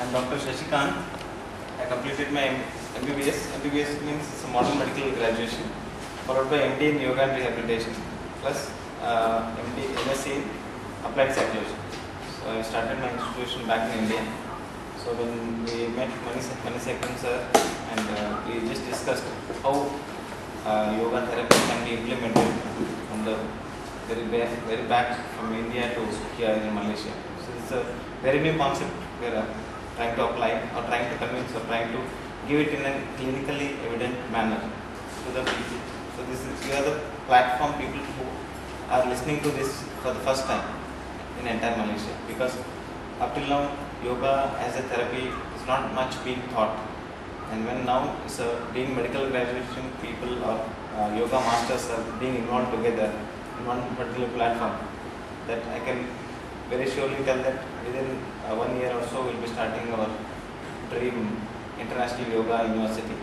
I'm Dr. Shashikant. I completed my MBBS. MBBS means it's a modern medical graduation, followed by MD in Yoga and Rehabilitation, plus MSc in Applied Psychology. So I started my institution back in India. So when we met Mani Sekhan sir, and we just discussed how yoga therapy can be implemented from the very back from India to here in Malaysia. So it's a very new concept we are trying to apply or trying to convince or trying to give it in a clinically evident manner to the people. So this is we are the platform people who are listening to this for the first time in entire Malaysia, because up till now yoga as a therapy is not much being taught, and when now it's being medical graduation people or yoga masters are being involved together in one particular platform, that I can very surely tell that within 1 year or so we'll be starting our dream International Yoga University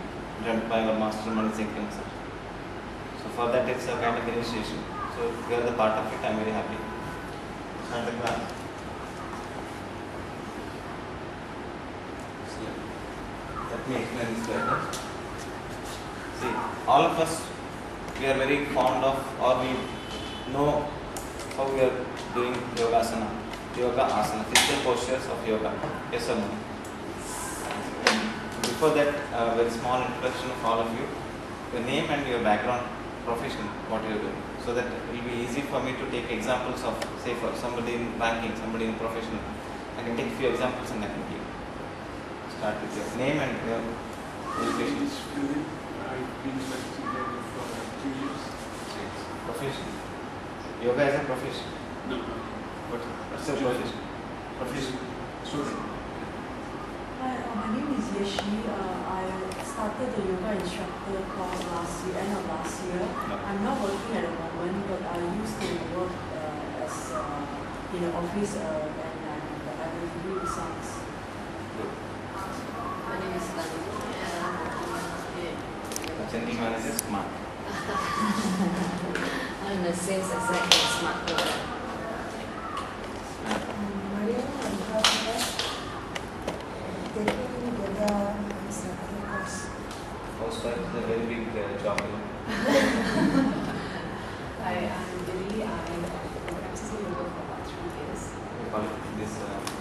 run by our master Mani Sekhan sir. So for that it's a kind of initiation. So we are the part of it. I'm very happy. Start the class. Let me explain this better. See, all of us, we are very fond of, or we know how we are doing yoga asana, physical postures of yoga. Yes or no? Before that, very small introduction of all of you, your name and your background, profession, what you are doing, so that it will be easy for me to take examples of, say, for somebody in banking, somebody in professional. I can take few examples and I can give. Start with your name and your education. I've been practicing yoga for 2 years. Profession. Yoga is a profession. No. What's your profession? Profession. Student. Hi, my name is Yeshi. I started the yoga instructor course end of last year. No. I'm not working at the moment, but I used to work as in the office and I review results. My name is Lani. General manager, smart. I'm the sales exec in Smart Yoga. Maria and Hafida taking yoga as a course. Housewife is a very big job. Hi, I'm Billy. I'm practicing yoga for about 3 years. We call it this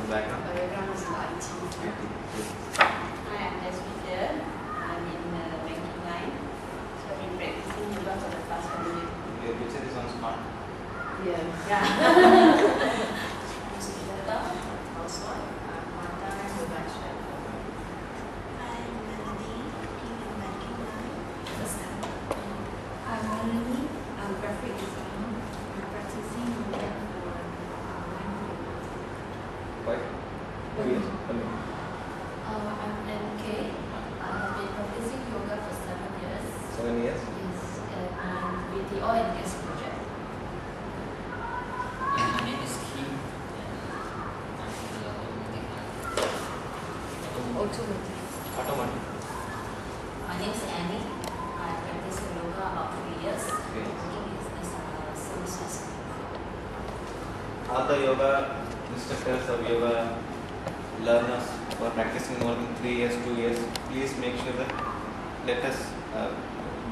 background. My background is in IT. IT. Hi, I'm Desmita. I'm in the banking line. So I've been practicing yoga for the past 1 year. Your picture is on smart. Yeah. Yeah. I'm Sujata, housewife. I'm part-time yoga instructor. I'm Melody, working in banking line. First time. I'm Melanie, I'm graphic designer. I'm practicing yoga for 1 year. Why? 2 years. I'm NK. I have been practicing yoga for 7 years. 7 years. Yes, and with the oil and gas project. My name is Kim. Automotive. Automatic. My name is Annie. I practice yoga about 3 years. Okay. Working as a service desk. All the yoga instructors or yoga learners who are practicing more than 3 years, 2 years, please make sure that let us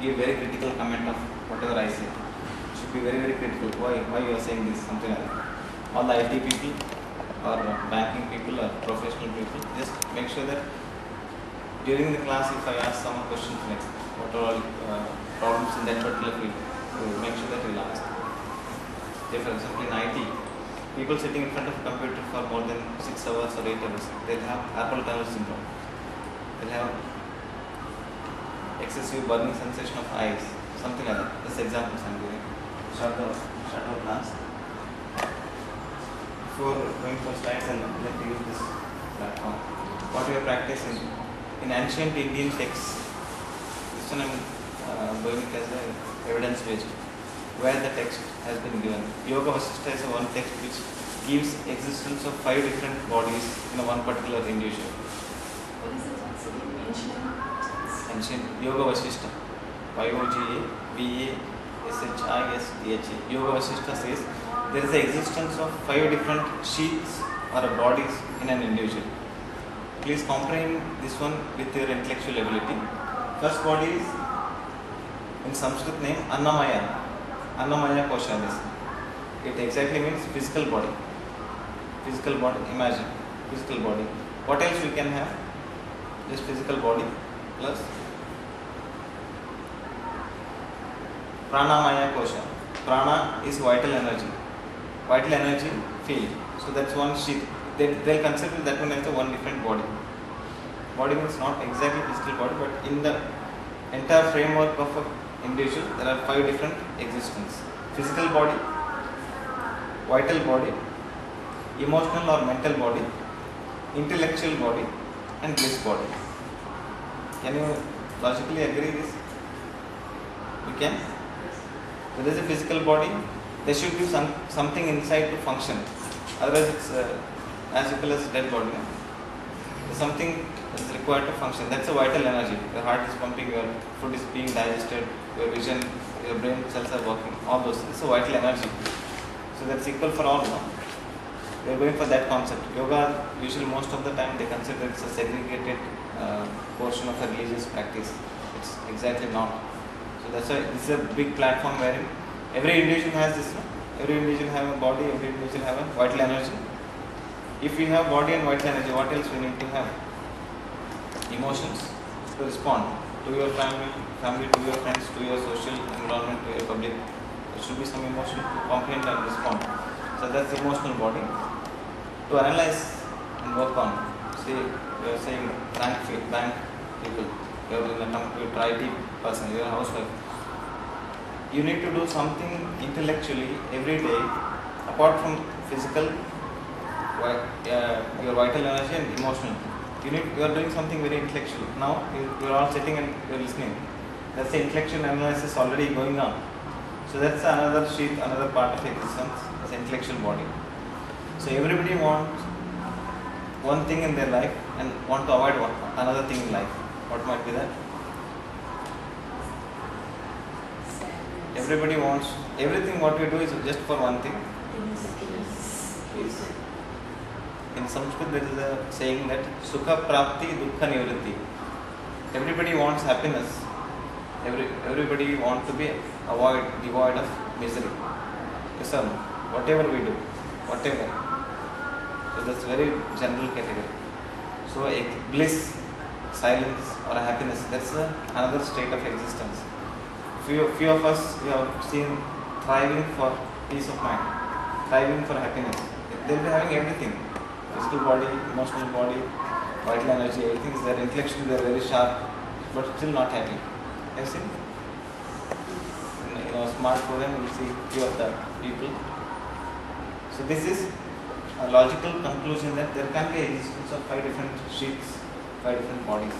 give very critical comment of whatever I say. It should be very, very critical. Why you are saying this, something like that. All the IT people or banking people or professional people, just make sure that during the class, if I ask some questions like what are all problems in that particular field, you make sure that you will answer. Say for example in IT, people sitting in front of a computer for more than 6 hours or 8 hours, they'll have carpal tunnel syndrome. They'll have excessive burning sensation of eyes, something like that. This examples I'm giving. Shut our class. Before going for slides, and let me use this platform. What we are practicing in ancient Indian texts, this one I'm going it as an evidence based, where the text has been given. Yoga Vasishtha is one text which gives existence of 5 different bodies in one particular individual. What is it? What's the ancient? Ancient Yoga Vasishtha, YOGA-VASHISTHA. Yoga Vasishtha says there is the existence of 5 different sheaths or bodies in an individual. please comprehend this one with your intellectual ability. First body is in Sanskrit name Annamaya. Annamaya Kosha. It exactly means physical body. Physical body, imagine. Physical body. What else we can have? Just physical body plus Pranamaya Kosha. Prana is vital energy. Vital energy field. So that's one sheet. They'll consider that one as one different body. Body means not exactly physical body, but in the entire framework of an individual, there are 5 different existence. Physical body, vital body, emotional or mental body, intellectual body, and bliss body. Can you logically agree this? You can? So there is a physical body, there should be something inside to function. Otherwise it's as equal as dead body. No? There's something that is required to function. That's a vital energy. Your heart is pumping, your food is being digested, your vision, your brain cells are working. All those. It's a vital energy. So that's equal for all. No? We are going for that concept. Yoga, usually most of the time they consider it's a segregated portion of a religious practice. It's exactly not. So that's why this is a big platform wherein every individual has this. No? Every individual have a body, every individual have a vital energy. If we have body and vital energy, what else we need to have? Emotions to respond to your family, to your friends, to your social environment, to your public. There should be some emotion to comprehend and respond. So that's the emotional body. To analyze and work on. See, you are saying bank people, you are in a computer IT person, you are a housewife. You need to do something intellectually every day, apart from physical, your vital energy and emotional. You are doing something very intellectual. Now you are all sitting and you are listening. That's the intellectual analysis already going on. So that's another sheet, another part of existence, as intellectual body. So everybody wants one thing in their life and want to avoid another thing in life. What might be that? Everybody wants, everything what we do is just for one thing. Peace. In Sanskrit there is a saying that Sukha Prapti Dukkha Nivritti. Everybody wants happiness. Everybody wants to be devoid of misery. Yes or no? Whatever we do. Whatever. So that's very general category. So a bliss, silence or a happiness, that's another state of existence. Few of us we have seen thriving for peace of mind, thriving for happiness. They'll be having everything. Physical body, emotional body, vital energy, everything is there. Intellectually they are very sharp, but still not happy. Have you seen? In a smart program you will see few of the people. So this is a logical conclusion that there can be existence of 5 different sheets, 5 different bodies.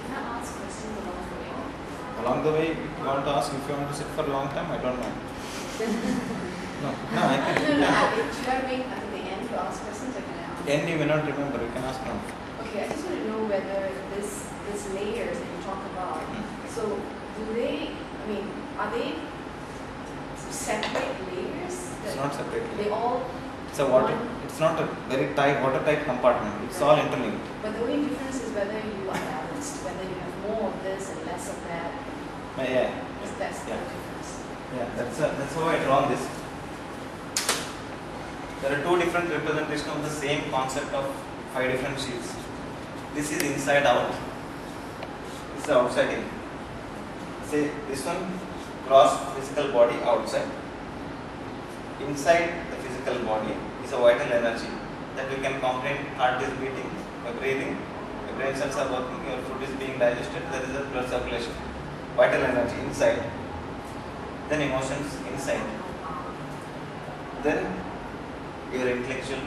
Can I ask questions along the way? Along the way, if you want to ask, if you want to sit for a long time, I don't know. No, I can. Should I wait until the end to ask questions or can I ask? End you may not remember, you can ask now. Okay, I just want to know whether this layers that you talk about, so do they, are they separate layers? It's not separate. They all... It's not a very watertight compartment. It's all interlinked. But the only difference is whether you are balanced, whether you have more of this and less of that. Yeah. That's the Yeah. difference. Yeah, that's how I drawn this. There are 2 different representations of the same concept of 5 different sheets. This is inside out. This is outside in. Say this one, gross physical body outside. Inside the physical body is a vital energy that we can comprehend. Heart is beating, your breathing, your brain cells are working, your food is being digested, there is a blood circulation. Vital energy inside. Then emotions inside. Then your intellectual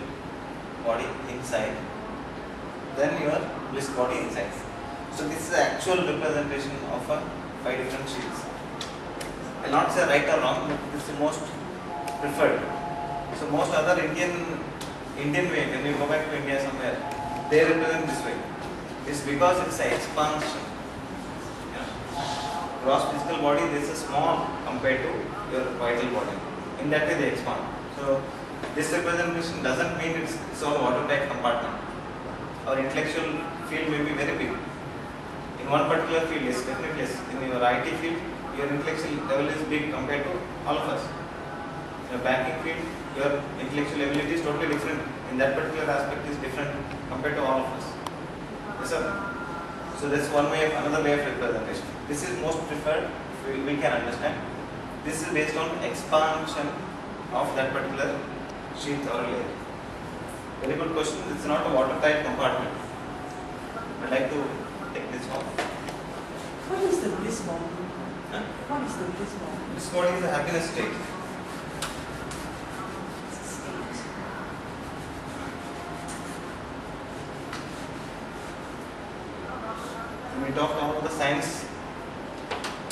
body inside. Then your bliss body inside. So this is the actual representation of a 5 different sheets. I will not say right or wrong, but this is the most preferred. So most other Indian way, when you go back to India somewhere, they represent this way. It's because it's an expansion. Gross physical body, this is small compared to your vital body. In that way they expand. So this representation doesn't mean it's all watertight compartment. our intellectual field may be very big. In one particular field, yes, definitely yes. In your IT field, your intellectual level is big compared to all of us. In your banking field, your intellectual ability is totally different. In that particular aspect is different compared to all of us. Yes, sir. So that's one way, another way of representation. This is most preferred. We can understand. This is based on expansion of that particular sheath or layer. Very good question. It's not a watertight compartment. I'd like to take this one. What is the bliss body? Huh? What is the bliss body? This body is a happiness state. When we talked about the science,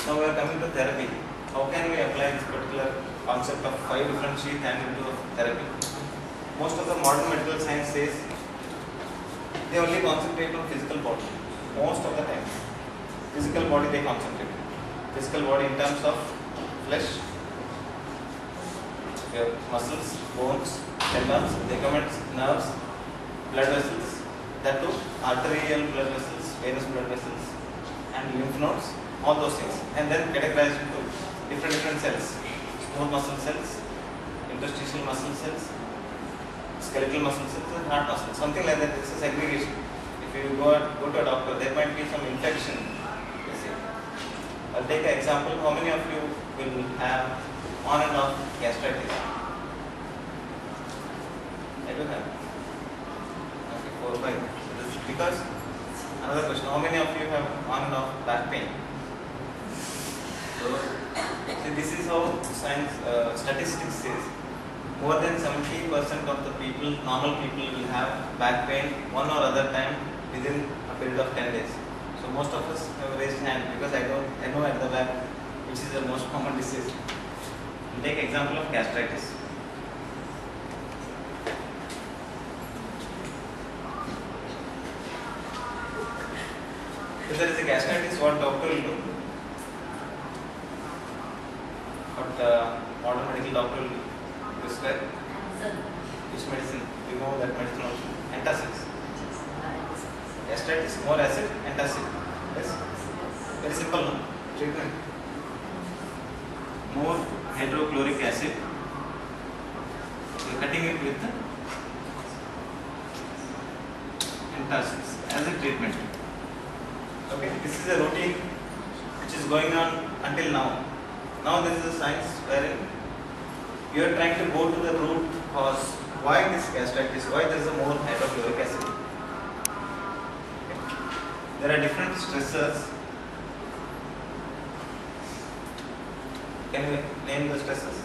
now we are coming to therapy. How can we apply this particular concept of 5 different sheaths and into therapy? Most of the modern medical science says they only concentrate on physical body. Most of the time, physical body they concentrate. Physical body in terms of flesh, your muscles, bones, tendons, ligaments, nerves, blood vessels, that too, arterial blood vessels, venous blood vessels, and lymph nodes, all those things. And then categorized into different cells, smooth muscle cells, interstitial muscle cells, skeletal muscle cells, and heart muscle, something like that. This is segregation. If you go to a doctor, there might be some infection. I'll take an example. How many of you will have on and off gastritis? I do have. Okay, 4 or 5. So this is because another question. How many of you have on and off back pain? So, see, this is how science statistics says. More than 70% of the people, normal people, will have back pain one or other time within a period of 10 days. So most of us have raised hand because I know at the back which is the most common disease. We'll take example of gastritis. If there is a gastritis, what doctor will do? What modern medical doctor will do? Prescribe which medicine? You know that medicine also. Antacids. Gastritis, more acid, antacid. Yes. Very simple, no? Treatment. More hydrochloric acid. You are cutting it with the antacids as a treatment. Okay, this is a routine which is going on until now. Now there is a science wherein you are trying to go to the root cause. Why this gastritis? Why there is a more hydrochloric acid? Okay. There are different stressors. Can you name the stressors?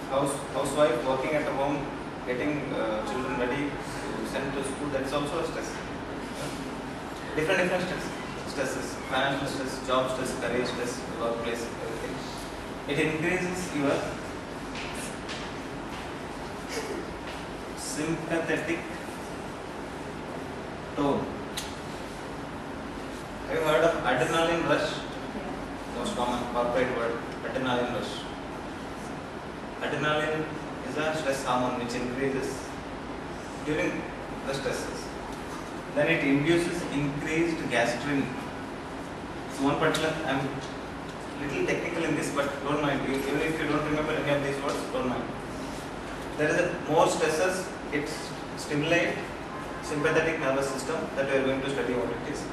Housewife working at home, getting children ready to send to school, that is also a stress. Different stresses. Financial stress, job stress, career stress, workplace, everything. It increases your sympathetic tone. Have you heard of adrenaline rush? Most common corporate word, adrenaline rush. Adrenaline is a stress hormone which increases during the stresses. Then it induces increased gastrin. So one particular, I am little technical in this, but don't mind. Even if you don't remember any of these words, don't mind. There is more stresses. It stimulates sympathetic nervous system that we are going to study what it is,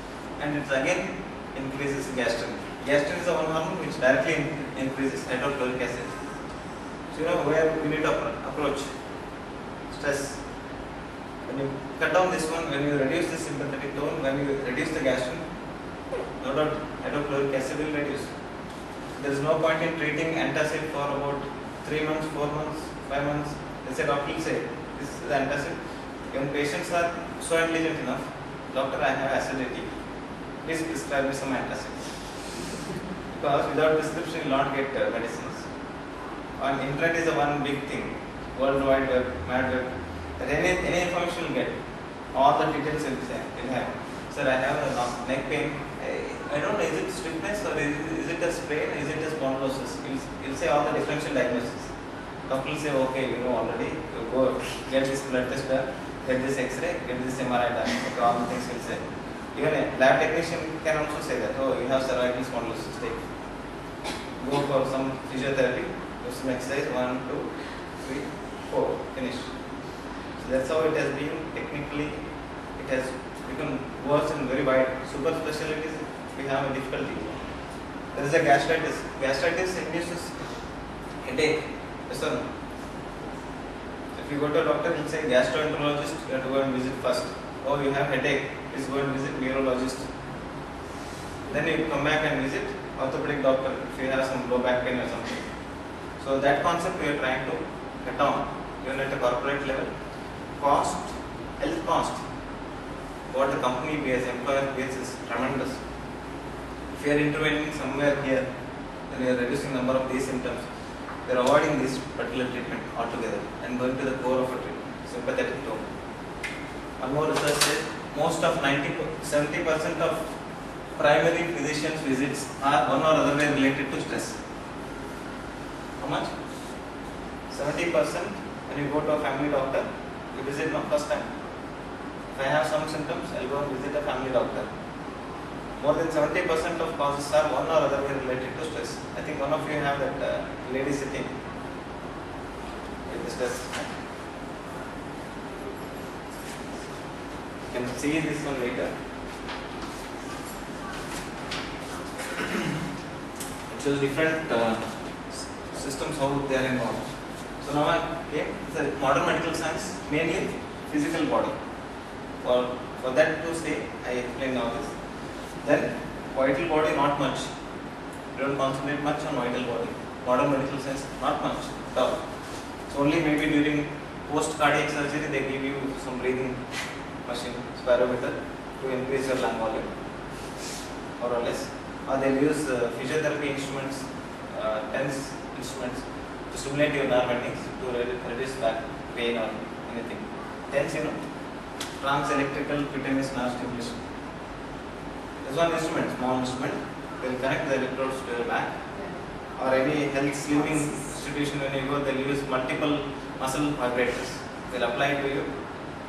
and it again increases gastrin. Gastrin is the one hormone which directly increases hydrochloric acid. So you know where we need to approach stress. When you cut down this one, when you reduce the sympathetic tone, when you reduce the gastrin, no doubt hydrochloric acid will reduce. There is no point in treating antacid for about 3 months, 4 months, 5 months. They say, doctor will say, this is the antacid. When patients are so intelligent enough, doctor, I have acidity. Please prescribe me some antacid. Because without prescription, you will not get medicines. And internet is the one big thing. World Wide Web, Mad Web. That any information you get, all the details will have. Sir, I have a neck pain. I don't know, is it stiffness or is it a sprain? Is it a spondylosis? You'll say all the differential diagnosis. doctor will say, okay, you know already, you go get this blood test done, get this X-ray, get this MRI done. Okay, all the things will say. Even a lab technician can also say that, oh, you have cervical spondylosis, take. Go for some physiotherapy, do some exercise, 1, 2, 3, 4, finish. So that's how it has been technically, it has become worse and very wide. Super specialties, we have a difficulty. There is a gastritis. Gastritis induces headache. Yes or no? If you go to a doctor, he will say gastroenterologist, you have to go and visit first. Oh, you have headache, please go and visit neurologist. Then you come back and visit orthopedic doctor if you have some low back pain or something. So that concept we are trying to cut down, even at a corporate level. Cost, health cost, what the company pays, employer pays is tremendous. If you are intervening somewhere here, then you are reducing number of these symptoms. They are avoiding this particular treatment altogether and going to the core of a treatment, sympathetic tone. One more research says most of 70% of primary physicians visits are one or other way related to stress. How much? 70% when you go to a family doctor, you visit no first time. If I have some symptoms, I will go and visit a family doctor. More than 70% of causes are one or other way related to stress. I think one of you have that lady sitting with the stress. You can see this one later. It shows different systems how they are involved. So now I came, the modern medical science, mainly physical body. For that to say, I explain now this. Then vital body, not much. We don't concentrate much on vital body. Modern medical science, not much at all. So only maybe during post cardiac surgery they give you some breathing machine, spirometer, to increase your lung volume, more or less. Or they'll use physiotherapy instruments, tense instruments to stimulate your nerve endings to reduce back pain or anything. Tense, you know, trans-electrical cutaneous nerve stimulation. This one instrument, small instrument, they will connect the electrodes to your back. Or any health slimming institution, when you go, they will use multiple muscle vibrators. They will apply to you,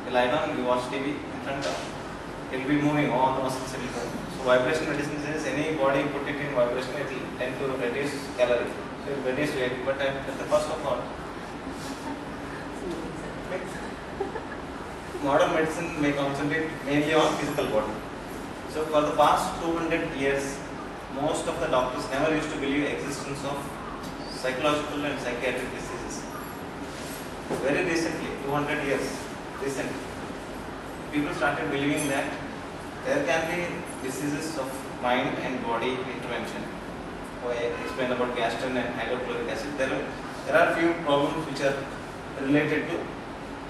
you lie down, you watch TV in front of, it will be moving, all the muscles will move. So vibration medicine says any body put it in vibration, it will tend to reduce calories. So it will reduce weight, but at the cost of what? Modern medicine may concentrate mainly on physical body. So for the past 200 years, most of the doctors never used to believe existence of psychological and psychiatric diseases. Very recently, 200 years, recently, people started believing that there can be diseases of mind and body intervention. So I explained about gastrin and hydrochloric acid. There are few problems which are related to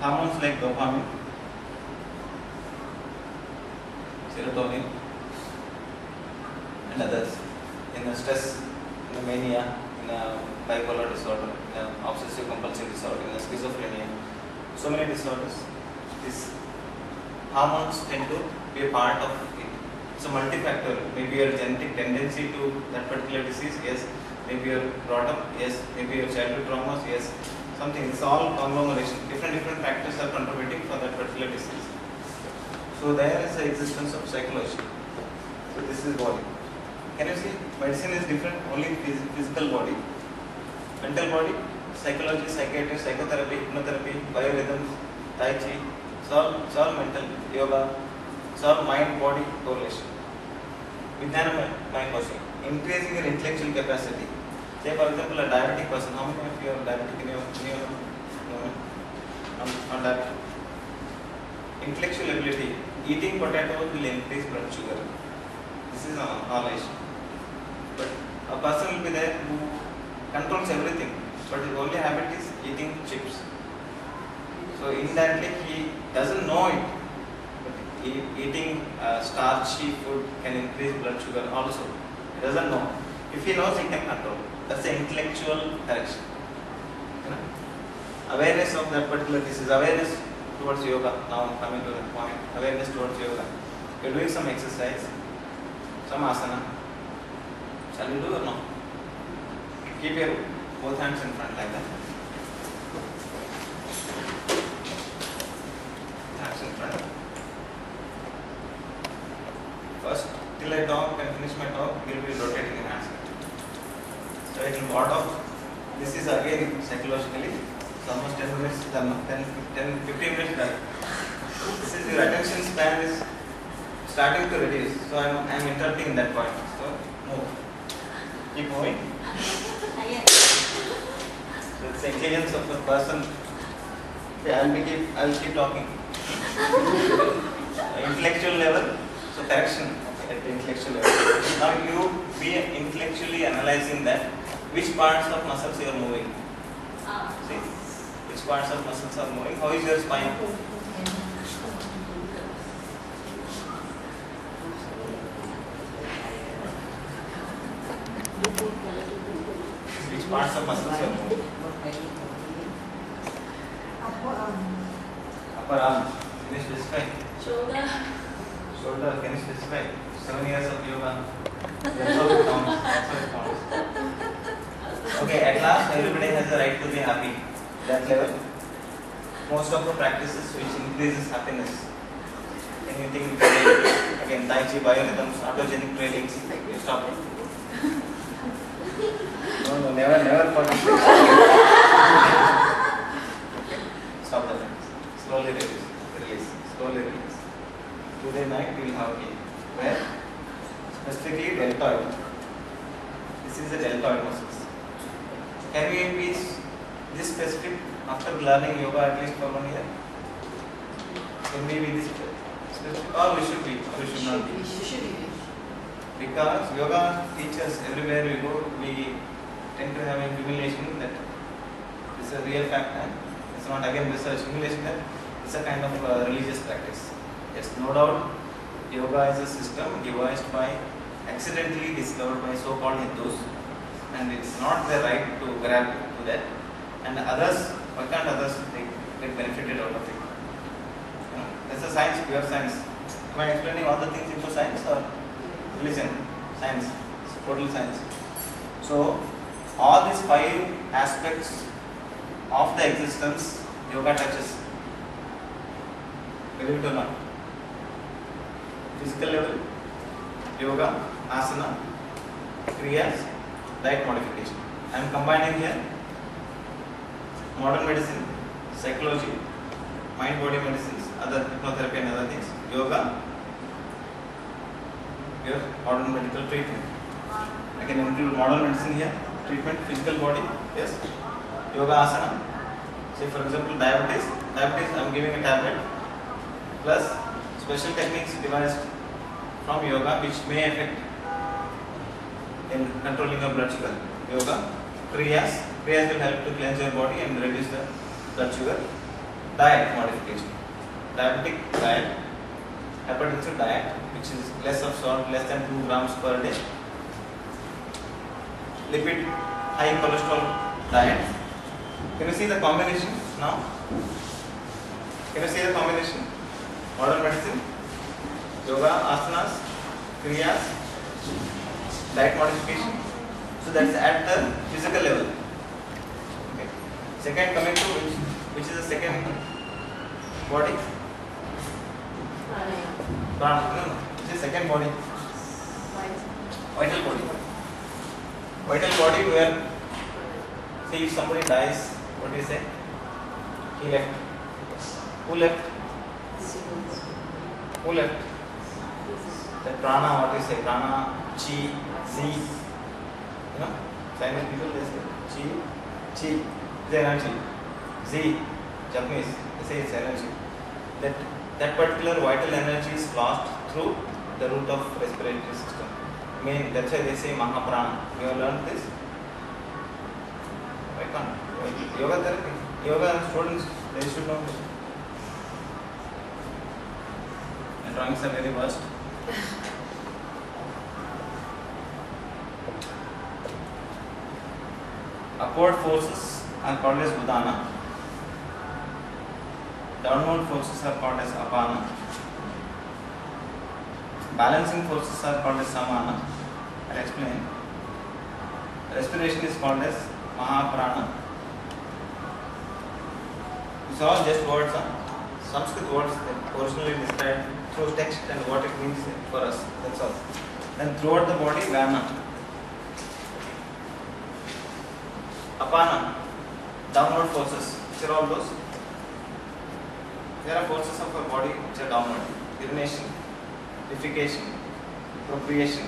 hormones like dopamine, serotonin, and others. In a stress, in a mania, in a bipolar disorder, in an obsessive compulsive disorder, in a schizophrenia, so many disorders, these hormones tend to be a part of it. It's a multifactorial. Maybe your genetic tendency to that particular disease, yes. Maybe you're brought up, yes. Maybe your childhood traumas, yes. Something. It's all conglomeration. Different factors are contributing for that particular disease. So there is the existence of psychology. So this is body. Can you see? Medicine is different, only physical body. Mental body, psychology, psychiatry, psychotherapy, hypnotherapy, biorhythms, tai chi, it's all mental, yoga, it's all mind-body correlation. Vijnana mind washing, increasing your intellectual capacity. Say for example a diabetic person, how many of you are diabetic in your on that? Intellectual ability, eating potatoes will increase blood sugar. This is knowledge. But a person will be there who controls everything, but his only habit is eating chips. So indirectly he doesn't know it, but eating starchy food can increase blood sugar also. He doesn't know. If he knows, he can control. That's the intellectual direction. You know? Awareness of that particular disease, awareness towards yoga. Now I'm coming to that point. Awareness towards yoga. You're doing some exercise, some asana. Shall we do or no? Keep your both hands in front like that. till I talk and finish my talk, we will be rotating in hands. So it will what of this is again psychologically, so almost 10 minutes done, 15 minutes done. This is your attention span is starting to reduce. So I am interrupting in that point. So move. Keep moving. So it's the intelligence of the person. Okay, I will keep talking. Intellectual level, so correction at the intellectual level. Now you be intellectually analyzing that which parts of muscles you are moving. See, which parts of muscles are moving. How is your spine? Which parts of muscles are moving? Upper arm. Can you specify? Shoulder. Shoulder. Can you specify? 7 years of yoga. That's how it counts. That's how it counts. Okay, at last everybody has the right to be happy. That level. Most of the practices which increases happiness. Anything again, Tai Chi, biorhythms, autogenic trainings. Stop it. No, never participate. Okay, stop that. Slowly release. Slowly release. Today night we will have a game where specifically deltoid. This is the deltoid muscles. Can we be this specific after learning yoga at least for 1 year? Can we be this specific or we should be or we should not be? Because yoga teachers everywhere we go, we tend to have a humiliation that this is a real fact and it's not again research. Humiliation that it's a kind of religious practice. Yes, no doubt yoga is a system devised by, accidentally discovered by so-called Hindus, and it's not their right to grab to that. And others, why can't others get benefited out of it? You know, that's a science, pure science. Am I explaining all the things into science or religion? Science, it's total science. So all these 5 aspects of the existence yoga touches. Believe it or not. Physical level, yoga, asana, kriyas, diet modification. I am combining here modern medicine, psychology, mind-body medicines, other hypnotherapy and other things, yoga, your modern medical treatment. I can include modern medicine here, treatment, physical body, yes, yoga, asana. Say for example diabetes, I am giving a tablet plus special techniques devised from yoga which may affect in controlling your blood sugar. Yoga, kriyas will help to cleanse your body and reduce the blood sugar. Diet modification, diabetic diet, hypertensive diet which is less of salt, less than 2 grams per day, lipid, high cholesterol diet. Can you see the combination now? Can you see the combination? Modern medicine, yoga, asanas, kriyas, diet modification. So that's at the physical level. Okay. Second, coming to which is the second body? Prana. No. Which is second body? Vital body. Vital body where, see if somebody dies, what do you say? He left. Who left? Who left? The prana, what do you say? Prana, chi, zi. You know, Chinese people they say chi is energy. Zi, Japanese, they say it's energy. That particular vital energy is lost through the route of respiratory system. I mean, that's why they say Mahaprana. You have learned this? Why can't? Yoga therapy. Yoga students, they should know this. And drawings are very worst. Upward forces are called as Udana. Downward forces are called as Apana. Balancing forces are called as Samana. I'll explain. Respiration is called as Mahaprana. These are all just words, Sanskrit words that originally described through text and what it means for us. That's all. Then throughout the body, Vyana. Apana, downward forces. Which are all those? There are forces of our body which are downward. Urination, defecation, procreation.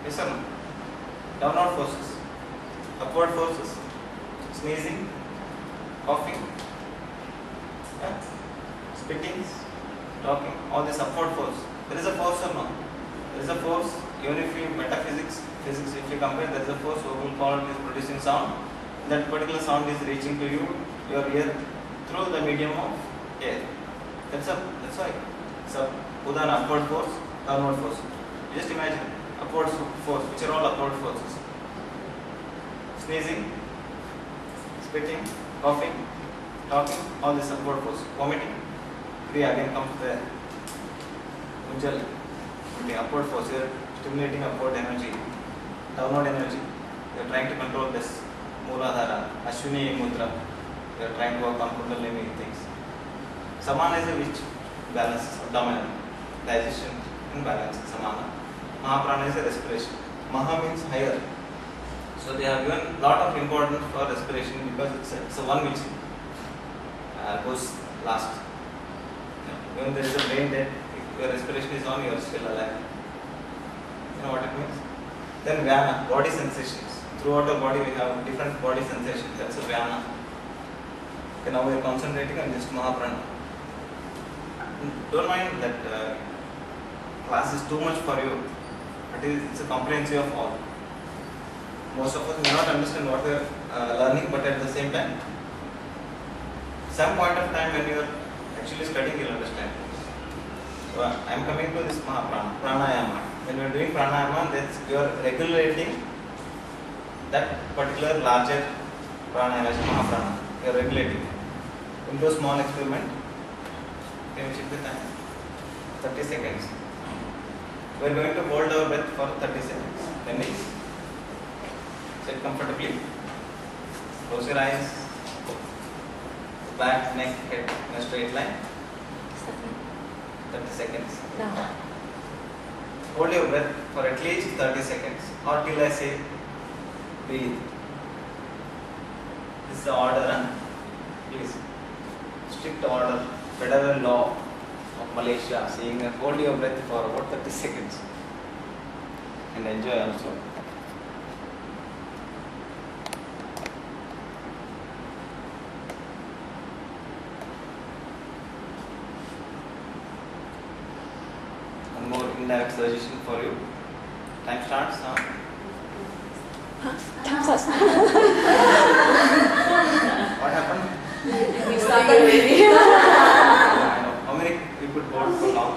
Yes or no? Downward forces. Upward forces. Sneezing, coughing, spitting, talking. All this upward force. There is a force or no? There is a force. Even if you metaphysics, physics, if you compare, there is a force who will call it is producing sound. That particular sound is reaching to you, your ear, through the medium of air. That's why. It's a Udana upward force, downward force. Just imagine upward force, which are all upward forces. Sneezing, spitting, coughing, talking, all this upward force. Vomiting, Kriya again comes there. Ujjal, the upward force, you are stimulating upward energy, downward energy. You are trying to control this Mooladhara, Ashwini Mudra. You are trying to work on Kundalini things. Samana is a which balance, dominant, digestion and balance, Samana. Mahaprana is a respiration. Maha means higher. So they have given lot of importance for respiration because it's a one which goes last. When there is a brain dead, if your respiration is on, you are still alive. You know what it means? Then Vyana, body sensations. Throughout the body we have different body sensations. That's a Vyana. Okay, now we are concentrating on just Mahaprana. Don't mind that class is too much for you. It's a comprehensive of all. Most of us may not understand what we are learning, but at the same time, some point of time when you are actually studying, you will understand. So I am coming to this Mahaprana, Pranayama. When you are doing Pranayama, you are regulating that particular larger prana energy, Mahaprana. You are regulating. We'll do a small experiment. Can you check the time? 30 seconds. We are going to hold our breath for 30 seconds. Then we sit comfortably. Close your eyes. Back, neck, head in a straight line. 30 seconds. Now. Hold your breath for at least 30 seconds or till I say breathe. This is the order, huh? Please. Strict order, federal law of Malaysia saying that hold your breath for about 30 seconds and enjoy also. One more indirect suggestion for you. Time starts now. What happened? We started already. I know. How many people hold for long?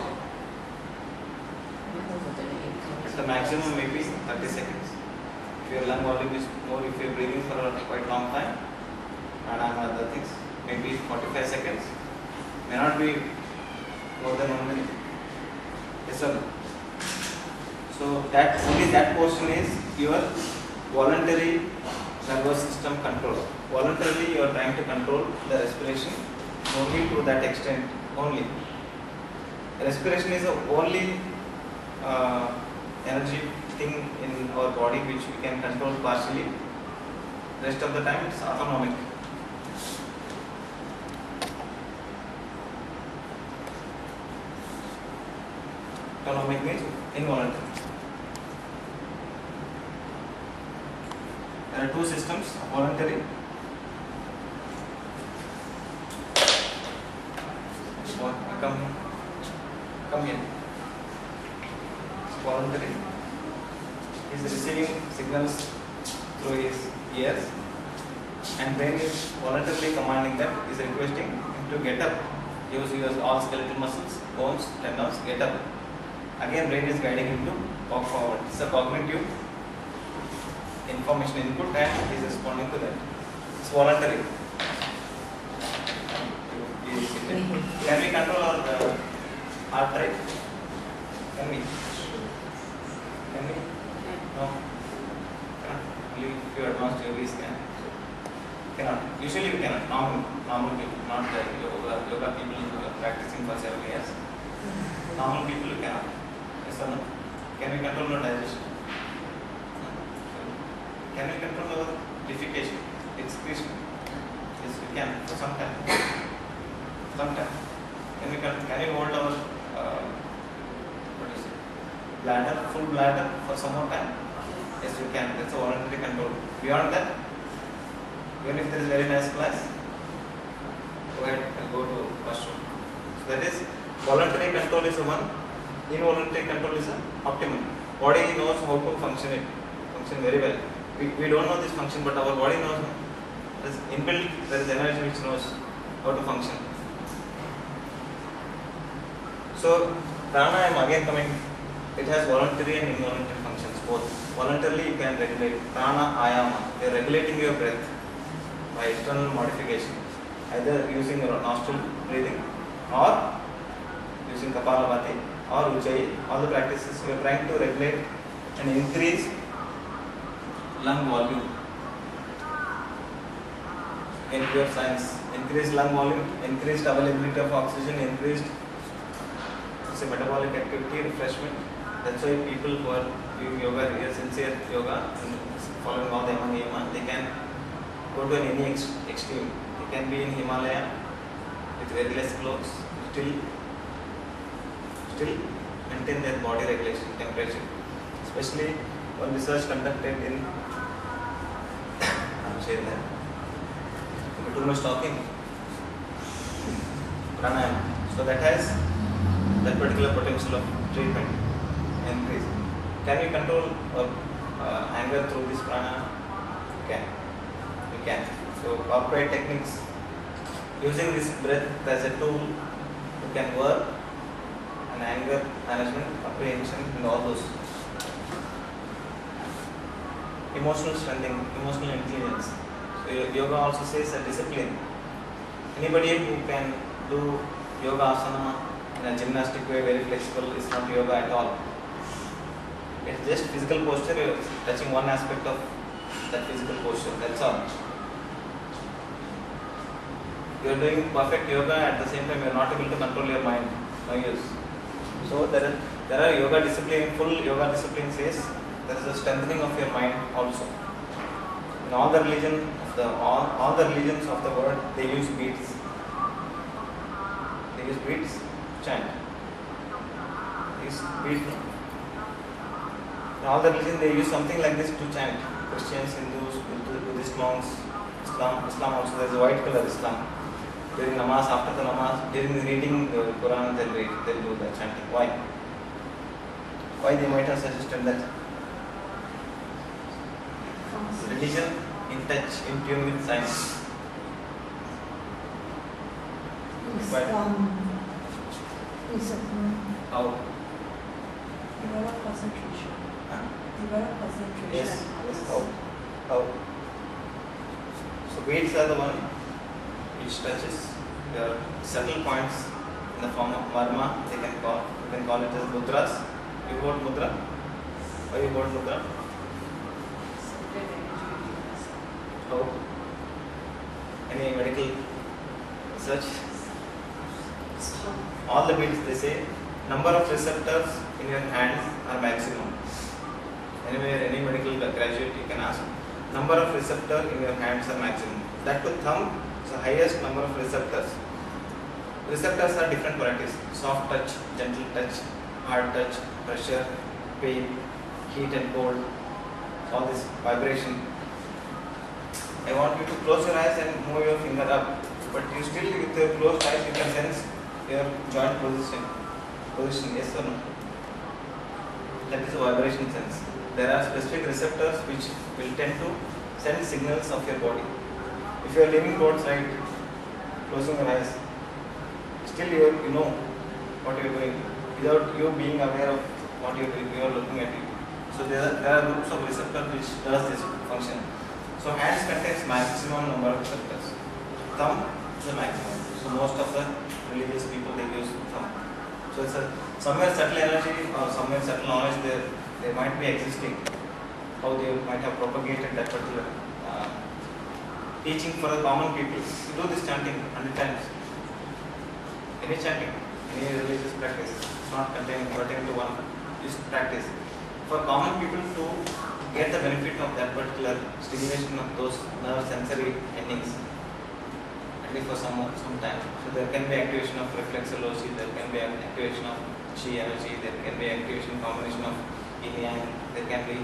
The maximum may be 30 seconds. If your lung volume is more, if you are breathing for a quite long time, and other things, maybe 45 seconds, may not be more than 1 minute. Yes or no? So that only that portion is your voluntary nervous system control. Voluntarily you are trying to control the respiration only to that extent only. Respiration is the only energy thing in our body which we can control partially. Rest of the time it's autonomic. Autonomic means involuntary. There are two systems, voluntary. Come here. It's voluntary. He is receiving signals through his ears, and brain is voluntarily commanding them, is requesting him to get up. Use all skeletal muscles, bones, tendons, get up. Again, brain is guiding him to walk forward. It's a cognitive information input and he is responding to that. It's voluntary. Can we control our heart rate? Can we? Can we? No. Only few advanced yogis can. Cannot. Usually we cannot. Normal people, not the yoga people who are practicing for several years. Normal people cannot. Yes or no? Can we control our digestion? Can we control our defecation, excretion? Yes, we can for some time. Sometime. Can we hold our bladder, full bladder for some more time? Yes, we can. That's a voluntary control. Beyond that, even if there is very nice class, go ahead and go to washroom. So that is voluntary control is one. Involuntary control is optimum. Body knows how to function very well. We don't know this function, but our body knows. There is inbuilt. There is energy which knows how to function. So prana, I am again coming. It has voluntary and involuntary functions both. Voluntarily you can regulate prana, ayama. You are regulating your breath by external modification, either using your nostril breathing or using kapalabhati or ujjayi. All the practices you are trying to regulate and increase lung volume. In pure science, increased lung volume, increased availability of oxygen, increased metabolic activity, refreshment. That's why people who are doing yoga, real sincere yoga, and following all the yama, they can go to any extreme. They can be in Himalaya with very less clothes, still maintain their body regulation, temperature. Especially one research conducted in I'm saying that too much talking pranayama. So that has that particular potential of treatment increase. Can we control anger through this pranayama? We can. So corporate techniques, using this breath as a tool, you can work on anger management, apprehension, and all those. Emotional strengthening, emotional intelligence. So yoga also says a discipline. Anybody who can do yoga asana in a gymnastic way, very flexible, is not yoga at all. It's just physical posture, you're touching one aspect of that physical posture, that's all. You're doing perfect yoga, at the same time you're not able to control your mind, no use. So there are yoga discipline, full yoga discipline says there is a strengthening of your mind also. In all the religions of the world, they use beats. They use beats, chant. These beats. In all the religions, they use something like this to chant. Christians, Hindus, Buddhist monks, Islam also. There is a white color Islam. During namaz, after the namaz, during the reading the Quran, they'll do the chanting. Why? Why they might have suggested that? Religion in touch, in tune with science. How? Develop concentration. Develop concentration. Yes. How? So weights are the one which touches your subtle points in the form of marma. You can call it as mudras. You hold mudra. Why you hold mudra? How? Any medical research? All the beats they say number of receptors in your hands are maximum. Anywhere, any medical graduate you can ask. Number of receptors in your hands are maximum. That to thumb is the highest number of receptors. Receptors are different varieties: soft touch, gentle touch, hard touch, pressure, pain, heat and cold. All this vibration. I want you to close your eyes and move your finger up, but you still, with your closed eyes, you can sense your joint position. Yes or no? That is a vibration sense. There are specific receptors which will tend to send signals of your body. If you are leaning towards right, closing your eyes, still you know what you are doing without you being aware of what you are doing. You are looking at it. So there are groups of receptors which does this function. So hands contains maximum number of receptors. Thumb is the maximum. So most of the religious people, they use thumb. So it's somewhere subtle energy or somewhere subtle knowledge there might be existing. How they might have propagated that particular teaching for the common people. You do this chanting 100 times. Any chanting, any religious practice, it's not pertaining to one. Just practice. for common people to get the benefit of that particular stimulation of those nerve sensory endings, at least for some time. So there can be activation of reflexology, there can be activation of chi energy, there can be activation combination of yin yang, there can be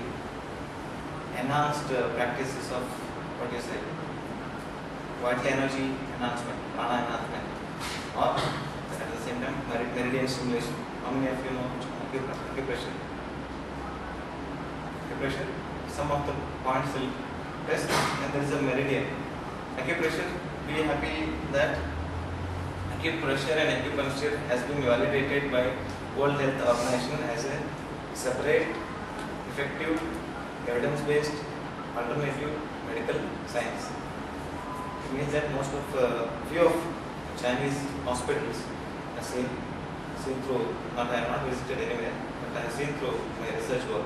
enhanced practices of what you say, vital energy enhancement, prana enhancement, or at the same time meridian stimulation. How many of you know acupressure? Acupressure, some of the points will press and there is a meridian. Acupressure, be happy that acupressure and acupuncture has been validated by World Health Organization as a separate, effective, evidence-based, alternative medical science. It means that most of few of Chinese hospitals are seen through, I have not visited anywhere, but I have seen through my research work,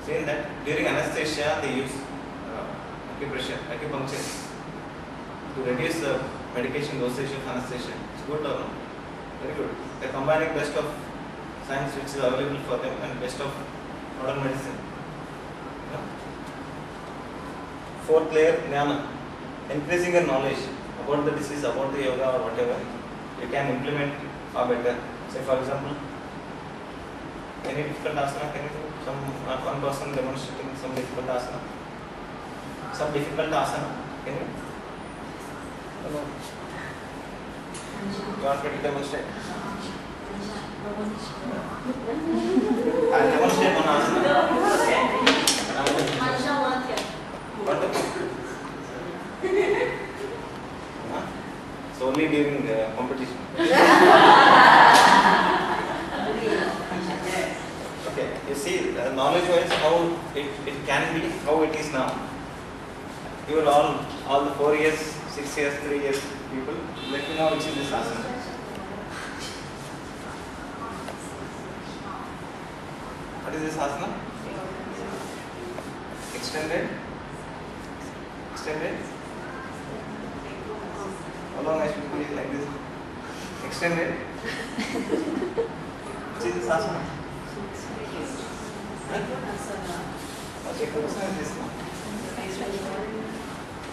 saying that during anesthesia they use acupuncture to reduce the medication dosage of anesthesia. It's good or no? Very good. They are combining best of science which is available for them and best of modern medicine. Fourth layer, jnana. Increasing your knowledge about the disease, about the yoga or whatever, you can implement far better. Say for example, any difficult asana, can you do one person demonstrating some difficult asana? Some difficult asana, can you? Hello. You want me to demonstrate? I'll demonstrate one asana. It's only during the competition. Okay, you see, knowledge-wise, how it can be, how it is now. You are all the 4 years, 6 years, 3 years people, let me know which is this asana. What is this asana? Extended? Extended? How long I should be like this? Extended? Which is this asana? Okay, what asana is this?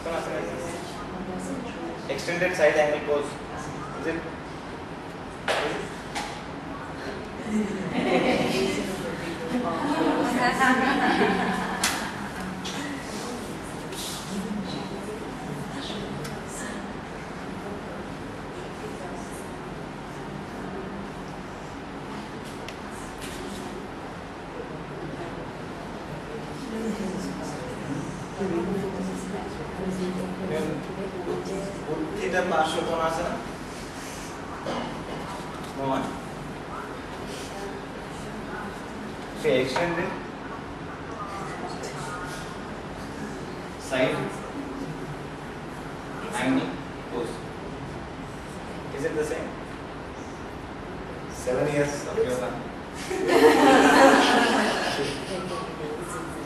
What asana is this? Extended side angle pose. Is it? Uttita Parshvakonasana? No one. Okay, extended side angle pose. Is it the same? 7 years of yoga.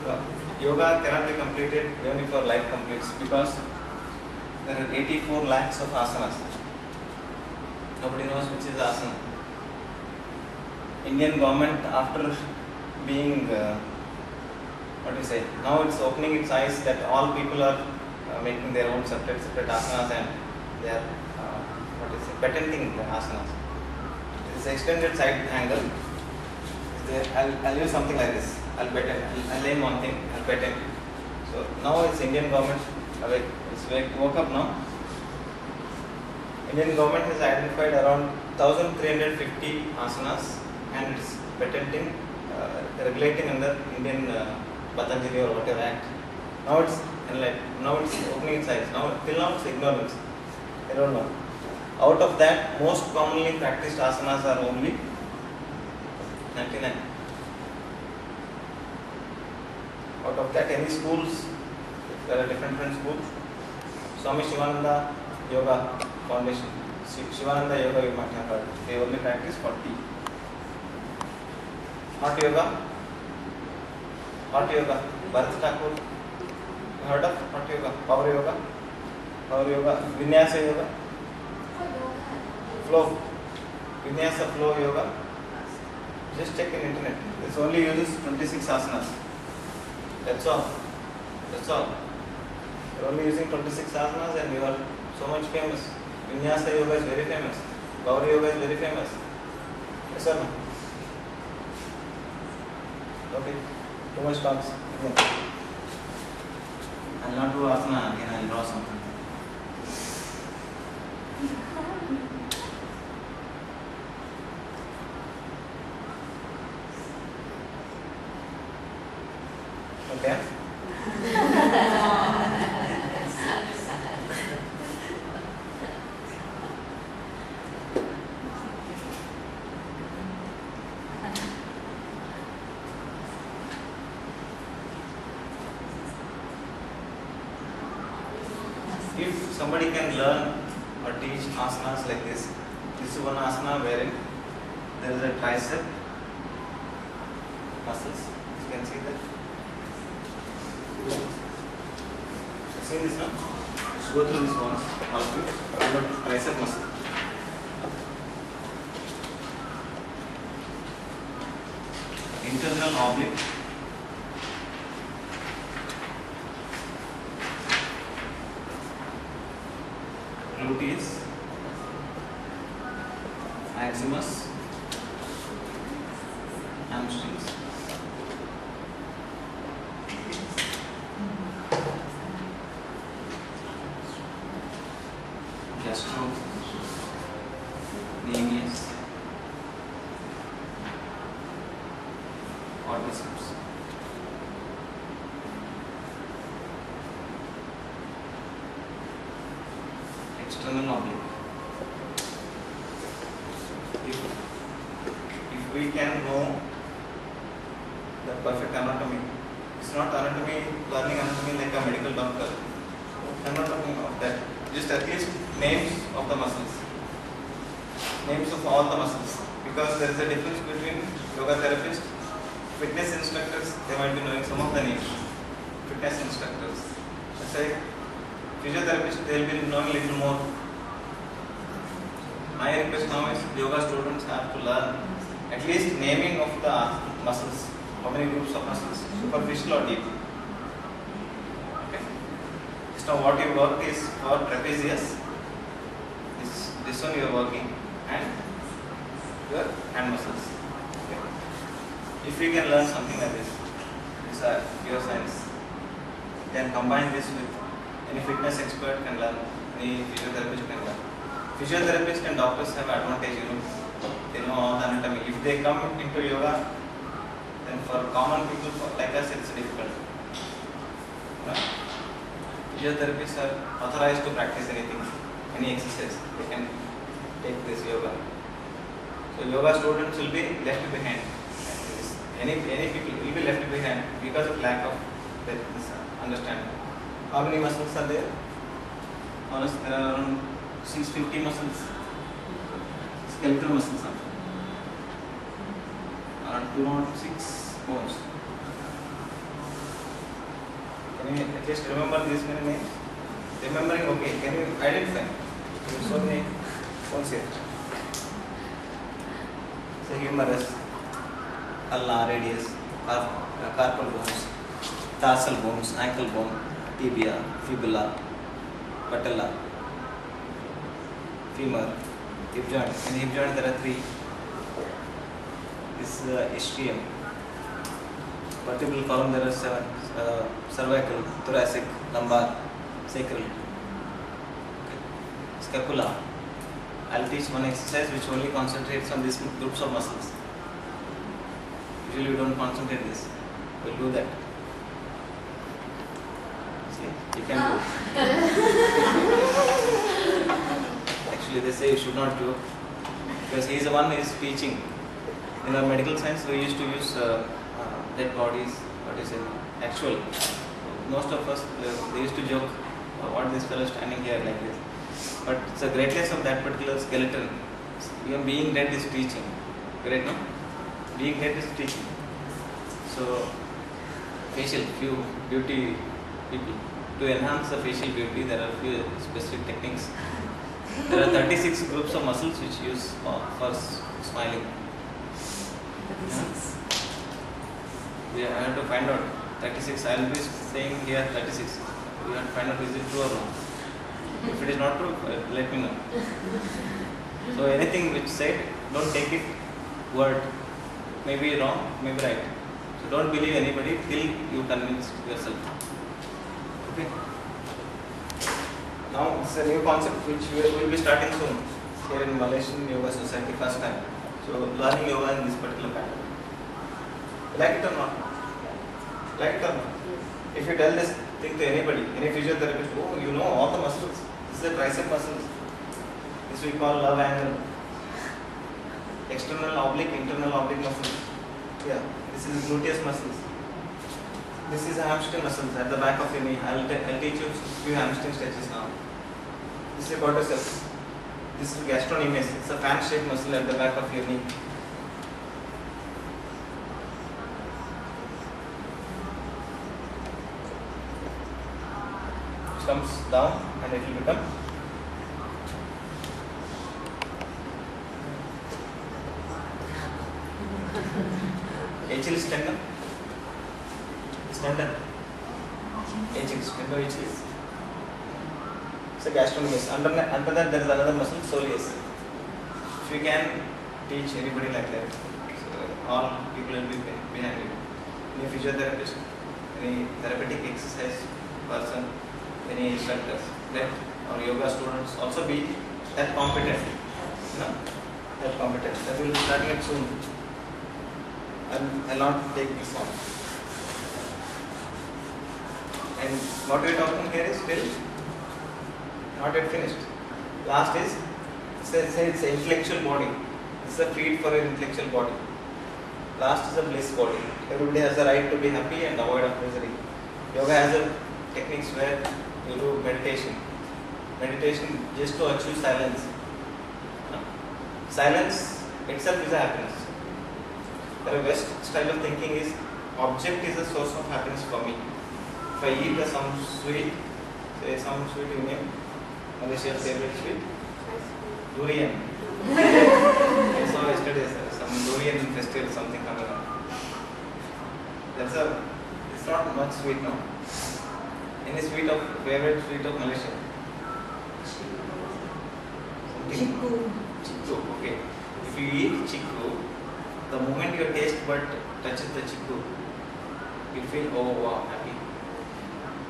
So, yoga cannot be completed even if our life completes because there are 84 lakhs of asanas. Nobody knows which is the asana. Indian government, after being what do you say, now it's opening its eyes that all people are making their own separate asanas and they are patenting the asanas. This extended side angle is there. I'll use something like this. I'll name one thing. I'll patent. So now it's Indian government awake. It's woke up now. Indian government has identified around 1,350 asanas and it's patenting, regulating under Indian Patanjali or whatever act. Now it's opening its eyes. Till now it's ignorance. I don't know. Out of that, most commonly practiced asanas are only 99. Out of that, any schools, there are different schools. Swami Shivananda Yoga Foundation, Shivananda Yoga you might have heard. They only practice 40. Hot yoga, Bharat Thakur, you heard of hot yoga, power yoga, vinyasa yoga, flow, vinyasa flow yoga. Just check in internet. This only uses 26 asanas. That's all. That's all. You're only using 26 asanas and you are so much famous. Vinyasa yoga is very famous. Gauri yoga is very famous. Yes or no? Okay. Too much talks. I'll not do asana again. I'll draw something. Okay. If somebody can learn or teach asanas like this is one asana wherein there is a tricep muscles. You can see that. See this now? Let's go through this once. All of you. Tricep muscle. Internal oblique. Gluteus. Maximus. Hamstrings. Gastro, Nemeus, quadriceps. External oblique. If we can know the perfect anatomy, it's not anatomy, learning anatomy like a medical doctor. I'm not talking of that. Just at least names of the muscles, names of all the muscles, because there is a difference between yoga therapists, fitness instructors. They might be knowing some of the names. Fitness instructors, let's say physiotherapists, they will be knowing little more. My request now is yoga students have to learn at least naming of the muscles. How many groups of muscles, superficial or deep. Now what you work is for trapezius, this one you are working, and your hand muscles. Okay. If you can learn something like this, these are pure science. Then combine this with any fitness expert can learn, any physiotherapist can learn. Physiotherapists and doctors have advantage, they know all the anatomy. If they come into yoga, then for common people like us it's difficult. Physiotherapists are authorized to practice anything, any exercise. They can take this yoga. So yoga students will be left behind. Any people will be left behind because of lack of this understanding. How many muscles are there? Honestly, there are around 650 muscles. Skeletal muscles are around 206 bones. Can you at least remember these many names? Remembering, okay. Can you identify? There are so many bones here. So humerus, ulna, radius, carpal bones, tarsal bones, ankle bone, tibia, fibula, patella, femur, hip joint. In hip joint there are 3. This is ischium. Vertebral column there are 7. Cervical, thoracic, lumbar, sacral, scapula. I'll teach one exercise which only concentrates on these groups of muscles. Usually we don't concentrate this. We'll do that. See, you can do. Actually, they say you should not do because he is the one who is teaching. In our medical science, we used to use dead bodies. What is it? Actual. Most of us, they used to joke, what this fellow standing here like this. But it's the greatness of that particular skeleton. Even being dead is teaching. Great, no? Being dead is teaching. So, facial, few beauty people. To enhance the facial beauty, there are few specific techniques. There are 36 groups of muscles which use for smiling. 36. Yeah, I have to find out 36. I will be saying here 36. We have to find out is it true or not. If it is not true, let me know. So anything which said, don't take it word. Maybe wrong, maybe right. So don't believe anybody till you convince yourself. Okay. Now it's a new concept which we will be starting soon here in Malaysian Yoga Society first time. So learning yoga in this particular pattern. Like it or not? Like it or not? If you tell this thing to anybody, any physiotherapist, oh, you know all the muscles. This is the tricep muscles. This we call love angle. External oblique, internal oblique muscles. Yeah, this is gluteus muscles. This is hamstring muscles at the back of your knee. I'll teach you few hamstring stretches now. This is quadriceps. This is gastrocnemius. It's a fan-shaped muscle at the back of your knee. It comes down and it will become Achilles tendon. It's tendon. Achilles, tendon Achilles. It's a gastrocnemius. Under that there is another muscle, soleus. If you can teach anybody like that, so all people will be behind you. Any physiotherapist, any therapeutic exercise person, any instructors, right? Or yoga students also be that competent. You know? That competent. That will be starting it soon. I'll not take this on. And what we are talking here is still not yet finished. Last is, say it's an intellectual body. This is a feed for an intellectual body. Last is a bliss body. Everybody has the right to be happy and avoid of misery. Yoga has a techniques where you do meditation. Meditation just to achieve silence. Silence itself is a happiness. The West style of thinking is object is a source of happiness for me. If I eat some sweet, say some sweet you name, Malaysia's favorite sweet, durian. I saw yesterday some durian festival, something coming up. It's not much sweet now. Any sweet of favorite sweet of Malaysia? Chiku. Chiku, okay. If you eat chiku, the moment your taste bud touches the chiku, you feel, oh wow, happy.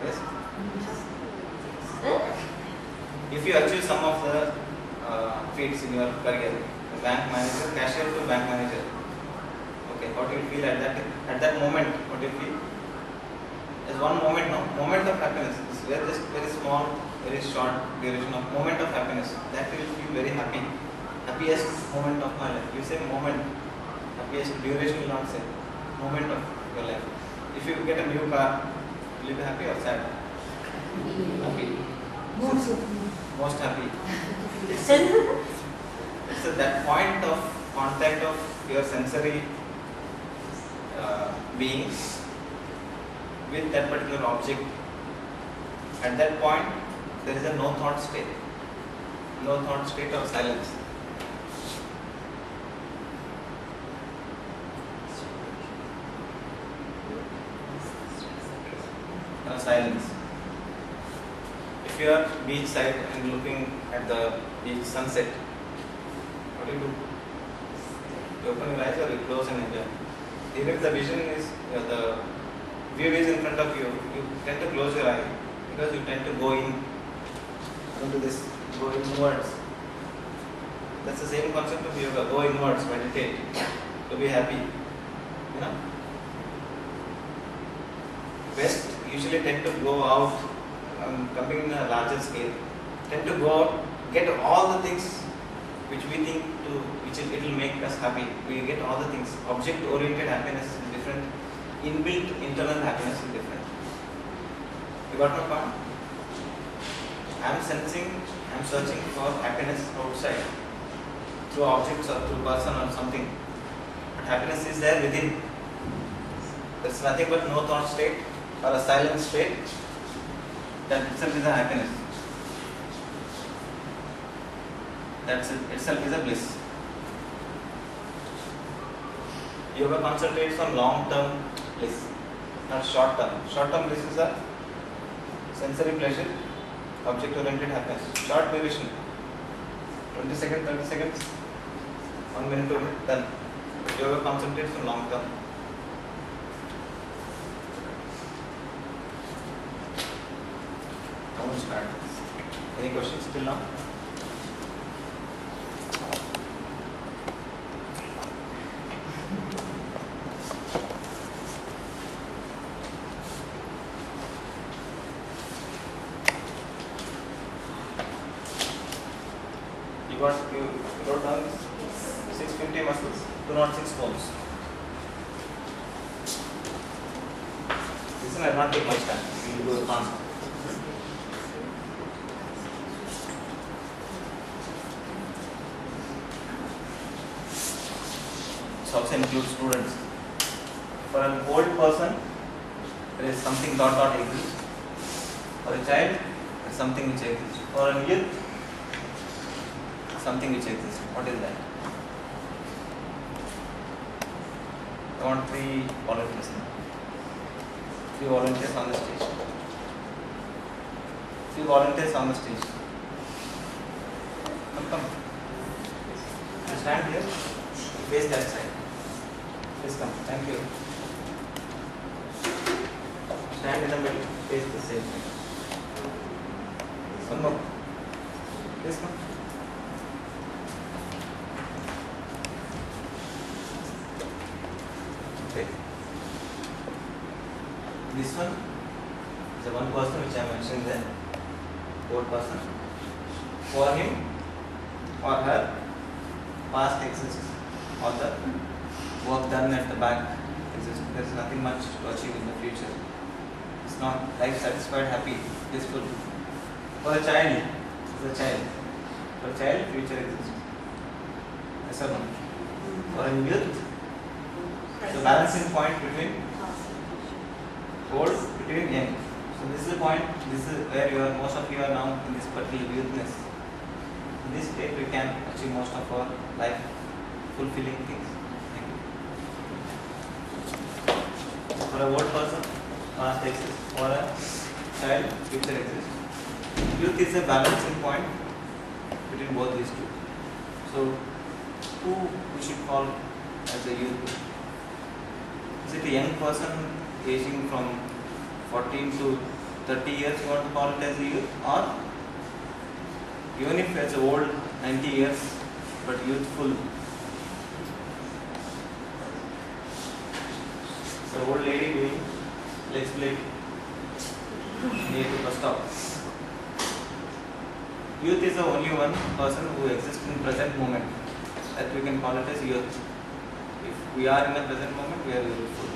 Yes? If you achieve some of the feats in your career, the bank manager, cashier to bank manager, okay, what do you feel at that moment? What do you feel? There's one moment, no? Moment of happiness. It's just very small, very short duration of moment of happiness. That will feel very happy. Happiest moment of my life. You say moment. Happiest duration will not say. Moment of your life. If you get a new car, will you be happy or sad? Happy. Most happy. So that point of contact of your sensory being with that particular object. At that point, there is a no thought state. No thought state of silence. Silence. If you are beach side and looking at the beach sunset, what do? You open your eyes or you close and enjoy? Even if the vision is, the view is in front of you, you tend to close your eye because you tend to go into this, go inwards. That's the same concept of yoga, go inwards, meditate, to be happy. You know? West usually tend to go out, coming in a larger scale, tend to go out, get all the things which we think it will make us happy. We get all the things. Object-oriented happiness is different. Inbuilt internal happiness is different. You got my point? I am searching for happiness outside through objects or through person or something. But happiness is there within. There is nothing but no thought state or a silent state. That itself is a happiness. That itself is a bliss. Yoga concentrates on long-term bliss, not short-term. Short-term bliss is a sensory pleasure, object-oriented happiness. Short duration, 20 seconds, 30 seconds, 1 minute, 2 minutes, done. Yoga concentrates on long-term. I want to start. Any questions till now? You wrote down this? 650 muscles, 206 bones. Listen, I will not take much time. We will go fast. This also includes students. For an old person, there is something dot exists. For a child, there is something which exists. For a youth, something which exists. What is that? I want 3 volunteers. 3 volunteers on the stage. 3 volunteers on the stage. Come. You stand here. Face that side. Please come. Thank you. Stand in the middle. Face the same. One more. Please come. This one is the one person which I mentioned there, old person. For him or her, past exists, or the work done at the back exists. There is nothing much to achieve in the future. It's not life satisfied, happy, peaceful. For a child, it's a child. For a child, future exists. Yes or no? For a youth, the balancing point between old, between young. So this is the point, this is where you are, most of you are now in this particular youthness. In this state we can achieve most of our life fulfilling things. Thank you. For a old person, past exists. For a child, future exists. Youth is a balancing point between both these two. So who we should call as a youth? Is it a young person aging from 14 to 30 years, you want to call it as a youth, or even if it's old, 90 years, but youthful. So old lady doing leg split near to bus stop. Youth is the only one person who exists in present moment, that we can call it as youth. If we are in the present moment, we are youthful.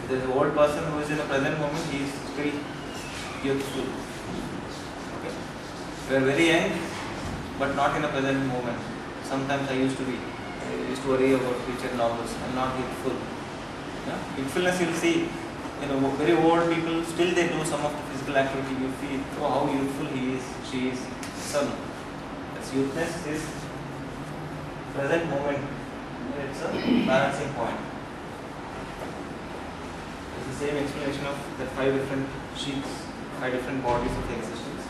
If there is an old person who is in the present moment, he is still youthful. Okay? We are very young, but not in the present moment. Sometimes I used to worry about future novels. I am not youthful. Yeah? Youthfulness, you will see, very old people, still they do some of the physical activity. You feel, how youthful he is, she is. So, that's youthness is present moment. It's a balancing point. It's the same explanation of the 5 different sheets, 5 different bodies of existence.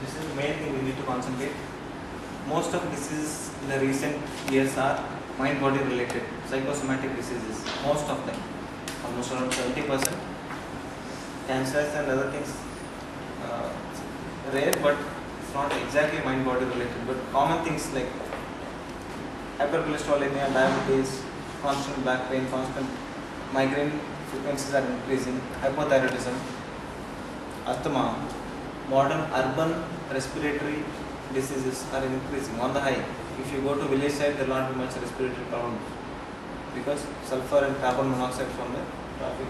This is the main thing we need to concentrate. Most of diseases in the recent years are mind-body related, psychosomatic diseases. Most of them, almost around 70%. Cancers and other things, rare, but it's not exactly mind-body related. But common things like hypercholesterolemia, diabetes, constant back pain, constant migraine frequencies are increasing, hypothyroidism, asthma, modern urban respiratory diseases are increasing on the high. If you go to village side, there will not be much respiratory problems because sulfur and carbon monoxide from the traffic.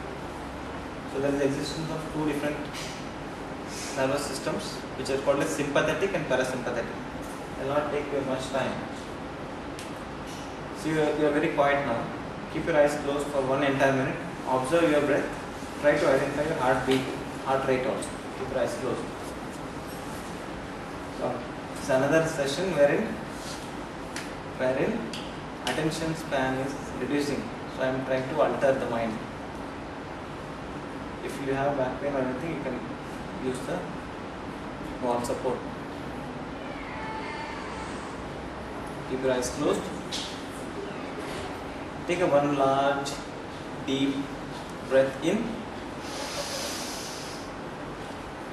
So there is the existence of 2 different nervous systems which are called as sympathetic and parasympathetic. It will not take you much time. So you are very quiet now. Keep your eyes closed for 1 entire minute. Observe your breath. Try to identify your heartbeat, heart rate also. Keep your eyes closed. So it's another session wherein wherein attention span is reducing. So I am trying to alter the mind. If you have back pain or anything, you can use the wall support. Keep your eyes closed. Take a one large deep breath in.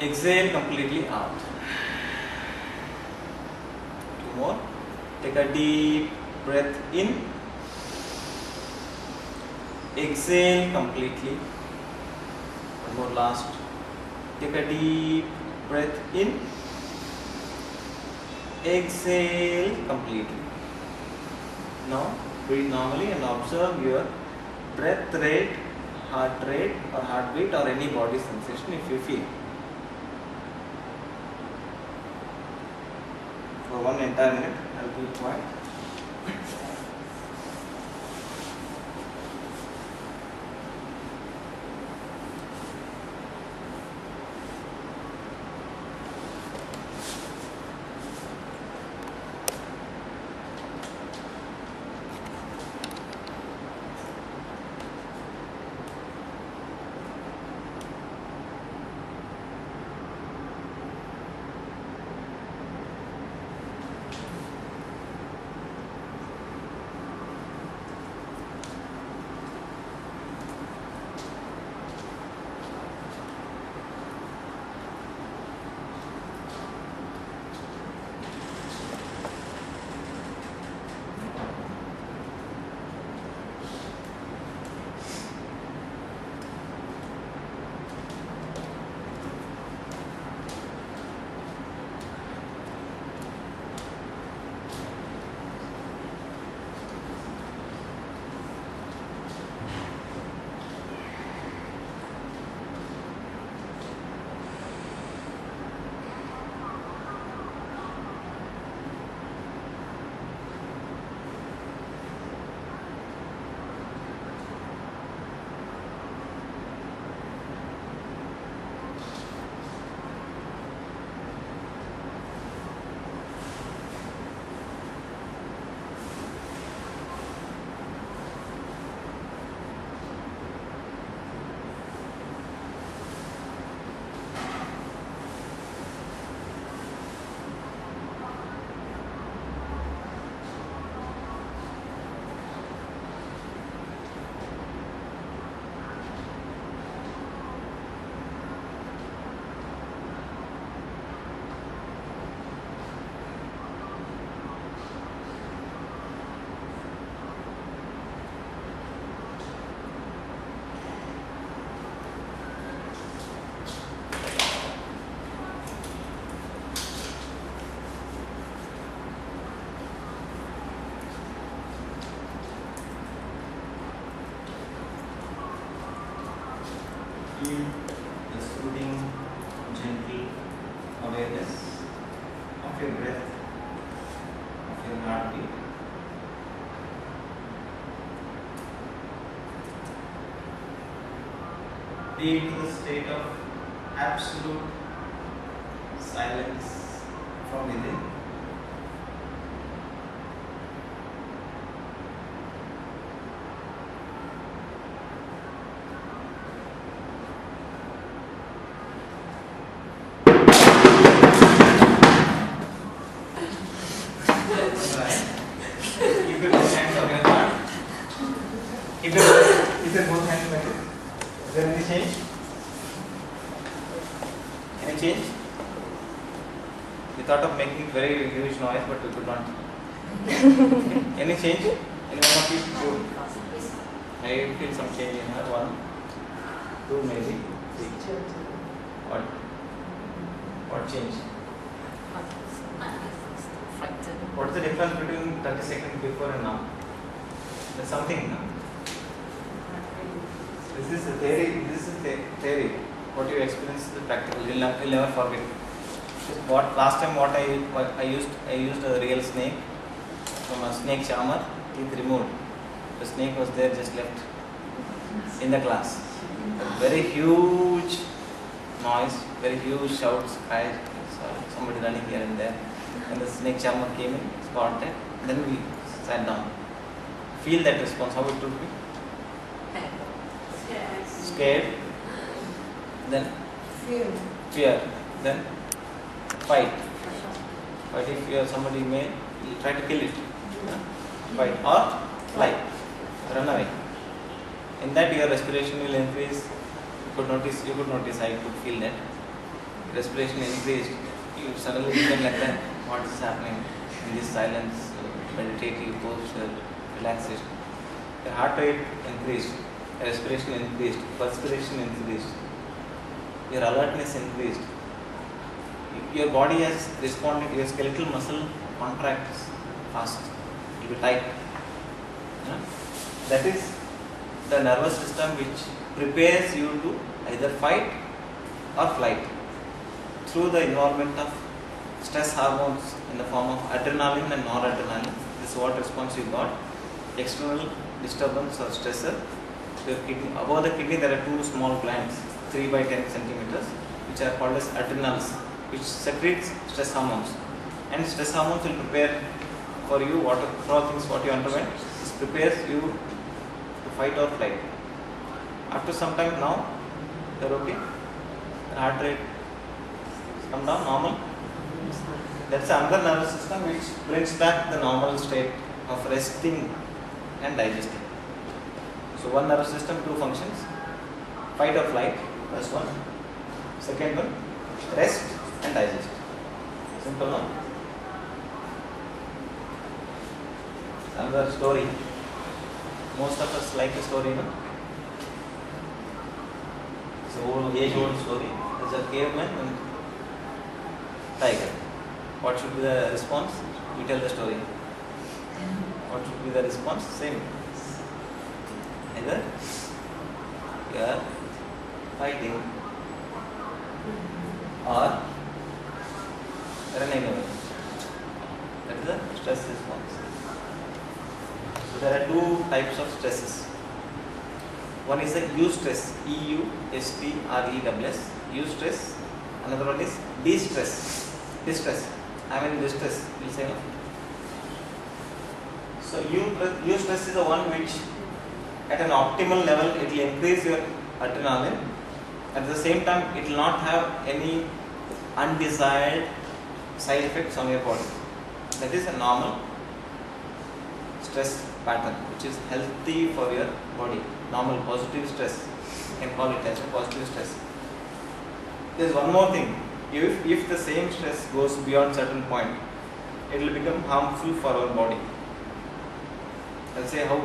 Exhale completely out. Two more. Take a deep breath in. Exhale completely. One more last. Take a deep breath in. Exhale completely. Now breathe normally and observe your breath rate, heart rate or heartbeat or any body sensation if you feel. For one entire minute, I will be quiet. Feel the soothing, gentle awareness of your breath, of your heartbeat. Be in the state of absolute silence from within. Keep your both hands on your heart. Keep your both hands like this. Is there any change? Any change? We thought of making very huge noise, but we could not. Any change? Any one of you? Two. I feel some change in her. One, two, maybe. Three. What change? What's the difference between 30 seconds before and now? There's something now. This is the theory. This is the theory. What you experience is the practical. You'll never forget. What last time? What I used a real snake from a snake charmer. Teeth removed. The snake was there, just left in the class. Very huge noise, very huge shouts, cries. Somebody running here and there. And the snake charmer came in, spotted. Then we sat down. Feel that response, how it would be? Scared, then fear, then fight. But if you are somebody may try to kill it, fight or fly, run away. In that your respiration will increase. You could notice, I could feel that. Respiration increased. You suddenly become like that. What is happening in this silence, meditative posture, relaxation? Your heart rate increased, respiration increased, perspiration increased, your alertness increased. Your body has responded, your skeletal muscle contracts fast, it will be tight. That is the nervous system which prepares you to either fight or flight through the involvement of stress hormones in the form of adrenaline and noradrenaline. This is what response you got. External disturbance or stressor. Your kidney, above the kidney there are two small glands, 3 by 10 centimeters, which are called as adrenals, which secretes stress hormones. And stress hormones will prepare for you what you underwent. This prepares you to fight or flight. After some time now, you are okay. The heart rate come down normal. That's another nervous system which brings back the normal state of resting and digesting. So one nervous system, two functions: fight or flight, first one. Second one, rest and digest. Simple, no? Another story. Most of us like a story, no? It's an age-old story. There's a caveman and tiger. What should be the response? You tell the story. What should be the response? Same. Either you are fighting or running away. That is the stress response. So there are two types of stresses. One is the eustress, E-U-S-T-R-E-S-S, eustress. Another one is distress. Distress. I am in distress. We'll say no. So eustress is the one which, at an optimal level, it will increase your adrenaline. At the same time, it will not have any undesired side effects on your body. That is a normal stress pattern, which is healthy for your body. Normal positive stress. You can call it as a positive stress. There is one more thing. If the same stress goes beyond certain point, it will become harmful for our body. I'll say how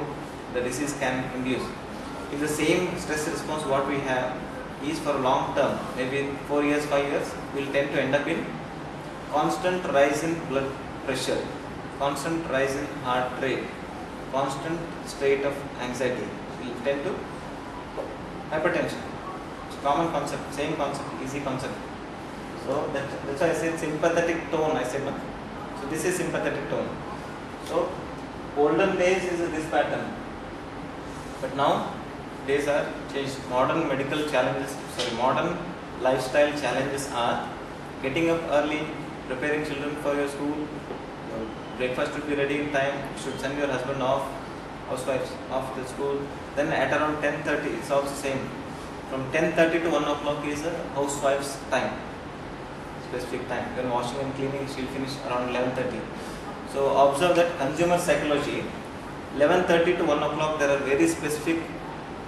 the disease can induce. If the same stress response what we have is for long term, maybe 4 years, 5 years, we will tend to end up in constant rise in blood pressure, constant rise in heart rate, constant state of anxiety. We will tend to hypertension. It's a common concept, same concept, easy concept. So that's why I said sympathetic tone. I said no. So this is sympathetic tone. So olden days is this pattern, but now days are changed. Modern lifestyle challenges are getting up early, preparing children for your school. Your breakfast should be ready in time. You should send your husband off, housewives off to school. Then at around 10:30, it's also same. From 10:30 to 1 o'clock is a housewife's time. Specific time. When washing and cleaning, she'll finish around 11:30. So observe that consumer psychology. 11:30 to 1 o'clock, there are very specific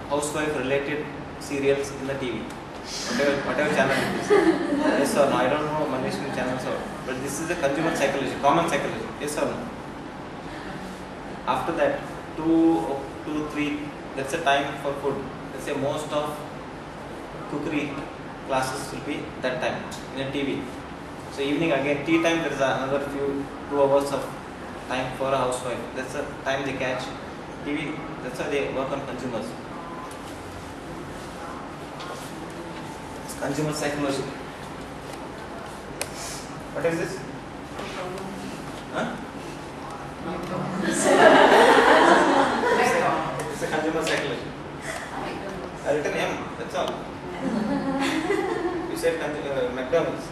housewife related serials in the TV. Whatever channel it is. Yes or no? I don't know Malaysian channels or, but this is the consumer psychology, common psychology. Yes or no? After that, 2, 3, that's a time for food. Let's say most of cookery classes will be that time in a TV. So evening again, tea time, there is another 2 hours of time for a housewife. That's the time they catch TV. That's how they work on consumers. It's consumer psychology. What is this? Huh? It's a consumer psychology. I written M, that's all. You said McDonald's.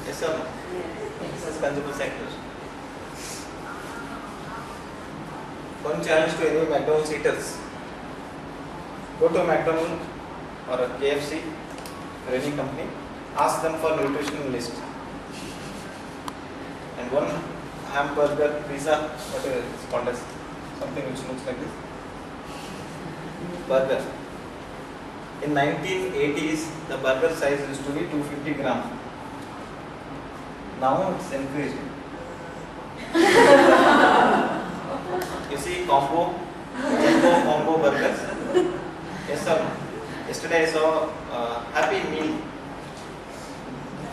Yes or no? This is consumer psychology. one challenge to any McDonald's eaters. Go to a McDonald's or a KFC or any company, ask them for nutritional list. And one hamburger, pizza, whatever it's called as, something which looks like this, burger. In 1980s, the burger size used to be 250 grams. Now it's increased. You see jumbo combo burgers. Yes sir. Yesterday I saw Happy Meal,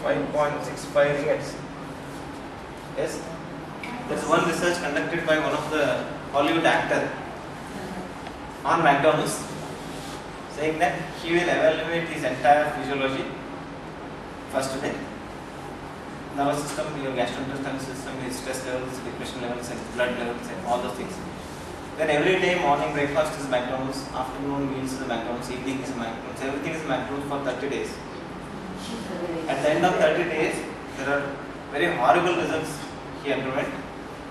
5.65 ringgits. Yes. There's one research conducted by one of the Hollywood actor on McDonald's, saying that he will evaluate his entire physiology first day. Nervous system, your gastrointestinal system, his stress levels, depression levels, and blood levels, and all those things. Then every day, morning breakfast is McDonald's, afternoon meals is McDonald's, evening is McDonald's, everything is McDonald's for 30 days. At the end of 30 days, there are very horrible results he underwent.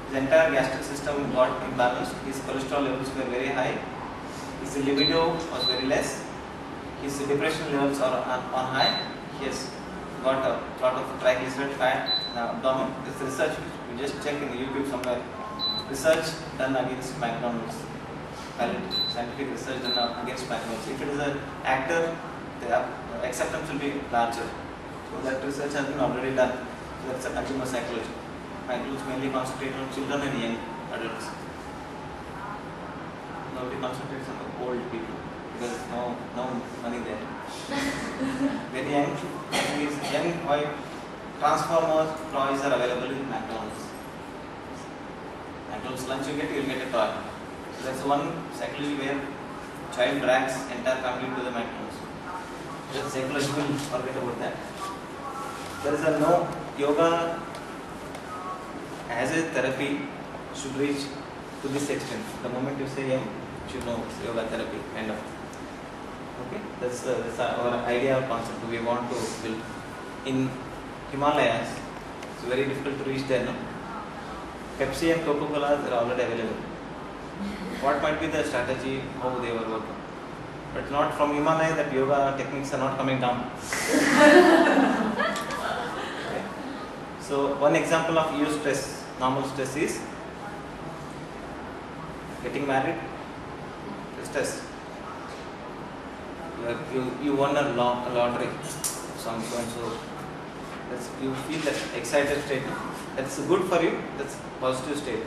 His entire gastric system got imbalanced, his cholesterol levels were very high, his libido was very less, his depression levels are on high, he has got a lot of triglyceride fat in the abdomen. This research, you just check in YouTube somewhere. Research done against McDonald's. Valid scientific research done against McDonald's. If it is an actor, the acceptance will be larger. So that research has been already done. So that's a consumer psychology. McDonald's mainly concentrate on children and young adults. Nobody concentrates on the old people because no money there. Very young, Transformers toys are available in McDonald's. McDonald's lunch you will get a toy. So that's one psychology where child drags entire family to the McDonald's. That's psychological, forget about that. There is a no yoga as a therapy should reach to this extent. The moment you say young, you should know it's yoga therapy, kind of. Okay, that's our idea or concept we want to build. In Himalayas, it's very difficult to reach there. No? Pepsi and Coca-Cola are already available. What might be the strategy, how they were working? But not from Himalaya that yoga techniques are not coming down. Okay. So one example of eustress, normal stress is getting married, stress. You won a lottery, so and so. You feel that excited state. That's good for you. That's positive state.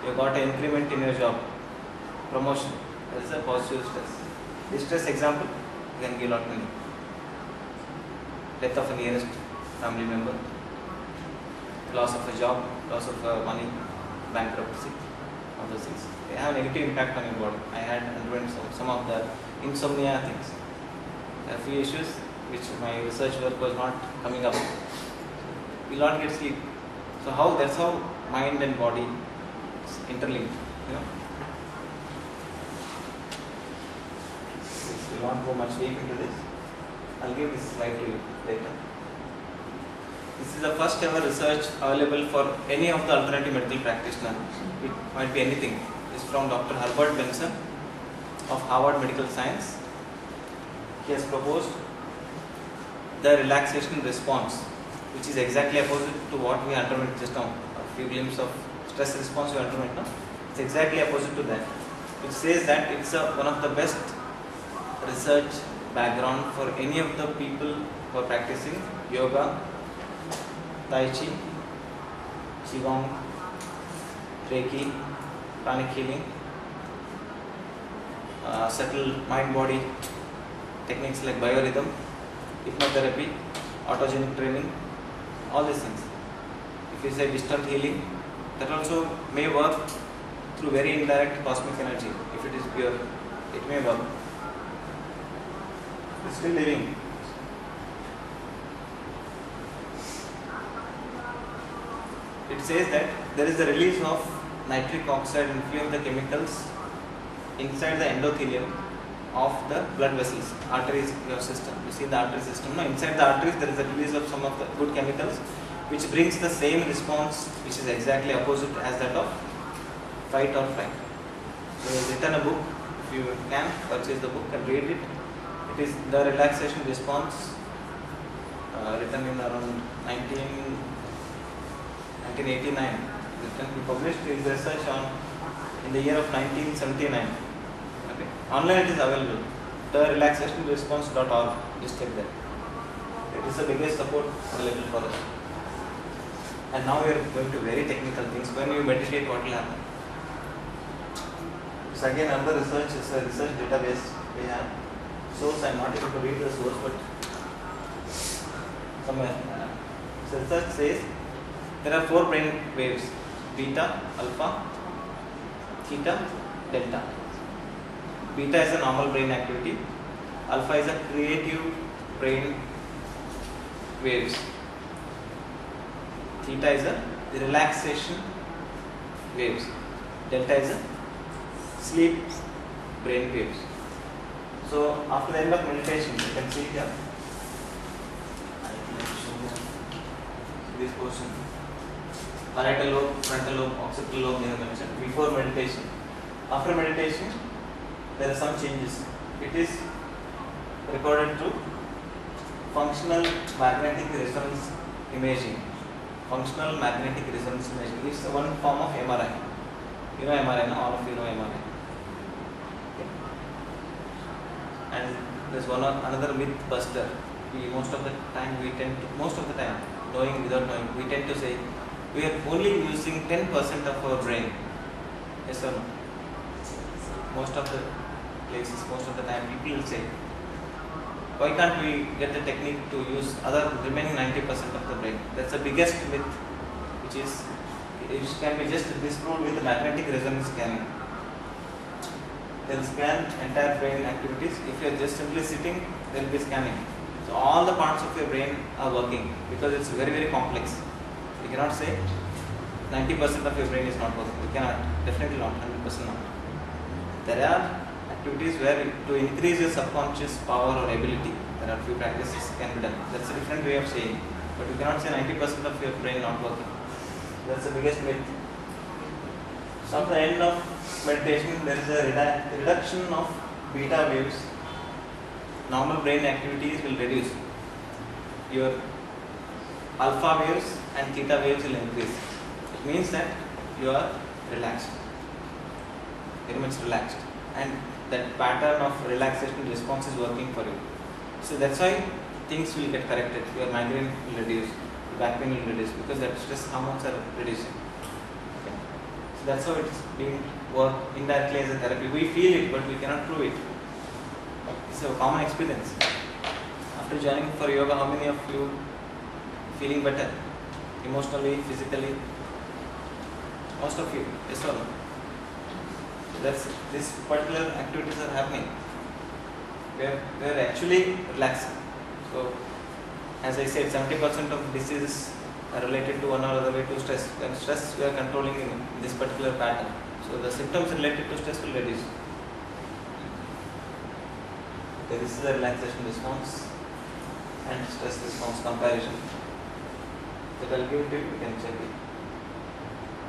You got an increment in your job, promotion. That is a positive stress. Distress example, you can give a lot of money. Death of a nearest family member, loss of a job, loss of money, bankruptcy, all those things. They have a negative impact on your body. I had underwent some of the insomnia things. There are few issues which my research work was not coming up. You will not get sleep. So that's how mind and body is interlinked. We won't go much deep into this. I'll give this slide to you later. This is the first ever research available for any of the alternative medical practitioner. It might be anything. It's from Dr. Herbert Benson of Harvard Medical Science. He has proposed the relaxation response, which is exactly opposite to what we underwent just now. A few glimpses of stress response we underwent now. It's exactly opposite to that. It says that it's one of the best research background for any of the people who are practicing yoga, Tai Chi, Qigong, Reiki, pranic healing, subtle mind-body techniques like biorhythm, hypnotherapy, autogenic training, all these things. If you say distant healing, that also may work through very indirect cosmic energy. If it is pure, it may work. It's still living. It says that there is the release of nitric oxide and few of the chemicals inside the endothelium of the blood vessels, arteries in your system. You see the artery system. Now, inside the arteries there is a release of some of the good chemicals which brings the same response which is exactly opposite as that of fight or flight. He has written a book. If you can purchase the book and read it, it is the relaxation response, written in around 1989. He published his research in the year of 1979. Okay. Online it is available. therelaxationresponse.org. Just check that. It is the biggest support available for us. And now we are going to very technical things. When you meditate, what will happen? It's again another research. It's a research database we have. Source, I am not able to read the source, but somewhere. So research says there are 4 brain waves: beta, alpha, theta, delta. Beta is a normal brain activity. Alpha is a creative brain waves. Theta is a relaxation waves. Delta is a sleep brain waves. So after the end of meditation, you can see here. I will show you this portion. Parietal lobe, frontal lobe, occipital lobe, they have mentioned before meditation. After meditation, there are some changes. It is recorded through functional magnetic resonance imaging. Functional magnetic resonance imaging is one form of MRI. You know MRI, no? All of you know MRI. Okay. And there's another myth buster. Most of the time, knowing without knowing, we tend to say we are only using 10% of our brain. Yes or no? Most of the places, most of the time, people will say, why can't we get the technique to use other remaining 90% of the brain? That's the biggest myth, which can be just disproved with the magnetic resonance scanning. They'll scan entire brain activities. If you are just simply sitting, they'll be scanning. So all the parts of your brain are working because it's very, very complex. You cannot say 90% of your brain is not working. You cannot, definitely not, 100% not. There are activities where to increase your subconscious power or ability, there are few practices can be done. That's a different way of saying. But you cannot say 90% of your brain not working. That's the biggest myth. So at the end of meditation, there is a reduction of beta waves. Normal brain activities will reduce. Your alpha waves and theta waves will increase. It means that you are relaxed, very much relaxed, and that pattern of relaxation response is working for you. So that's why things will get corrected. Your migraine will reduce, your back pain will reduce, because that stress hormones are reducing. Okay. So that's how it's being worked indirectly as a therapy. We feel it, but we cannot prove it. It's a common experience. After joining for yoga, how many of you feeling better? Emotionally, physically? Most of you, yes or no? That's this particular activities are happening. We are actually relaxing. So, as I said, 70% of diseases are related to one or other way to stress. When stress, we are controlling in this particular pattern. So, the symptoms related to stress will reduce. Okay, this is the relaxation response and stress response comparison. That I'll give it to you. You can check it.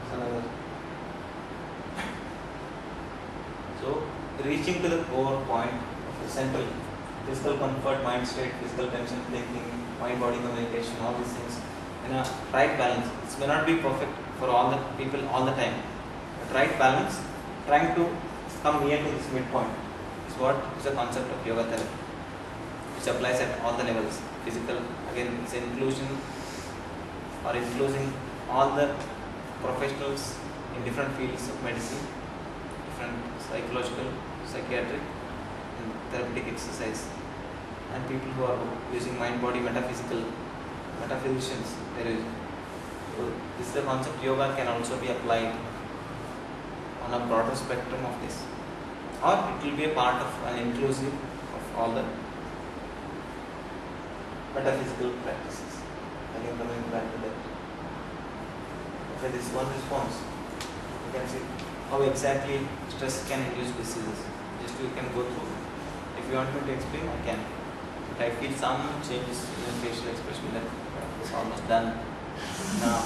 It's another. So, reaching to the core point of the central physical comfort, mind state, physical tension, thinking, mind-body communication, all these things in a right balance. It may not be perfect for all the people all the time, but right balance, trying to come near to this midpoint is what is the concept of yoga therapy, which applies at all the levels. Physical, again, it's inclusion or including all the professionals in different fields of medicine, different psychological, psychiatric, and therapeutic exercise, and people who are using mind-body metaphysicians. So this is the concept. Yoga can also be applied on a broader spectrum of this, or it will be a part of an inclusive of all the metaphysical practices. Again, coming back to that. Okay, this one response. You can see how exactly stress can induce diseases. Just you can go through. If you want me to explain, I can. But I feel some changes in facial expression that it's almost done. Now,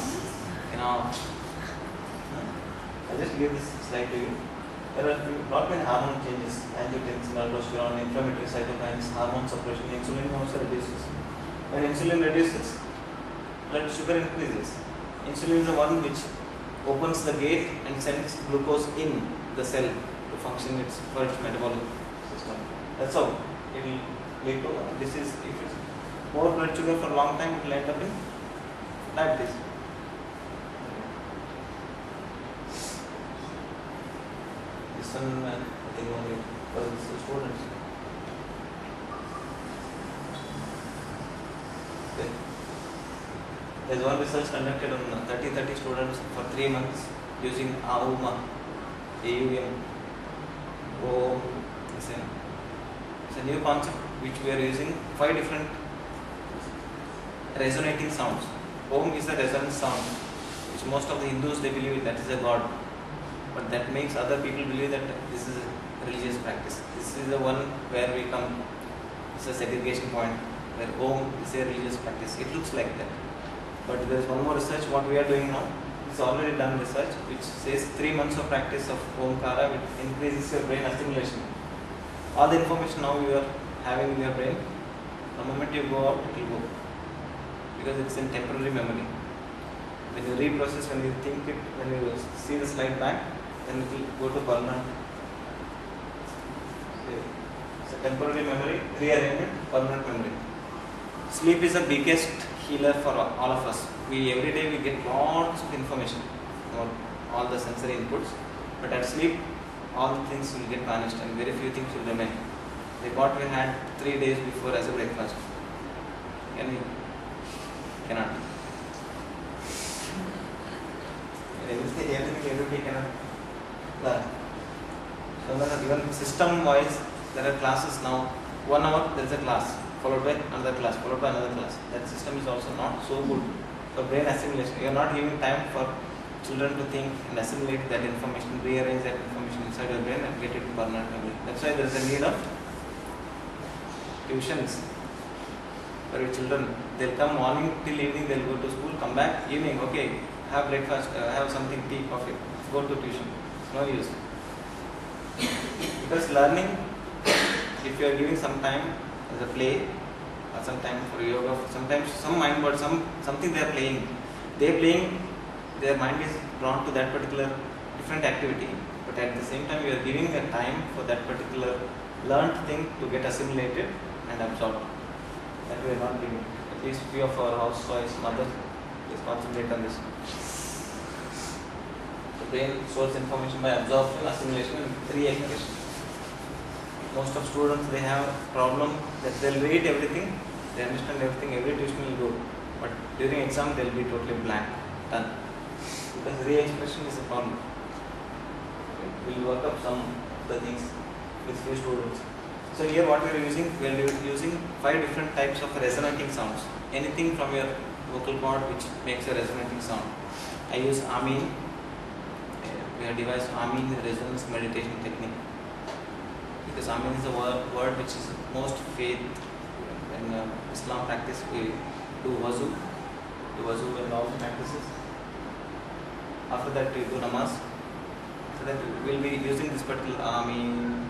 I'll just give this slide to you. There are lot many hormone changes, angiotensin, aldosterone, inflammatory cytokines, hormone suppression, insulin also reduces. When insulin reduces, blood sugar increases. Insulin is the one which opens the gate and sends glucose in the cell to function for its metabolic system. That's how it will lead to disease. If it's more blood sugar for a long time, it will end up in diabetes. This one, I think only for the students. Okay. There's one research conducted on 30 students for 3 months using AUM. Oh, it's a new concept which we are using 5 different resonating sounds. Om is a resonant sound, which most of the Hindus they believe that is a god, but that makes other people believe that this is a religious practice. This is the one where we come. It's a segregation point where Om is a religious practice. It looks like that, but there is one more research. What we are doing now is already done research which says 3 months of practice of Omkara which increases your brain assimilation. All the information now you are having in your brain, the moment you go out, it will go. Because it's in temporary memory. When you reprocess, when you think it, when you see the slide back, then it will go to permanent. It's a temporary memory, rearrangement, permanent memory. Sleep is the biggest healer for all of us. Every day we get lots of information about all the sensory inputs, but at sleep, all the things will get vanished and very few things will remain. Like what we had 3 days before as a breakfast. Can we? Cannot. Everything cannot learn. So even system wise, there are classes now. 1 hour there is a class, followed by another class, followed by another class. That system is also not so good for brain assimilation. You are not giving time for children to think and assimilate that information, rearrange that information inside your brain and get it to permanent memory. That's why there is a need of tuitions for your children. They'll come morning till evening, they'll go to school, come back, evening, okay, have breakfast, have something, tea, coffee, go to tuition. It's no use. Because learning, if you are giving some time as a play, or some time for yoga, sometimes some mind word, something they are playing. Their mind is drawn to that particular different activity. But at the same time, you are giving a time for that particular learned thing to get assimilated and absorbed. That we are not giving. At least few of our housewives, mothers, please concentrate on this. The brain stores information by absorption, assimilation, and re-activation. Most of students, they have a problem that they'll read everything, they understand everything, every tuition will go, but during exam they'll be totally blank, done. Because re-expression is a problem. We'll work up some of the things with few students. So here what we are using 5 different types of resonating sounds. Anything from your vocal cord which makes a resonating sound. I use Amin. We have devised Amin resonance meditation technique. Because Amin is a word which is most faith. In Islam practice, we do wuzu and all the practices. After that, we do namaz. So that we will be using this particular Amin.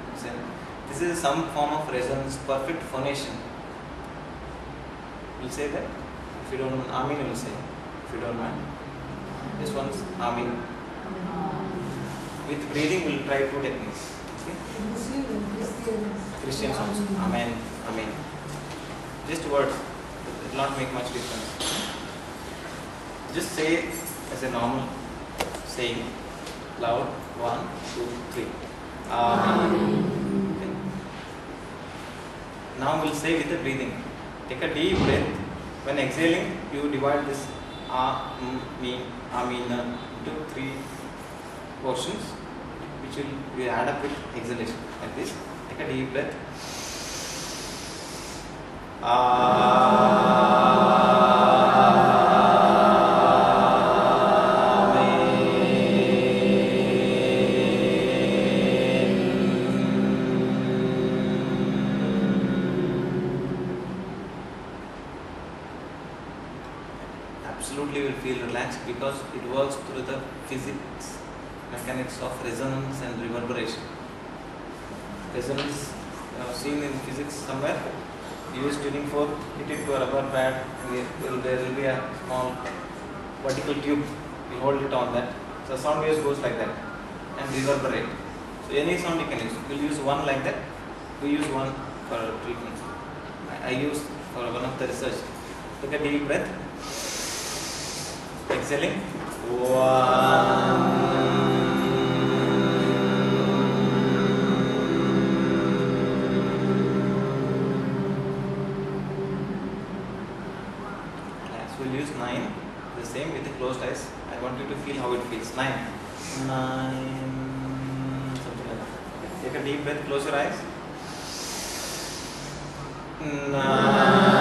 This is some form of resonance, perfect phonation. We'll say that. If you don't know Amin, we'll say. If you don't mind. This one's Amin. With breathing, we'll try 2 techniques. Muslim and Christian. Christian songs. Amen. Amen. Just words. It will not make much difference. Just say as a normal saying. Loud. 1, 2, 3. Amen. Okay. Now we'll say with the breathing. Take a deep breath. When exhaling, you divide this Amina into 3 portions, which will add up with exhalation. Like this. Take a deep breath. Absolutely will feel relaxed because it works through the physics mechanics of resonance and reverberation. Resonance seen in physics somewhere. You use tuning fork, hit it to a rubber pad, there will be a small vertical tube, you hold it on that. So sound waves goes like that and reverberate. So any sound you can use. We'll use one like that. We use one for treatment. I use for one of the research. Take a deep breath. Exhaling. We'll use 9, the same with the closed eyes. I want you to feel how it feels. 9, something like that. Take a deep breath, close your eyes. 9.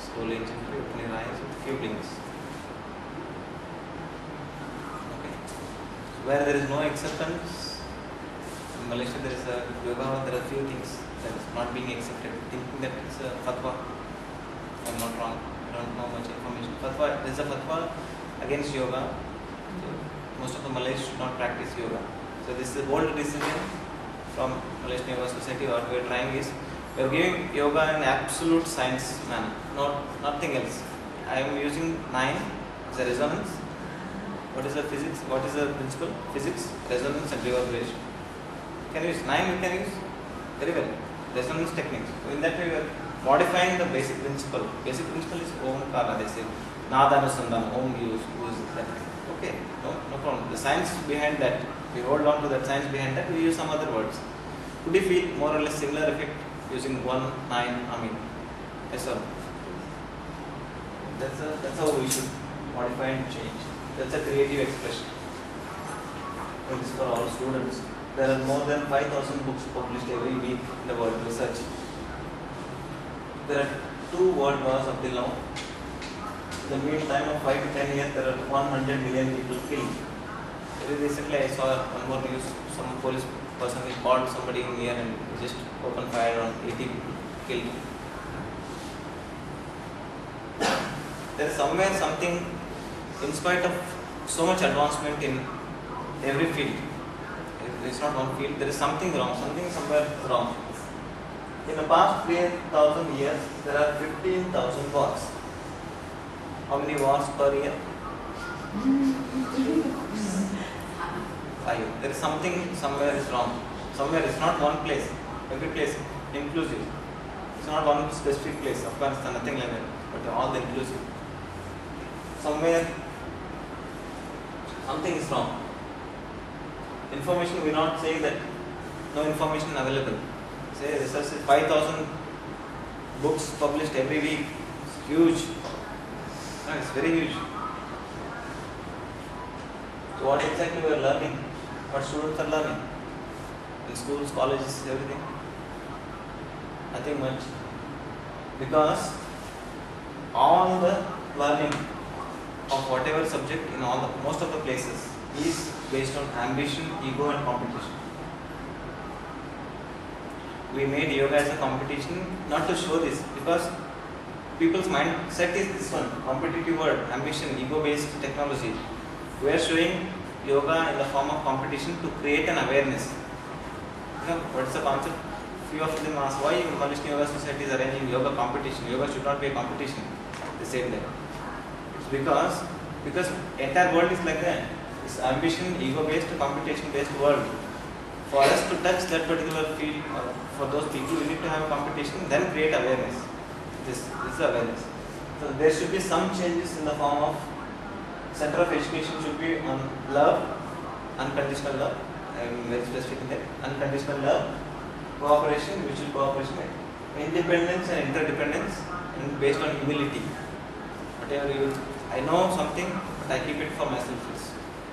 Slowly and gently open your eyes with a few blinks. Okay. Where there is no acceptance, in Malaysia there is a yoga, there are few things that is not being accepted. Thinking that it's a fatwa. I'm not wrong. I don't know much information. Fatwa, there is a fatwa against yoga. So most of the Malays should not practice yoga. So this is a bold decision from Malaysian Yoga Society. What we are trying is, we are giving yoga in absolute science manner, nothing else. I am using 9 as a resonance. What is the physics? What is the principle? Physics, resonance and reverberation. Can you use 9? You can use very well. Resonance techniques. So in that way we are modifying the basic principle. Basic principle is Omkara, they say. Nadanusandana, Om use that. Okay, no problem. The science behind that, we hold on to that science behind that, we use some other words. Could you feel more or less similar effect using 1, 9, Amin? Yes sir. That's how we should modify and change. That's a creative expression. And this is for all students. There are more than 5,000 books published every week in the world research. There are 2 world wars up till now. In the meantime of 5 to 10 years, there are 100 million people killed. Very recently, I saw one more news. Some police person called somebody near and just opened fire on 80 people killed. There is somewhere something, in spite of so much advancement in every field, it's not one field, there is something wrong, something somewhere wrong. In the past 3,000 years, there are 15,000 wars. How many wars per year? 5. There is something somewhere is wrong. Somewhere it's not one place. Every place inclusive. It's not one specific place. Afghanistan, nothing like that. But they're all inclusive. Somewhere something is wrong. Information, we not say that no information available. Say research is 5,000 books published every week. It's huge. No, it's very huge. So what exactly we are learning? What students are learning? In schools, colleges, everything? Nothing much. Because all the learning of whatever subject in all the most of the places is based on ambition, ego and competition. We made yoga as a competition not to show this, because people's mindset is this one, competitive word, ambition, ego based technology. We are showing yoga in the form of competition to create an awareness. You know, what's the concept? Few of them ask, why Malaysian Yoga Society is arranging yoga competition? Yoga should not be a competition. They say that. It's because entire world is like that. It's ambition, ego-based, competition-based world. For us to touch that particular field, for those people, we need to have a competition, then create awareness. This is awareness. So there should be some changes in the form of center of education should be on love, unconditional love. I am very specific in that. Unconditional love, cooperation, mutual cooperation, independence and interdependence, and based on humility. Whatever you, I know something, but I keep it for myself.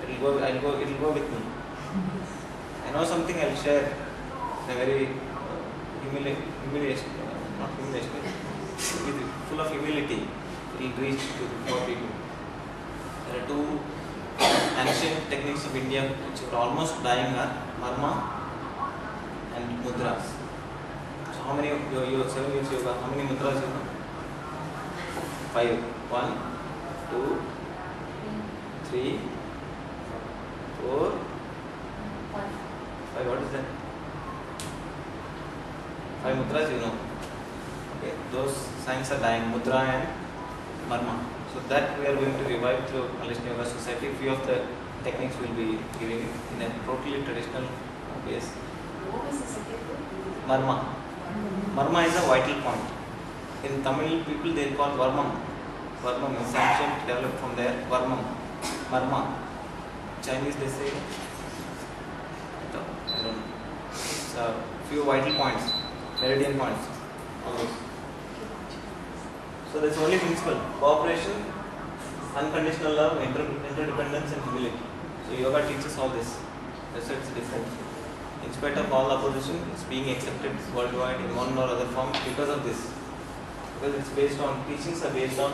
It will go with me. I know something, I will share in a very humiliation, not humiliation, full of humility. It will reach to more people. There are 2 ancient techniques of India which are almost dying are Marma and Mudras. So how many, you 7 years yoga, how many Mudras you know? 5. 1, 2, 3, 4, 5. What is that? 5 Mudras you know. Okay, those signs are dying, Mudra and Marma. So that we are going to revive through Malaysian Yoga Society. Few of the techniques will be giving in a totally traditional ways. What was the second word? Marma. Marma is a vital point. In Tamil people they call Varmam. Varmam is ancient, developed from there. Varmam. Marma. Chinese they say, I don't know. So few vital points, meridian points. All those. So that's only principle: cooperation, unconditional love, interdependence, and humility. So yoga teaches all this. That's why it's different. In spite of all opposition, it's being accepted worldwide in one or other form because of this. Because it's based on, teachings are based on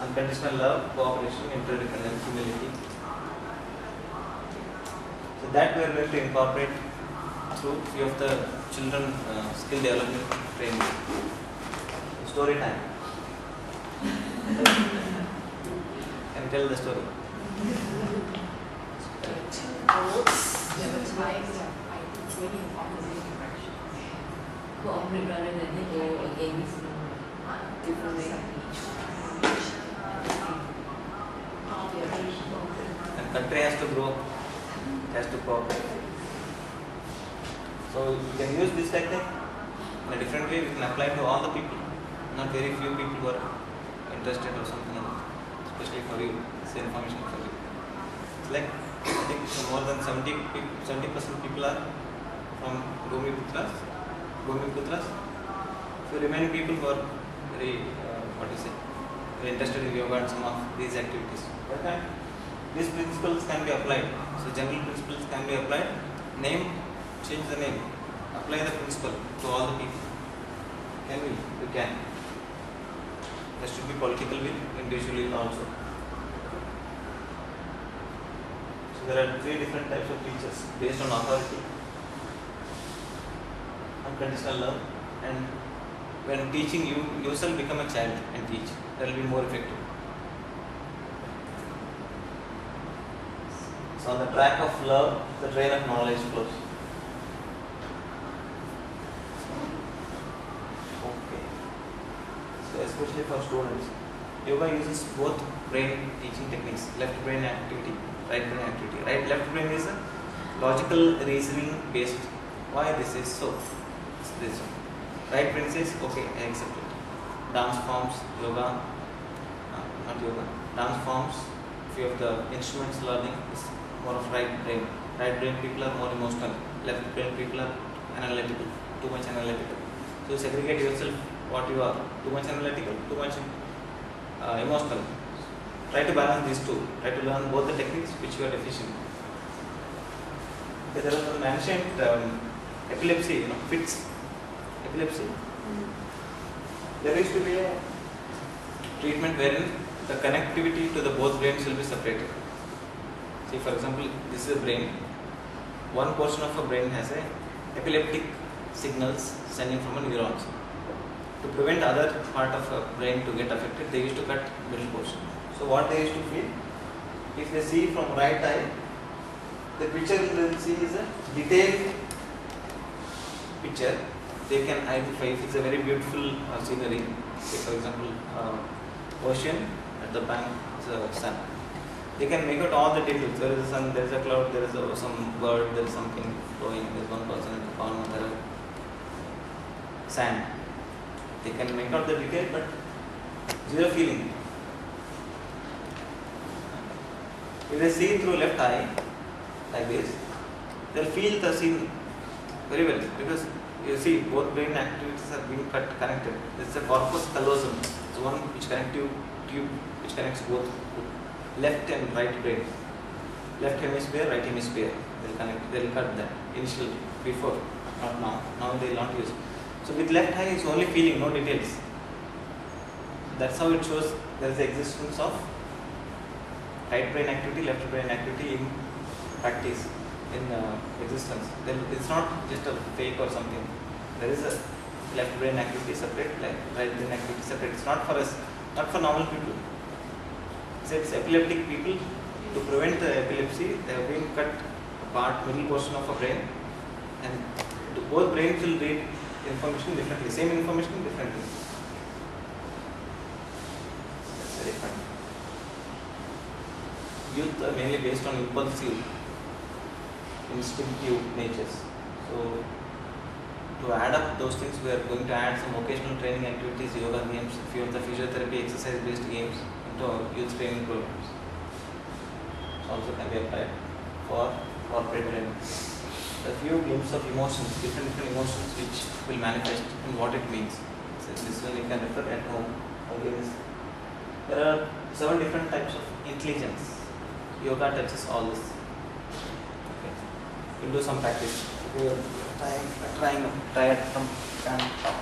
unconditional love, cooperation, interdependence, humility. So that we are going to incorporate through few of the children skill development training. Story time. Can tell the story. Boats, there were times I think going in opposite direction. Cooperate rather than go against different way. And country has to grow, has to cooperate. So you can use this technique in a different way. We can apply to all the people. Not very few people who are interested or something like that. Especially for you, it's information for you. It's like, I think more than 70% people are from Bhumiputras. So remaining people who are very, very interested in yoga and some of these activities. Okay? These principles can be applied. So general principles can be applied. Name, change the name. Apply the principle to all the people. Can we? We can. There should be political will, individually also. So there are 3 different types of teachers based on authority, unconditional love, and when teaching, you yourself become a child and teach. That will be more effective. So on the track of love, the train of knowledge flows. Okay. So especially for students, yoga uses both brain teaching techniques, left brain activity, right brain activity. Left brain is a logical reasoning based. Why this is so? It's this one. Right brain says, okay, I accept it. Dance forms, yoga, not yoga. Dance forms, few of the instruments learning is more of right brain. Right brain people are more emotional. Left brain people are analytical, too much analytical. So segregate yourself what you are. Too much analytical, too much emotional. Try to balance these two. Try to learn both the techniques which you are deficient. Okay, there was an ancient epilepsy, fits. Epilepsy. There used to be a treatment wherein the connectivity to the both brains will be separated. See, for example, this is a brain. One portion of a brain has a epileptic signals sending from a neurons. To prevent other part of a brain to get affected, they used to cut middle portion. So what they used to feel, if they see from right eye, the picture they will see is a detailed picture. They can identify if it's a very beautiful scenery. Say for example, ocean, at the bank is a sun. They can make out all the details. There is a sun, there is a cloud, there is some bird, there is something flowing, there is one person in the corner, there is sand. They can make out the detail, but zero feeling. If they see through left eye, like this, they'll feel the scene very well, because you see both brain activities are being connected. This is a corpus callosum. It's one which tube which connects both left and right brain. Left hemisphere, right hemisphere. They'll cut that initially, before, not now. Now they will not use. So with left eye it's only feeling, no details. That's how it shows there is the existence of right brain activity, left brain activity in practice, in existence. Then it's not just a fake or something. There is a left brain activity separate, right brain activity separate. It's not for us, not for normal people. It's epileptic people. To prevent the epilepsy, they have been cut apart middle portion of a brain, and both brains will read information differently, same information differently. That's very fun. Youth are mainly based on impulsive, instinctive natures. So, to add up those things, we are going to add some occasional training activities, yoga games, few of the physiotherapy exercise-based games into our youth training programs. Also can be applied for corporate training. A few glimpses of emotions, different emotions which will manifest and what it means. So this one you can refer at home. There are 7 different types of intelligence. Yoga touches all this. Okay. We'll do some practice. We are tired from stand up.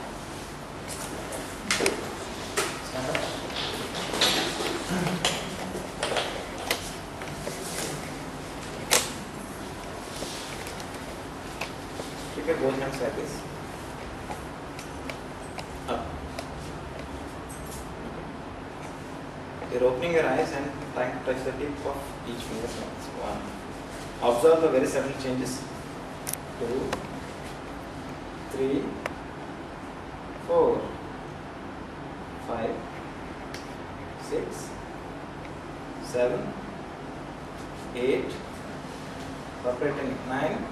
Stand up. Keep your both hands like this. Up. Okay. You're opening your eyes and trying to touch the tip of each finger. One. Observe the very subtle changes. 2, 3, 4, 5, 6, 7, 8, separating 9,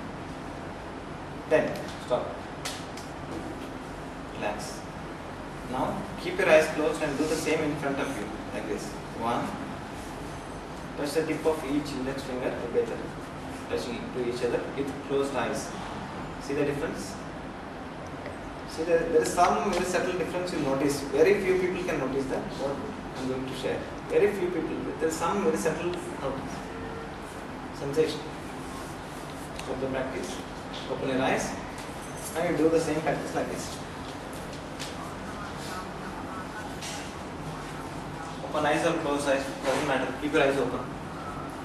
10. Stop. Relax. Now keep your eyes closed and do the same in front of you, like this. 1. Touch the tip of each index finger together, touching to each other with closed eyes. See the difference? See, there is some very subtle difference you notice. Very few people can notice that, what I am going to share. Very few people. There is some very subtle sensation. Stop the practice. Open your eyes. Now you do the same practice like this. Open eyes or closed eyes, doesn't matter. Keep your eyes open.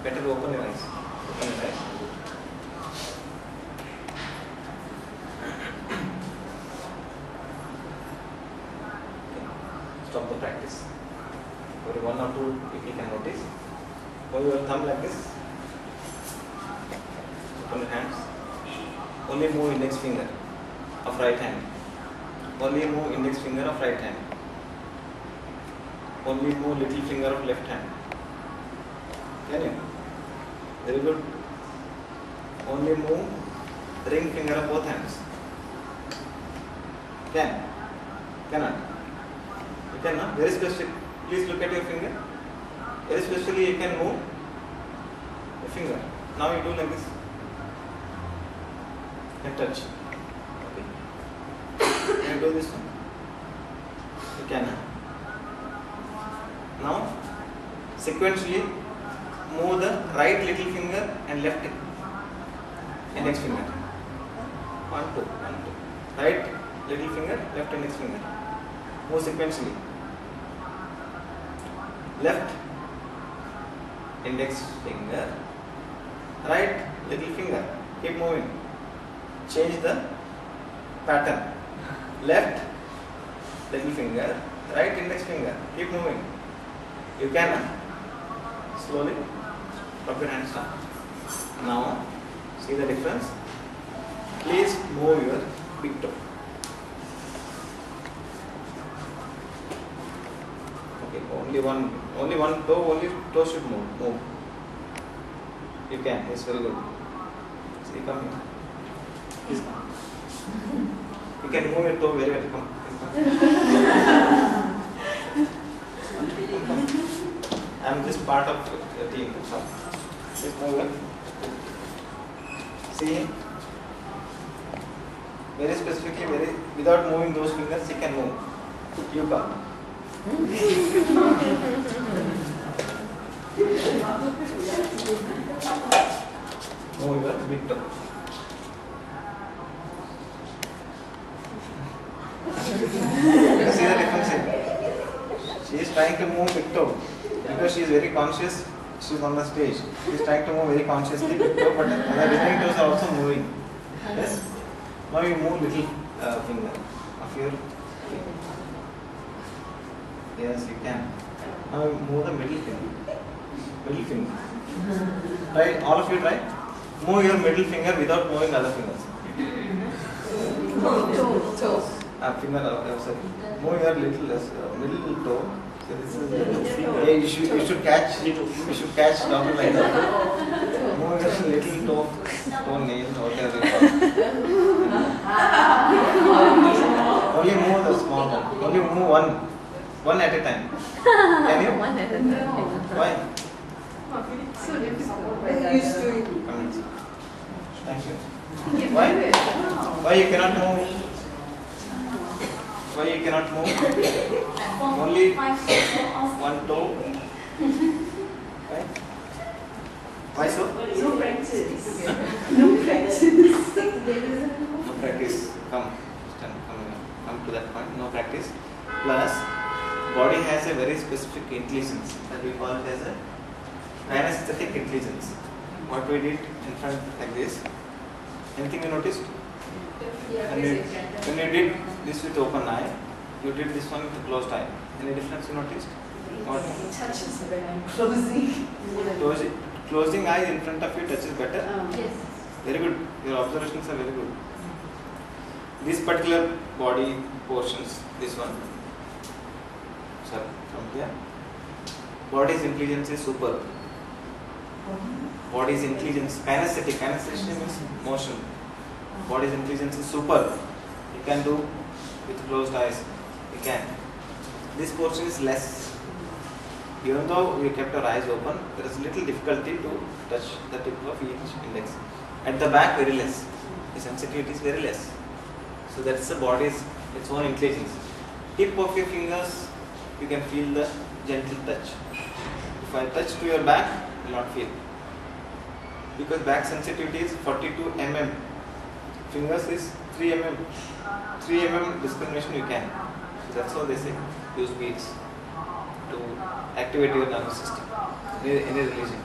Better to open your eyes. Open your eyes. Stop the practice. Only 1 or 2 people can notice. Hold your thumb like this. Open your hands. Only move index finger of right hand. Only move index finger of right hand. Only move little finger of left hand. Can you? Very good. Only move ring finger of both hands. Can? Cannot? You cannot? Very specific. Please look at your finger. Very specifically you can move the finger. Now you do like this. And touch. Okay. Can you do this one? You can. Now, sequentially move the right little finger and left index finger. 1, 2, 1, 2. Right little finger, left index finger. Move sequentially. Left index finger, right little finger. Keep moving. Change the pattern. Left little finger, right index finger. Keep moving. You can slowly drop your hands down. Now, see the difference? Please move your big toe. Okay, only one toe, only toe should move. You can, it's very good. See, come here. Please come. You can move your toe very well. Come. I am just part of the team. So, just move it. See, very specifically, without moving those fingers, you can move. You come. Move your big toe. See the difference here? She is trying to move big toe because she is very conscious. She's on the stage. She's trying to move very consciously with toe, but the remaining toes are also moving. Yes? Now you move little finger of your finger. Yes, you can. Now you move the middle finger. Middle finger. Try, all of you try. Move your middle finger without moving other fingers. Toe. Finger, sorry. Move your little middle toe. So this is yeah, you should catch down like that. Move your little toe nail, whatever you call it. Only move the small one. Only move one at a time. Can you? One at a time. Why? So difficult. Used to it. Thank you. Why? Why you cannot move? Why you cannot move? Only one toe. Why? Why so? No practice. No practice. Come to that point. No practice. Plus, body has a very specific intelligence that we call it as a kinesthetic intelligence. What we did in front like this. Anything you noticed? When you did this with open eye, you did this one with closed eye. Any difference you noticed? What? Touches when I'm Closing eye in front of you touches better. Yes. Very good. Your observations are very good. This particular body portions, this one. Sir, from here. Body's intelligence is super. Body's intelligence, kinesthetic. Kinesthetic means motion. Body's intelligence is super. You can do with closed eyes. You can. This portion is less. Even though you kept your eyes open, there is little difficulty to touch the tip of each index. At the back, very less. The sensitivity is very less. So that's the body's its own intelligence. Tip of your fingers, you can feel the gentle touch. If I touch to your back, you will not feel. Because back sensitivity is 42 mm. Fingers is 3 mm. 3 mm discrimination you can. So that's how they say. Use beads to activate your nervous system. Any religion.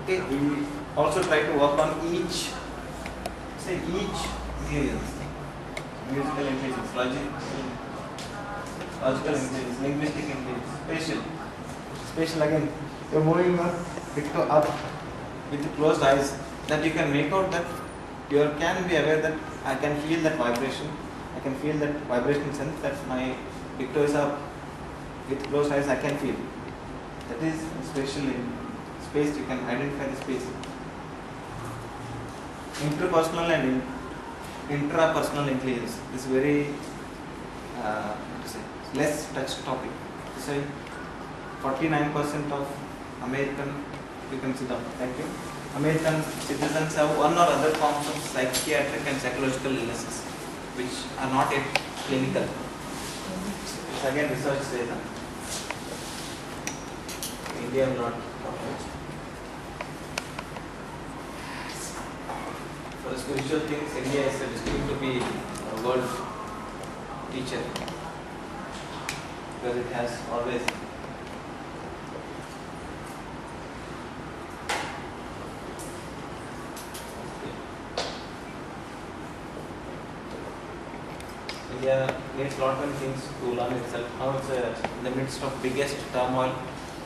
Okay, we also try to work on each intelligence. Musical intelligence, logical intelligence, linguistic intelligence, spatial again. You're moving your picture up with closed eyes, that you can make out that you can be aware that I can feel that vibration. I can feel that vibration sense that my picture is up. With closed eyes I can feel. That is spatial space, you can identify the space. Interpersonal and intrapersonal intelligence. This is very less touched topic. So 49% of American, you can sit down, thank you. American citizens have one or other forms of psychiatric and psychological illnesses which are not yet clinical. It's again research data. India will not talk much. For the spiritual things, India is destined to be a world teacher because it has always India needs a lot many things to learn itself. Now it's in the midst of biggest turmoil,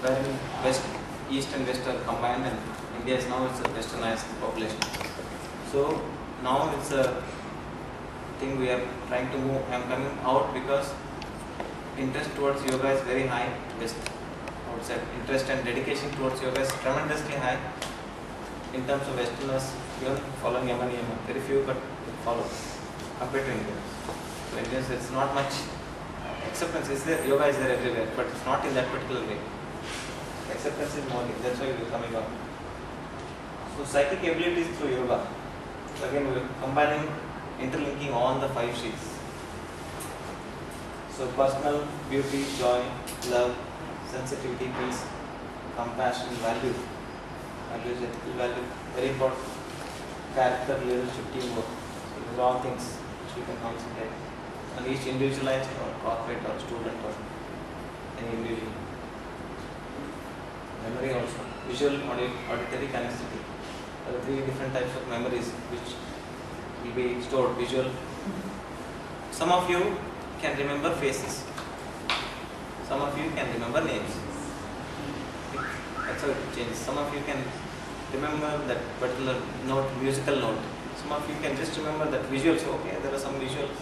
wherein West, East and West are combined, and India is now it's a westernized population. So now it's a thing we are trying to move. I am coming out because interest towards yoga is very high. West outside interest and dedication towards yoga is tremendously high. In terms of Westerners, even following Yama, very few but follow compared to Indians. So Indians, it's not much acceptance is there. Yoga is there everywhere, but it's not in that particular way. Acceptance is more. That's why we're coming up. So psychic abilities through yoga. So again, we're combining, interlinking all the 5 sheets. So personal, beauty, joy, love, sensitivity, peace, compassion, value. Value is ethical value, very important. Character, leadership, teamwork. So these are all things which we can concentrate on each individualized or corporate or student or any individual. Memory also. visual, auditory, kinesthetic. There are 3 different types of memories which will be stored. Visual. Some of you can remember faces. Some of you can remember names. That's how it changes. Some of you can remember that particular note, musical note. Some of you can just remember that visuals. Okay, there are some visuals.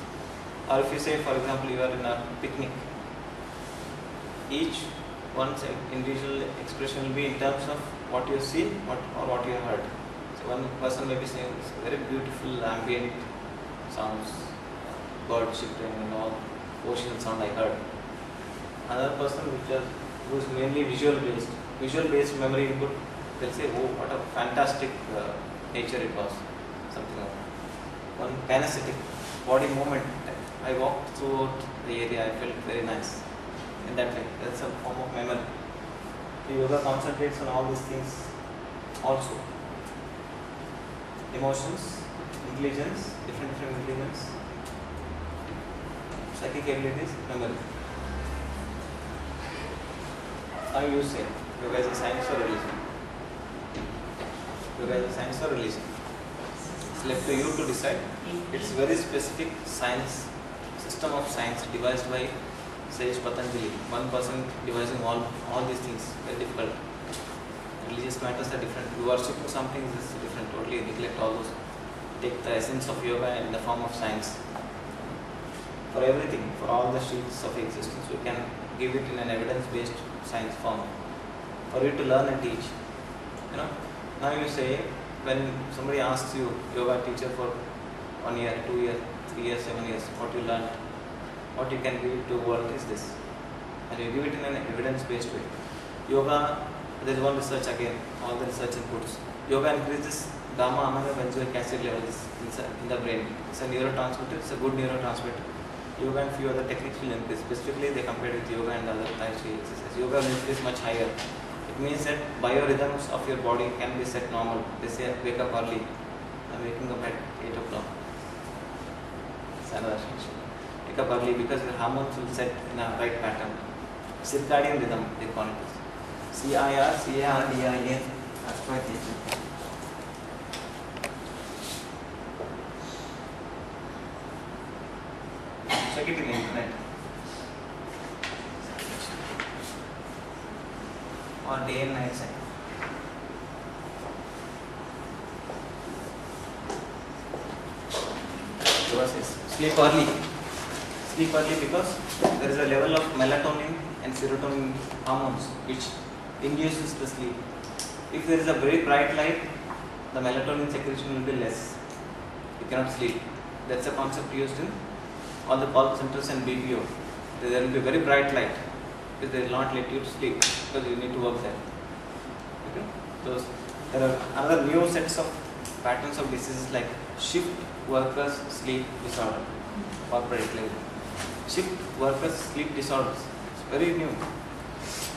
Or if you say, for example, you are in a picnic, each one's individual expression will be in terms of what you see, or what you heard. So one person may be saying very beautiful ambient sounds, bird chirping and all, ocean sound I heard. Another person who is mainly visual based memory input, they'll say, oh, what a fantastic nature it was, something like that. One kinesthetic, body movement. I walked through the area, I felt very nice. In that way, that's a form of memory. The yoga concentrates on all these things also. Emotions, intelligence, different intelligence, psychic abilities, memory. Now you say, yoga is a science or religion? Yoga is a science or religion? It's left to you to decide. It's very specific science, system of science devised by Sage Patanjali. One person devising all these things, very difficult. Religious matters are different. You worship something is different, totally neglect all those. Take the essence of yoga in the form of science. For everything, for all the sheets of existence, we can give it in an evidence-based science form. For you to learn and teach. Now you say, when somebody asks you, yoga teacher for 1 year, 2 years, 3 years, 7 years, what you learned, what you can give to the world is this. And you give it in an evidence-based way. Yoga, there is one research again, all the research inputs. Yoga increases gamma aminobenzoic acid levels in the brain. It's a neurotransmitter, it's a good neurotransmitter. Yoga and few other techniques will increase. Specifically, they compared with yoga and other Tai Chi exercises. Yoga will increase much higher. It means that biorhythms of your body can be set normal. They say, wake up early. I'm waking up at 8 o'clock. It's another thing. Wake up early because your hormones will set in a right pattern. Circadian rhythm, they call it. CIRCARDIAN. That's why they do. Check it in the internet. Or day and night cycle. Yoga says, sleep early. Sleep early because there is a level of melatonin and serotonin hormones which induces the sleep. If there is a very bright light, the melatonin secretion will be less. You cannot sleep. That's a concept used in all the call centers and BPO. There will be very bright light because they will not let you sleep because you need to work there. Okay? So there are another new sets of patterns of diseases like shift workers sleep disorder, corporate level. Shift workers sleep disorders. It's very new.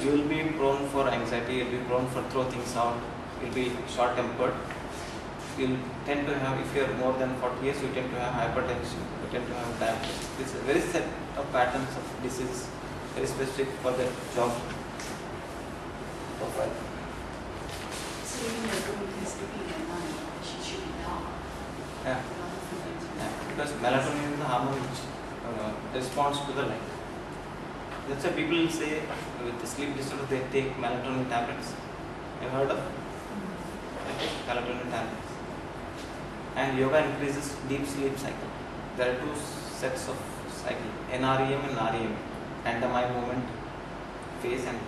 You will be prone for anxiety, you will be prone for throw things out, you will be short tempered. You will tend to have, if you are more than 40 years, you tend to have hypertension, you tend to have diabetes. This is a very set of patterns of disease, very specific for the job profile. So even though we can sleeping at night, she should be down. Yeah. Because melatonin is the hormone which responds to the light. That's why people say with the sleep disorder they take melatonin tablets. Have you heard of? They take melatonin tablets. And yoga increases deep sleep cycle. There are 2 sets of cycle, NREM and REM, random eye movement phase and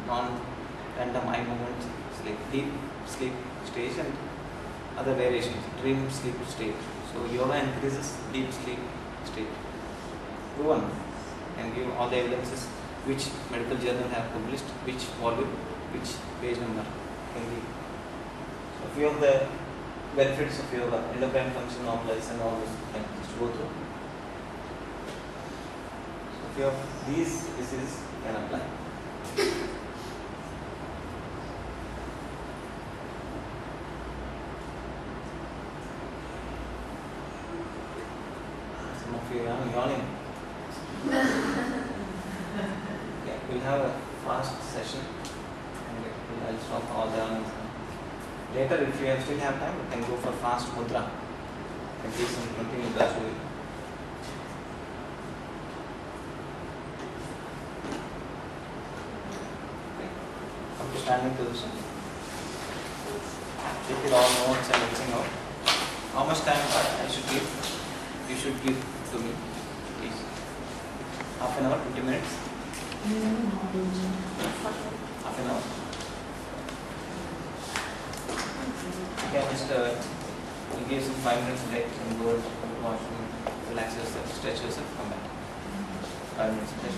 non-random eye movement sleep, deep sleep stage and other variations, dream sleep state. So yoga increases deep sleep state. Proven, and give all the evidences which medical journal have published, which volume, which page number can be. So few of the benefits of yoga, endocrine function normalize and all those things to go through. So few of these diseases can apply. Some of you are yawning. Okay, we'll have a fast session and I'll stop all the earnings. Later, if you still have time, you can go for fast Mudra. You can do some 20 Mudras to it. Come to standing position. Take it all notes and everything out. How much time I should give? You should give to me, please. Half an hour, 20 minutes? Half an hour. You can just give some 5 minutes break and go to washroom, relax yourself, stretch yourself, come back. 5 minutes break.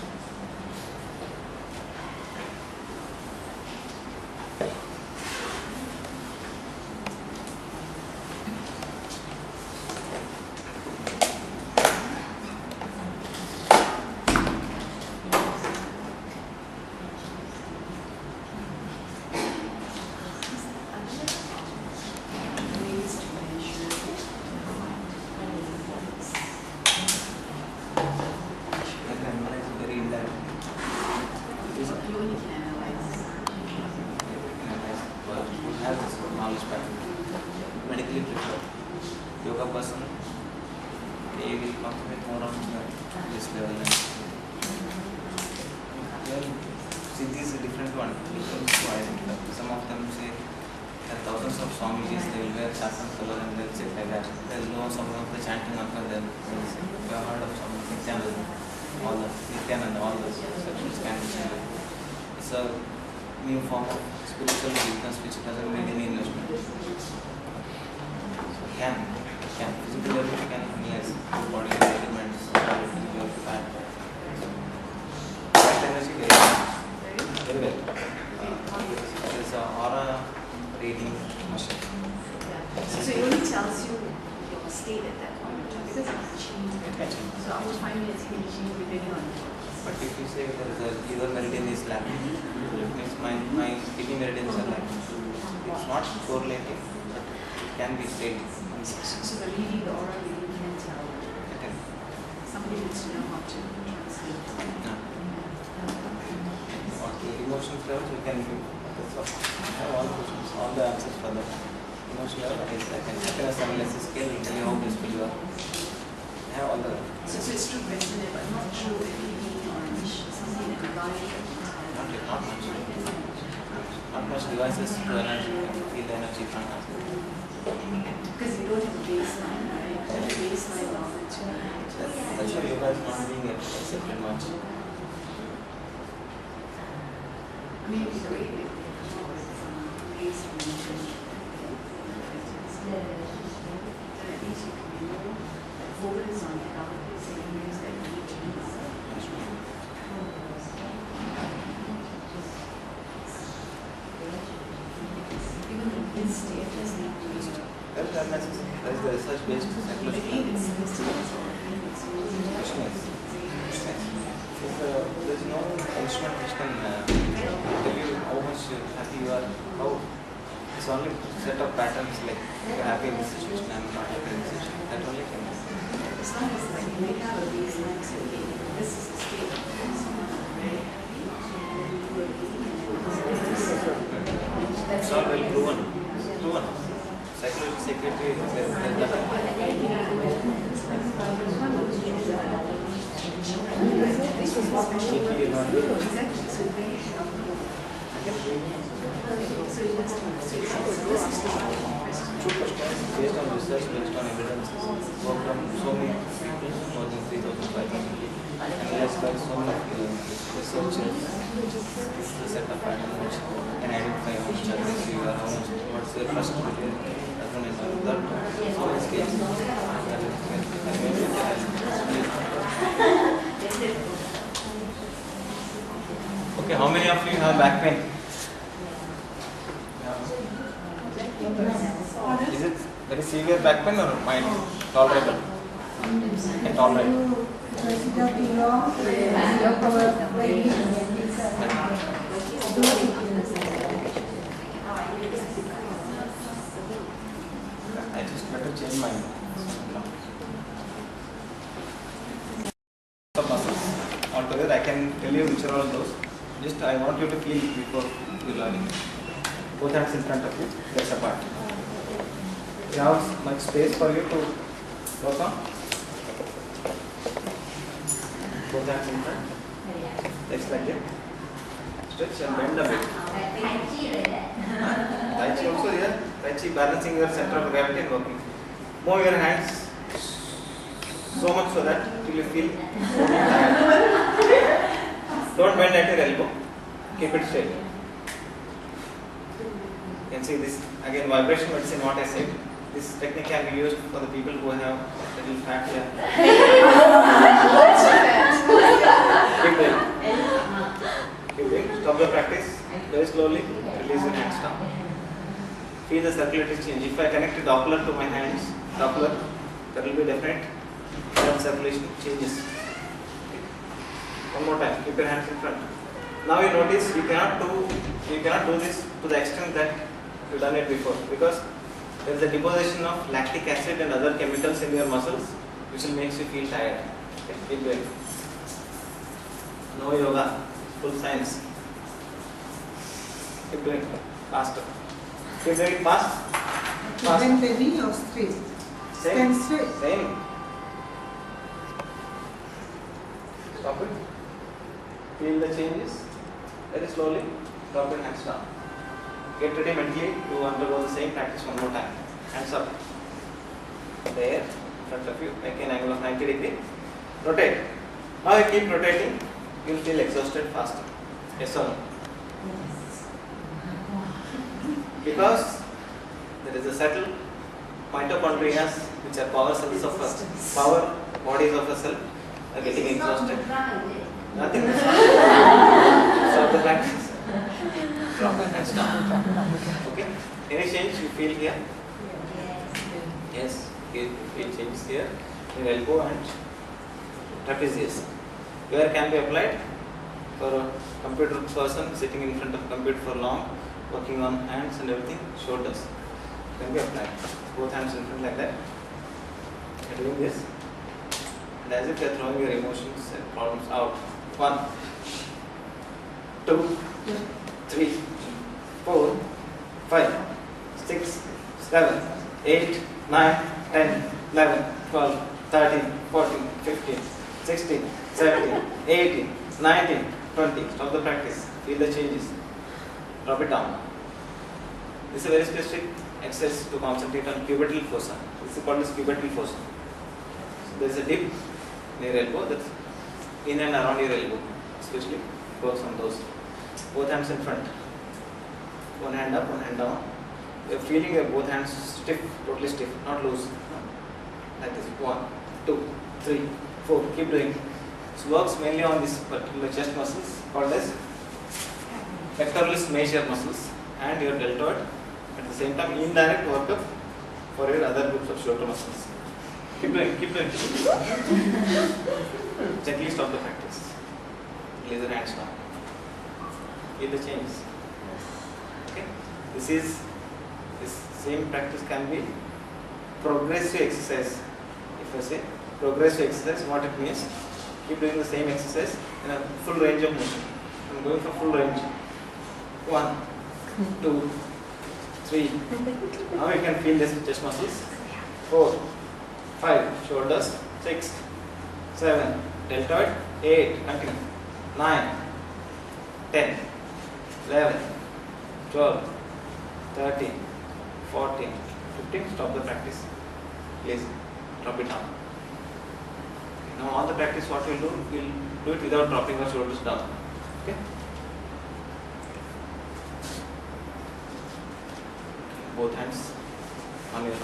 Okay, how many of you have back pain? Is it very severe back pain or mild? Tolerable? Can tolerate? I just better change my muscles altogether. I can tell you which are all those. Just I want you to feel before you learning. Both hands in front of you, legs apart. You have much space for you to work on. Both hands in front, legs like that. Stretch and bend a bit. Tai Chi also here. Tai Chi balancing your center of gravity and working. Move your hands so much so that till you feel tired. Don't bend at your elbow. Keep it straight. You can see this again vibration medicine what I said. This technique can be used for the people who have little fat here. Keep doing. Keep doing. Stop the practice. Very slowly. Release your hands down. Feel the circulatory change. If I connect the Doppler to my hands, Doppler, there will be definite blood circulation changes. One more time. Keep your hands in front. Now you notice you cannot do this to the extent that you've done it before, because there is a deposition of lactic acid and other chemicals in your muscles which will make you feel tired. Okay, keep going. No yoga, full science. Keep doing faster. Keep doing fast. Bend the knee or straight? Same. Stand straight. Same. Stop it. Feel the changes. Very slowly. Drop your hands down. Get ready mentally to undergo the same practice one more time. Hands up. There, in front of you. Make an angle of 90 degrees. Rotate. Now you keep rotating. You will feel exhausted faster. Yes or no? Because there is a subtle mitochondria which are power cells of a power bodies of a cell are getting exhausted. Nothing. Stop the practice. Drop your hands down. Okay. Any change you feel here? Yes. You feel change here. Your elbow and trapezius. Where can be applied? For a computer person sitting in front of computer for long, working on hands and everything, shoulders can be applied. Both hands in front like that. You're doing this, and as if you're throwing your emotions and problems out. 1, 2, 3, 4, 5, 6, 7, 8, 9, 10, 11, 12, 13, 14, 15, 16, 17, 18, 19, 20. Stop the practice. Feel the changes. Drop it down. This is a very specific exercise to concentrate on cubital fossa. This is called as cubital fossa. So there is a dip near elbow, that's in and around your elbow, especially works on those. Both hands in front. One hand up, one hand down. You are feeling your both hands stiff, totally stiff, not loose. Like this. 1, 2, 3, 4. Keep doing. This works mainly on this particular chest muscles called as pectoralis major muscles and your deltoid. At the same time, indirect workup for your other groups of shoulder muscles. Keep doing, keep doing. Gently stop the practice. Release your hands down. Feel the change. Okay. This same practice can be progressive exercise. If I say progressive exercise, what it means? Keep doing the same exercise in a full range of motion. I'm going for full range. 1, 2, 3. Now you can feel this chest muscles. 4, 5, shoulders. 6, 7, deltoid. 8, continue. 9, 10, 11, 12, 13, 14, 15. Stop the practice. Please drop it down. Now all the practice what we'll do it without dropping our shoulders down. Okay. Both hands on your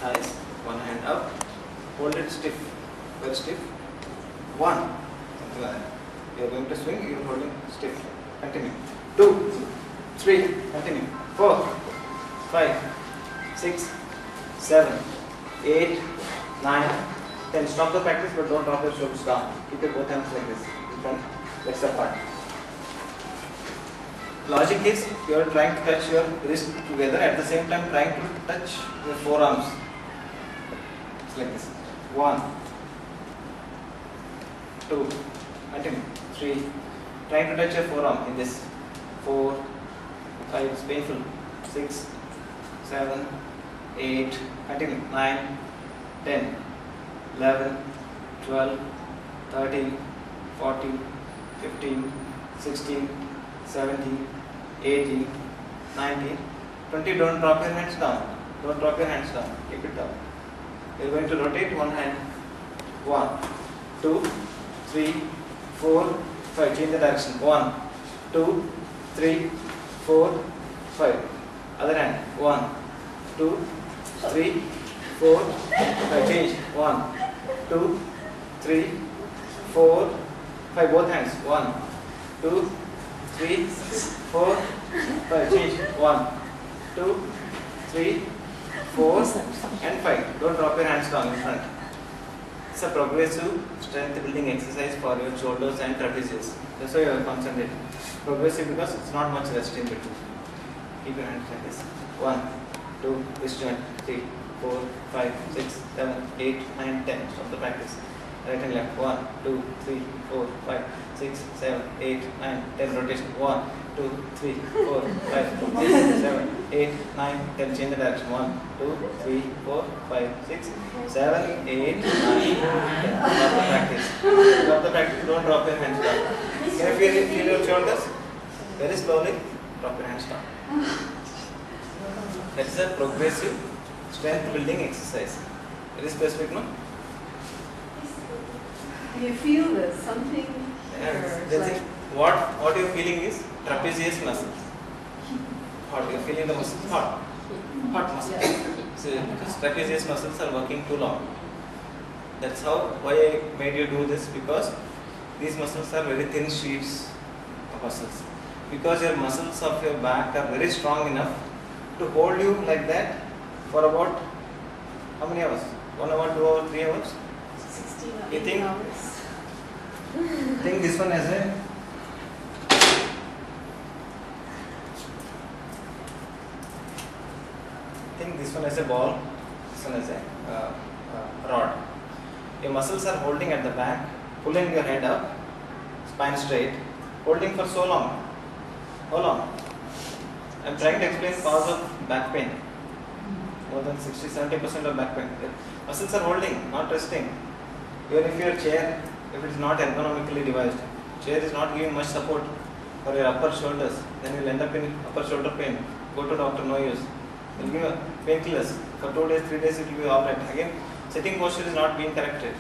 thighs. One hand up. Hold it stiff. Very stiff. 1. Something like that. You are going to swing. You are holding stiff. Continue. 2, 3. Continue. 4, 5, 6, 7, 8, 9, 10. Stop the practice, but don't drop your shoulders down. Keep your both hands like this. In front. Legs apart. Logic is you are trying to touch your wrist together, at the same time trying to touch your forearms. It's like this. 1, 2, continue. 3. Trying to touch your forearm in this. 4, 5, 5, it's painful. 6, 7, 8, continue. 9, 10, 11, 12, 13, 14, 15, 16, 17, 18, 19, 20. Don't drop your hands down. Don't drop your hands down. Keep it down. You're going to rotate one hand. 1, 2, 3, 4, 5. Change the direction. 1, 2, 3, 4, 5. Other hand. 1, 2, 3, 4, 5. Change. 1, 2, 3, 4, 5. Both hands. 1, 2, 3, 4, 5. Change. 1, 2, 3, 4, and 5. Don't drop your hands down in front. It's a progressive strength building exercise for your shoulders and trapezius. That's why you are concentrating. Progressive because it's not much rest in between. Keep your hands like this. 1, 2, wrist joint, 3, 4, 5, 6, 7, 8, 9, 10. Stop the practice. Right and left. 1, 2, 3, 4, 5, 6, 7, 8, 9, 10. Rotation. 1, 2, 3, 4, 5, 6, 7, 8, 9, 10. Change the direction. 1, 2, 3, 4, 5, 6, 7, 8, 9, 10. Stop the practice. Stop the practice. Don't drop your hands down. Can you feel your shoulders? Very slowly. Drop your hands down. That is a progressive strength building exercise. Very specific, no? You feel there's something there. Yes, It's that's like, it. What you're feeling is trapezius muscles. Hot. You're feeling the muscles hot. Hot muscles. So, because trapezius muscles are working too long. That's why I made you do this, because these muscles are very thin sheets of muscles. Because your muscles of your back are very strong enough to hold you like that for about how many hours? 1 hour, 2 hours, 3 hours? 16 or You 18 think- hours. Think this one as a ball, this one as a rod. Your muscles are holding at the back, pulling your head up, spine straight, holding for so long. How long? I am trying to explain cause of back pain. More than 60-70% of back pain. The muscles are holding, not resting. Even if your chair, if it is not ergonomically devised, chair is not giving much support for your upper shoulders, then you will end up in upper shoulder pain. Go to doctor, no use. They will give you painkillers. For 2 days, 3 days it will be alright. Again, sitting posture is not being corrected.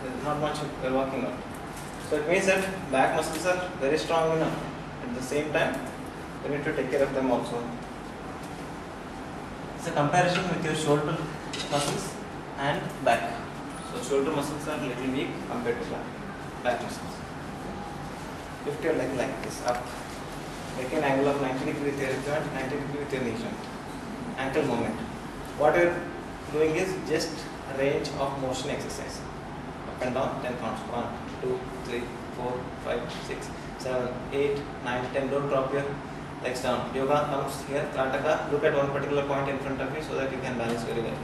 There is not much we are working on. So it means that back muscles are very strong enough. At the same time, you need to take care of them also. It's a comparison with your shoulder muscles and back. So shoulder muscles are little weak compared to back muscles. Lift your leg like this up. Make an angle of 90 degrees with your hip joint, 90 degrees with your knee joint. Ankle movement. What you're doing is just a range of motion exercise. Up and down, 10 counts. 1, 2, 3, 4, 5, 6, 7, 8, 9, 10. Don't drop your legs down. Yoga comes here, Trataka. Look at one particular point in front of you so that you can balance very well.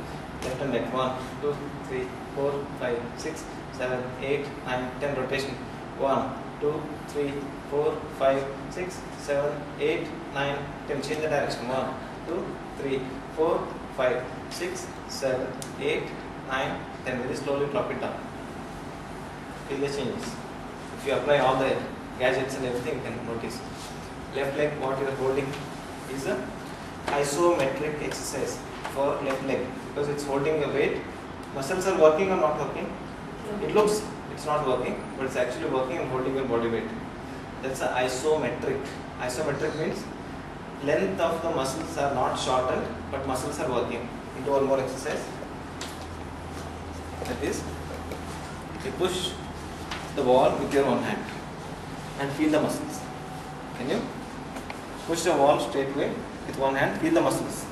Left and right. 1, 2, 3, 4, 5, 6, 7, 8, 9, 10. Rotation. 1, 2, 3, 4, 5, 6, 7, 8, 9, 10. Change the direction. 1, 2, 3, 4, 5, 6, 7, 8, 9, 10. Very slowly drop it down. Feel the changes. If you apply all the gadgets and everything, you can notice. Left leg, what you are holding is a isometric exercise for left leg, because it's holding a weight. Muscles are working or not working? It looks it's not working, but it's actually working and holding your body weight. That's an isometric. Isometric means length of the muscles are not shortened, but muscles are working. Into one more exercise. That is, you push the wall with your one hand and feel the muscles. Can you push the wall straight away with one hand? Feel the muscles.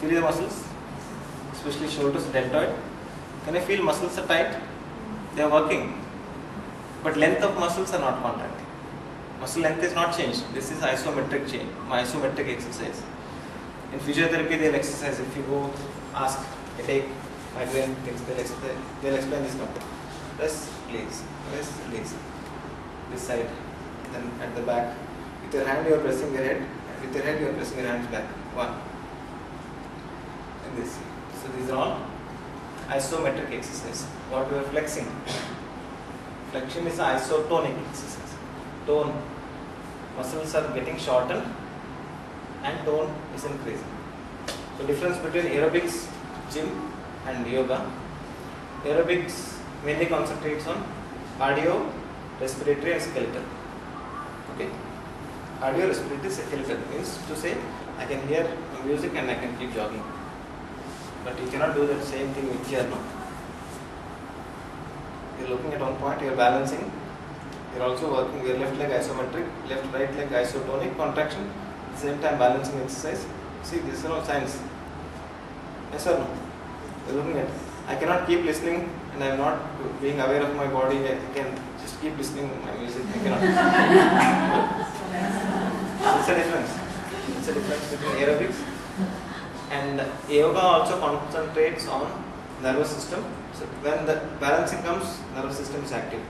Feel the muscles, especially shoulders, deltoid. Can you feel muscles are tight? They are working, but length of muscles are not contracting. Muscle length is not changed. This is isometric change, isometric exercise. In physiotherapy, they'll exercise. If you go ask headache, migraine, things, they'll explain this concept. Press, release, press, release. This side, then at the back. With your hand, you are pressing your head, With your head, you are pressing your hands back. 1. And this. So these are all isometric exercise. What we are flexing. Flexion is an isotonic exercise. Tone. Muscles are getting shortened and tone is increasing. So difference between aerobics, gym and yoga. Aerobics mainly concentrates on cardio, respiratory and skeletal. Okay. Cardio, respiratory, skeletal means to say I can hear music and I can keep jogging. But you cannot do that same thing with here, no? You are looking at one point, you are balancing. You are also working your left leg isometric, left right leg isotonic contraction. At the same time balancing exercise. See, this is all science. Yes or no? You are looking at. I cannot keep listening and I am not being aware of my body. I can just keep listening to my music. I cannot. It's a difference. It's a difference between aerobics and yoga also concentrates on nervous system. So when the balancing comes, nervous system is active.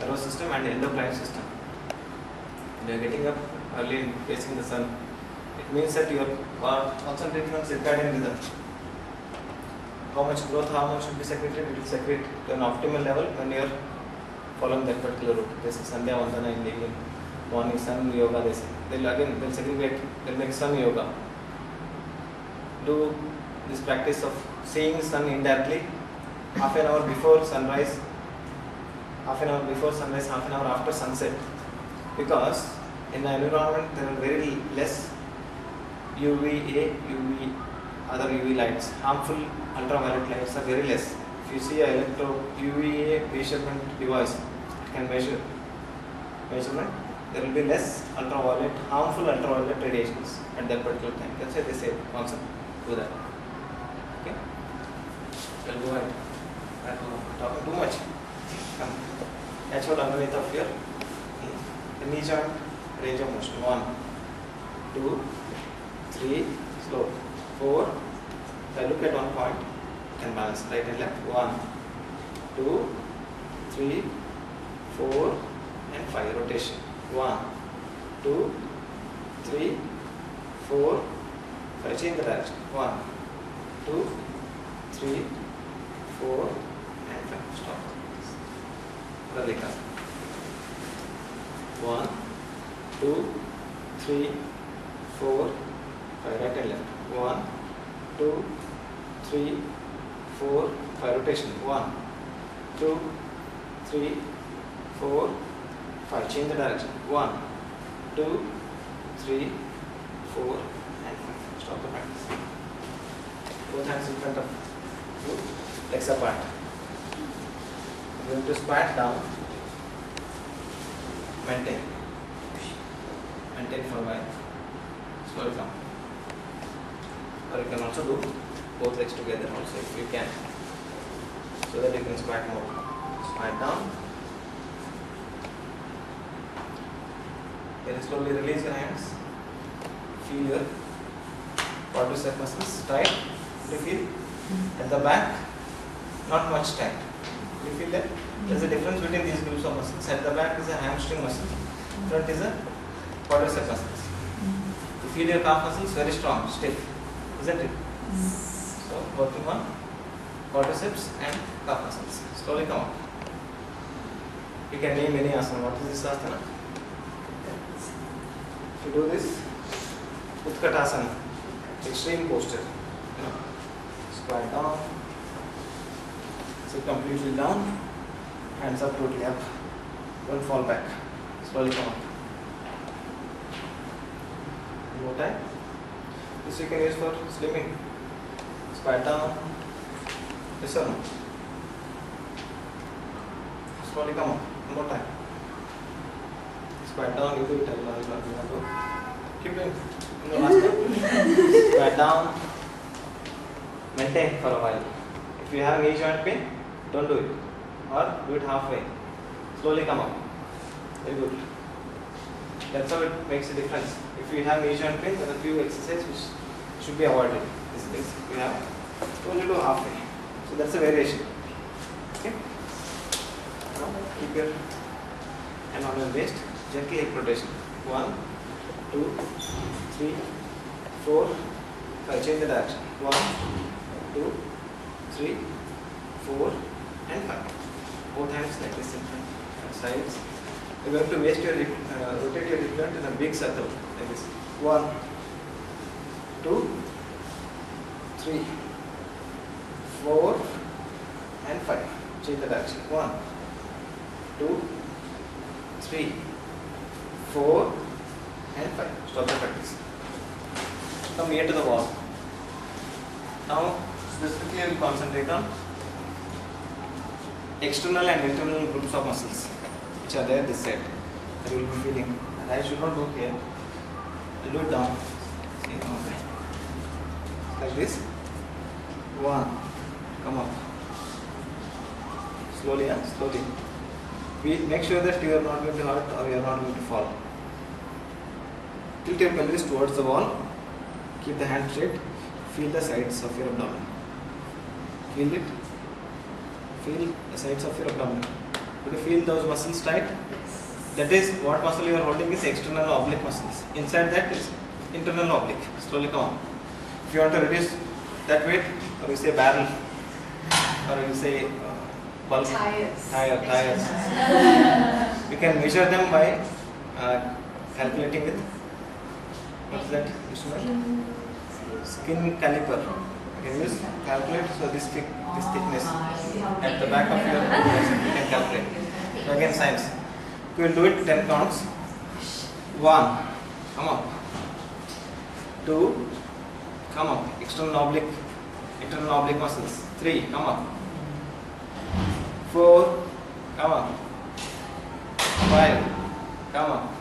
Nervous system and endocrine system. When you are getting up early and facing the sun, it means that you are concentrating on circadian rhythm. How much growth hormone should be secreted? It will secrete to an optimal level when you are following that particular route. This is Sandhya Vandana in the evening, morning sun yoga. They say they'll segregate. They'll make sun yoga. Do this practice of seeing sun indirectly, half an hour before sunrise, half an hour before sunrise, half an hour after sunset. Because in the environment there are very less UVA, UV, other UV lights. Harmful ultraviolet lights are very less. If you see a UVA measurement device, it can measure measurement. There will be less ultraviolet, harmful ultraviolet radiations at that particular time. That's why they say also do that. Okay? I'll go ahead. I'm talking too much. Come. Catch hold underneath of your knee joint, range of motion. 1, 2, 3, slow. 4. If I look at one point, you can balance right and left. 1, 2, 3, 4, and 5. Rotation. 1, 2, 3, 4, 5. Change the direction. 1, 2, 3, 4, and 5. Stop. Radhika. 1, 2, 3, 4, 5. Right and left. 1, 2, 3, 4, 5. Rotation. 1, 2, 3, 4, 5. Change the direction. 1, 2, 3, 4, and 5. Stop the practice. Both hands in front of you. Legs apart. You're going to squat down. Maintain. Maintain for a while. Slowly come. Or you can also do both legs together also if you can. So that you can squat more. Squat down. Then slowly release your hands. Feel your quadricep muscles tight. Do you feel? At the back, not much tight. Do you feel that? There's a difference between these groups of muscles. At the back is a hamstring muscle. Front is a quadricep muscles. You feel your calf muscles very strong, stiff, isn't it? So working on quadriceps and calf muscles. Slowly come up. You can name any asana. What is this asana? If you do this, Utkatasana, extreme posture. Squat down, sit completely down, hands up, totally up. Don't fall back. Slowly come up. One more time. This you can use for slimming. Squat down. Yes or no? Slowly come up. One more time. Squat down. You do it. Keep doing. No, last one. Squat down. Maintain for a while. If you have knee joint pain, don't do it. Or do it halfway. Slowly come up. Very good. That's how it makes a difference. If you have knee joint pain, there are a few exercises which should be avoided. These things you have. Only do halfway. So that's a variation. Okay? Now keep your hand on your waist. Gently hip rotation. 1, 2, 3, 4, 5. Change the direction. 1, 2, 3, 4, and 5. Both hands like this in front and sides. You're going to rotate your hip joint in a big circle like this. 1, 2, 3, 4, and 5. Change the direction. 1, 2, 3, 4, and 5. Stop the practice. Come here to the wall. Now, specifically, we will concentrate on external and internal groups of muscles which are there this side that you will be feeling. And I should not do here. I'll do it down. See, okay. Like this. 1. Come up. Slowly, slowly. Make sure that you are not going to hurt or you are not going to fall. Tilt your pelvis towards the wall. Keep the hand straight. Feel the sides of your abdomen. Feel it. Feel the sides of your abdomen. Do you feel those muscles tight? That is what muscle you are holding is external oblique muscles. Inside that is internal oblique. Slowly come on. If you want to reduce that weight, or you say barrel, or you say bulk, tires. You can measure them by calculating with what's that instrument? Skin caliper. You can use calculate, so this thickness at the back of your bicep you can calculate. So again science. You will do it 10 counts. 1, come up. 2, come up. Internal oblique muscles. 3, come up. 4, come up. 5, come up.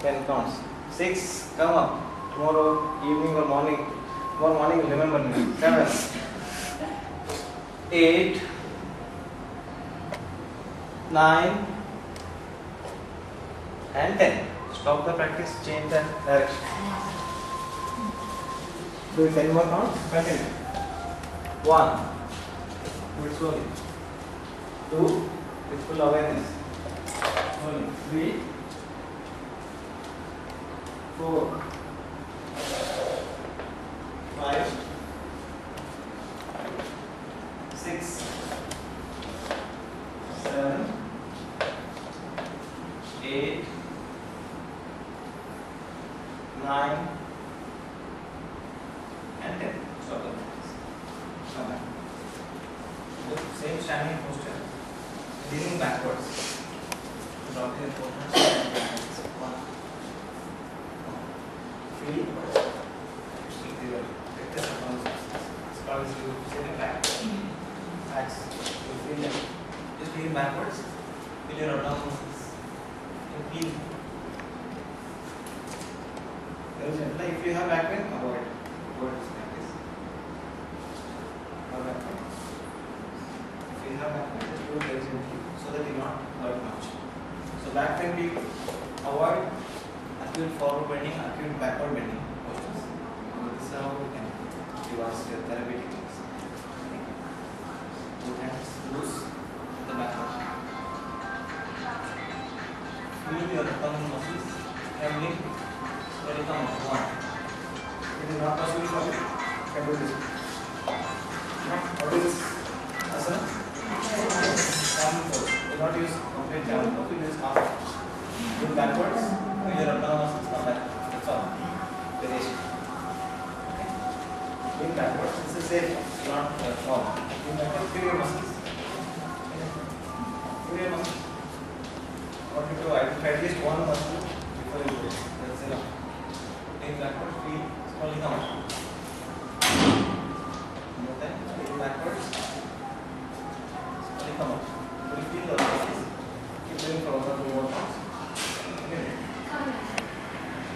10 counts. 6, come up. Tomorrow evening or morning. Tomorrow morning you'll remember me. 7, 8, 9, and 10. Stop the practice, change the direction. Do it 10 more counts, continue. 1, do it slowly. 2, with full awareness. Slowly. 3, 4, 5, 6, 7, 8, 9, and 10. Stop the practice. Come back. The same standing posture. Leaning backwards. Drop your forearms. 1. Feel. As far as you sit back. Backs. You feel it. Just lean backwards. Feel your abdominal muscles. You feel. If you have back pain, avoid. Avoid this practice. Have back pain. If you have back pain, just do it very gently so that you will not hurt much. So back pain people avoid acute forward bending, acute backward bending postures. So this is how we can give us your therapeutic things. Both hands loose the backward. Feel your abdominal muscles trembling. Slowly come up. 1. It is not possible for you. You can do this. What is this asana? Camel pose. Do not use complete camel pose. You use half. Look backwards. Your abdominal muscles come back. That's all. Variation. Okay. Lean backwards. This is safe. Do not fall. Lean backwards. Feel your muscles. Feel your muscles. What you do? Identify at least one muscle before you do it. That's enough. Lean backwards. Feel. Slowly come up. More time. Lean backwards. Slowly come up. Will you feel the muscles? Keep doing for 1 or 2 more counts. Okay.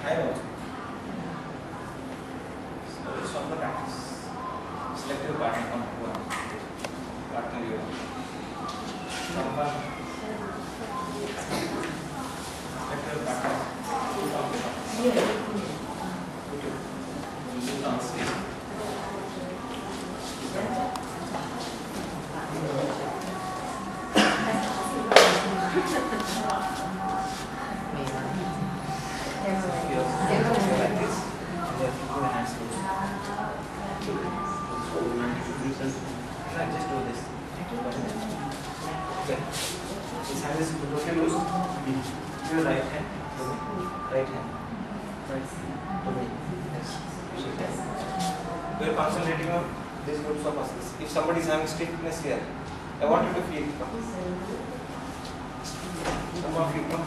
I know. Slowly stop the practice. Select your partner from who are. Partner you are. Come back. Select your partner. To me. Yes. We are concentrating on these groups of muscles. If somebody is having stiffness here, I want you to feel. Some of you come.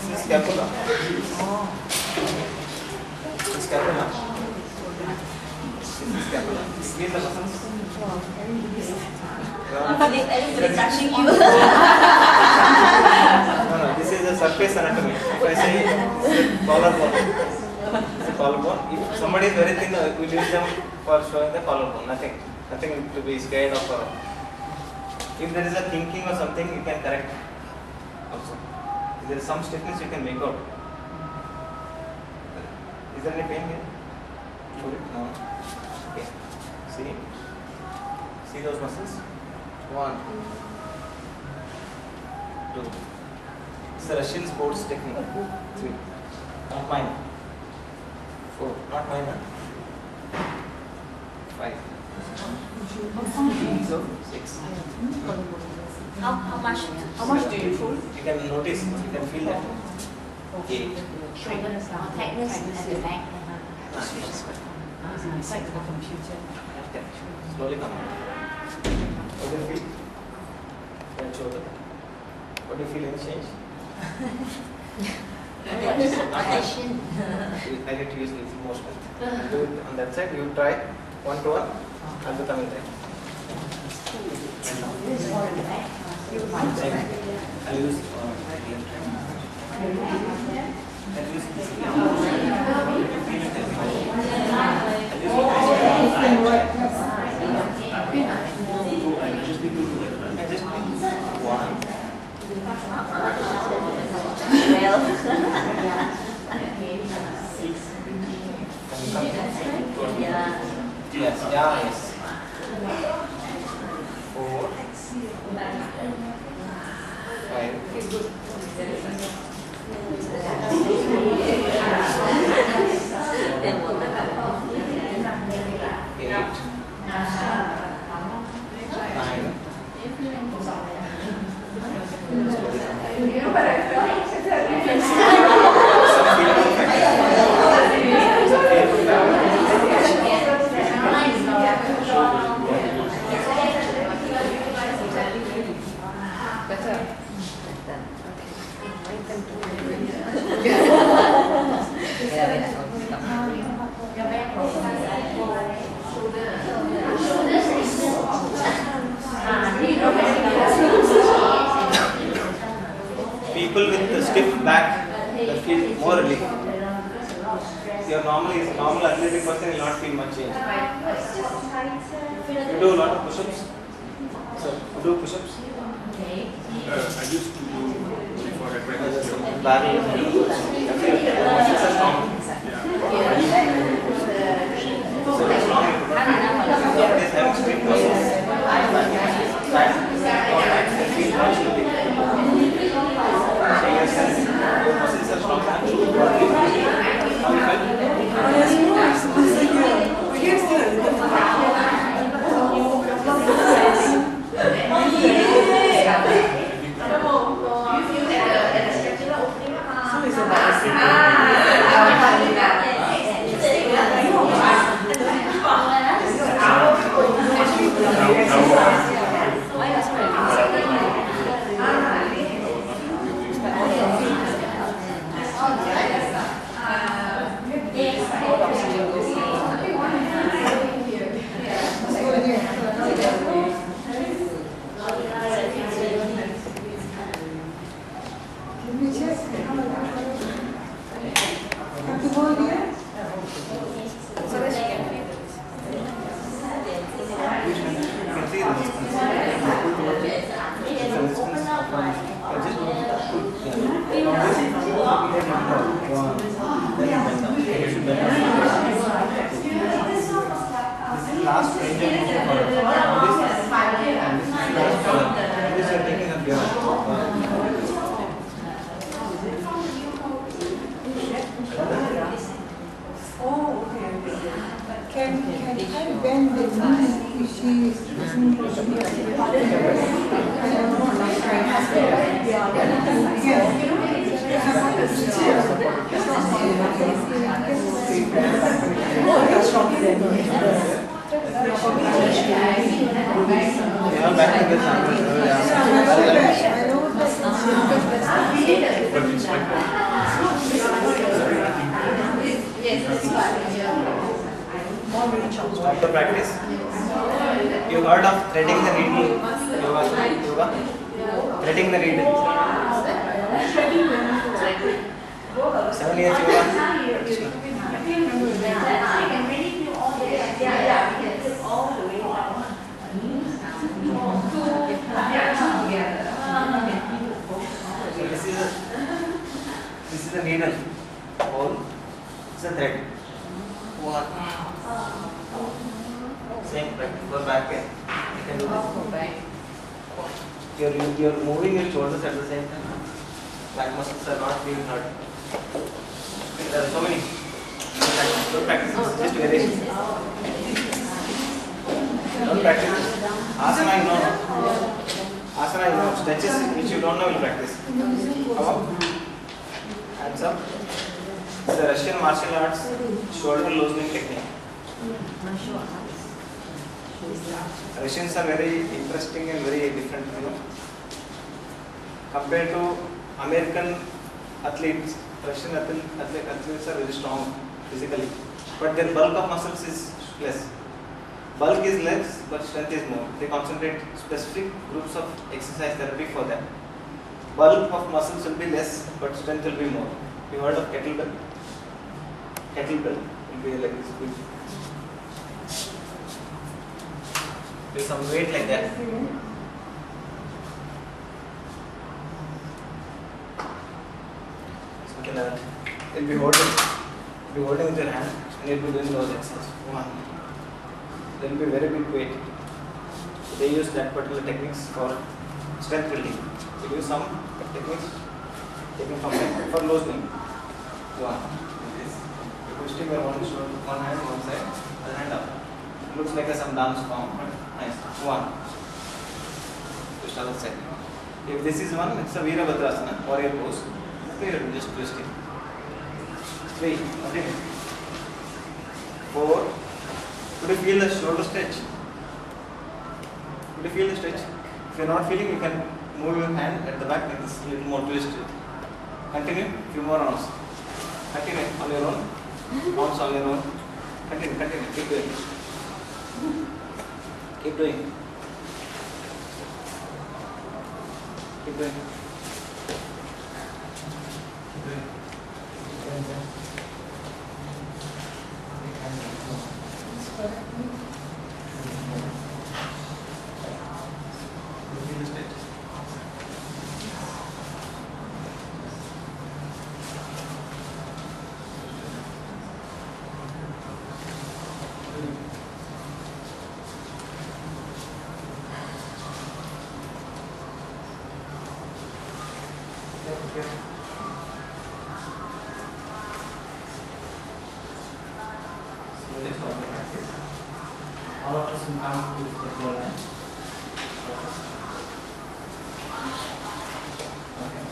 This is scapula. This is scapula. This is scapula. Feel the muscles. Everybody touching you. No, this is the surface anatomy. If I say collarbone, it's a collarbone. If somebody is very thin, we use them for showing the collarbone. Nothing to be scared of. If there is a thinking or something, you can correct also. If there is some stiffness, you can make out. Is there any pain here? No. Okay. See those muscles? 1, 2. It's the Russian sports technique. 3. Not mine. 4. Not mine. 5. So 6. How much? How much do you pull? You can notice. You can feel that. 8. Shoulders down. Tightness at the back. 9. Inside the computer. 10. Slowly come out. What do you feel? Right shoulder. What do you feel in change? Attention. I need to use little more strength. Do it on that side. You try 1 to 1. I'll be coming there. I'll use Yes. 4, people with the stiff back will feel more relief. Your normal athletic person will not feel much change. You do a lot of push-ups. So, you do push-ups. I used to do before I practiced yoga. Barrel. Muscles are strong. So it's strong. Somebody is having stiff muscles. They feel much relief. Your muscles are strong. How you last range of movement for this is this are taking up your Oh, okay. Can I bend the knee if she doesn't want to be I don't know, like I have to. Yes. Back to this But it's like stop the practice. You heard of threading the needle yoga? Threading the needle. 7 years yoga. So this is a needle hole. It's a thread. One. Same practice for back pain. You can do this. You're moving your shoulders at the same time. Back muscles are not being hurt. There are so many good practices. Just variations. Don't practice. Asana you know. Asana you know. Stretches which you don't know will practice. Come up. Hands up. It's a Russian martial arts shoulder loosening technique. Russians are very interesting and very different, you know. Compared to American athletes, Russian athletes are very strong physically, but their bulk of muscles is less. Bulk is less, but strength is more. They concentrate specific groups of exercise therapy for that. Bulk of muscles will be less, but strength will be more. You heard of kettlebell? Kettlebell will be like this big. With some weight like that. Something like that. You'll be holding with your hand and you'll be doing those exercises. One. There will be very big weight. So they use that particular techniques for strength building. They use some techniques taken from them for loosening. One. This. You're twisting your one hand one side, other hand up. It looks like some dance form, but nice. One. Twist other side. If this is one, it's a Virabhadrasana, warrior pose. Here, just twist it. 3. Okay. 4. Could you feel the shoulder stretch? Could you feel the stretch? If you are not feeling, you can move your hand at the back like this, little more twist it. Continue. Few more rounds. Continue on your own. Rounds on your own. Continue. Keep doing. Keep doing. Keep doing. All of us will come to the floor line. Okay.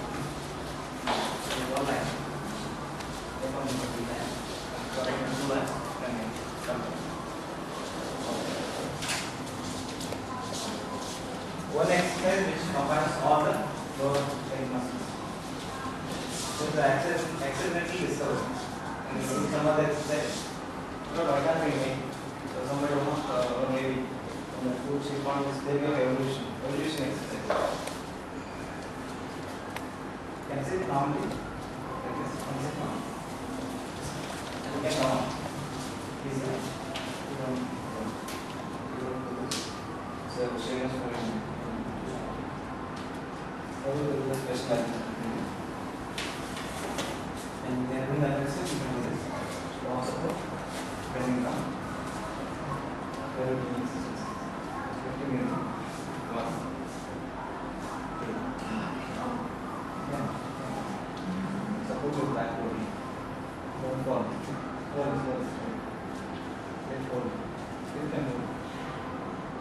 So one line. Take on the line. Correct and 2 lines. Then come. One exercise which combines all the lower leg muscles. So the accidental discovery. And you do some other exercise. No, why can't we make? So somebody almost maybe on the food she found this they give evolution exercise. Can sit normally. Like this. Can sit normally. And you can go on. Easy. You don't do this. So serious for you. How do you do the special? And then when the exercise you can do this. Strong support. Bending down. Very good exercise. 50 minutes. 1. 2. Yeah. Support your back body. Don't fall. Hold. Let hold. You can move.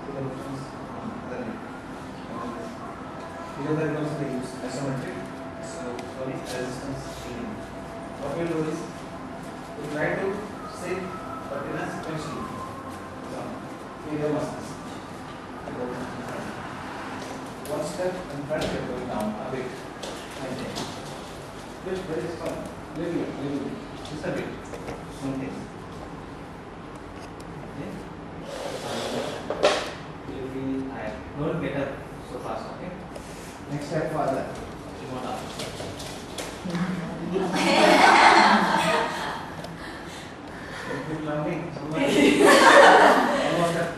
So the motions on the leg. Together it also they use isometric. So sorry, resistance training. What we do is we try to sit but in a sequential. So, medial muscles. One step in front, you are going down a bit. Maintain. Push very strong. Little bit. Just a bit. Something. Okay. You will be tired. Don't get up so fast. Okay. Next step further. Remote up. Keep learning. One more step.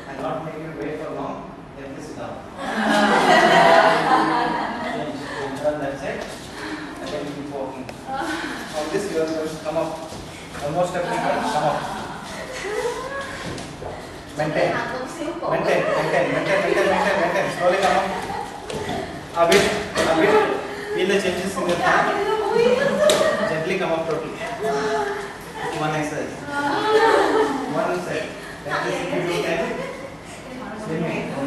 And not make you wait for long. Then sit down. Change. Turn that side. And then you keep walking. From this you are going to come up. One more step. Come up. Maintain. Slowly come up. A bit. Feel the changes in your hand. Gently come up totally. One exercise. One side. That is if you do that. Swimming. One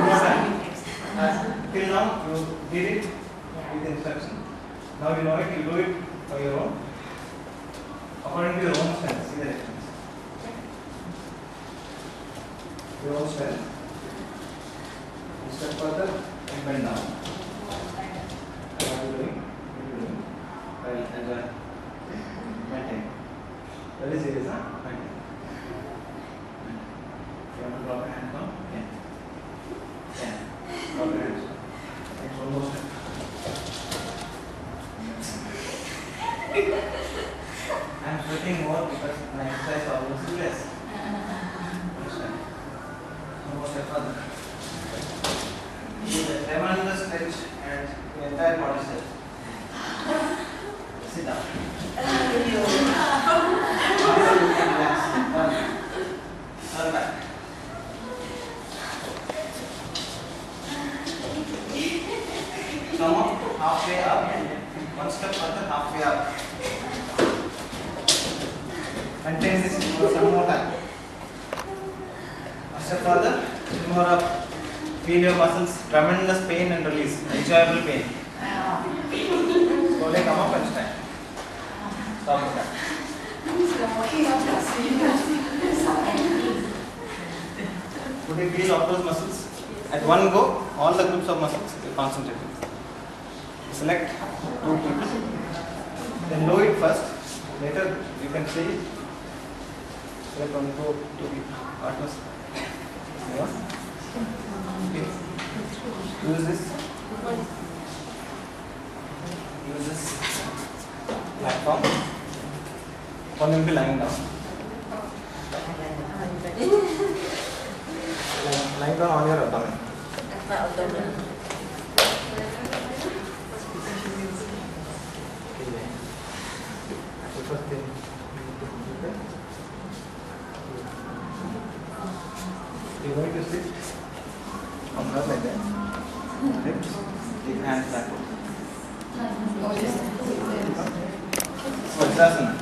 more time. Till now you did it with instruction. Now you know it. You do it for your own. According to your own strength. See the difference. Your own strength. One step further and bend down. What are you doing? Well, enjoy. Maintain. Very serious, huh? Maintain. You want to drop your hands down? Yeah. Drop your hands. Next one more step. I am sweating more because my exercise almost is less. Understand? One more step further. Do the tremendous stretch and the entire body stretch. Sit down. Relax. Turn back. Come up, halfway up. One step further, halfway up. Maintain this for some more time. One step further, more up. Feel your muscles, tremendous pain and release, enjoyable pain. Slowly come up and stand. Stop with that. Could you feel all those muscles? At one go, all the groups of muscles will concentrate. Select 2 people. Then do it first. Later you can see it. Select only 2 people. Partners. Okay. Use this platform. One will be lying down. Lying down on your abdomen. First thing. You're going to sit on her like that. Lift, keep hands backward. Vajrasana.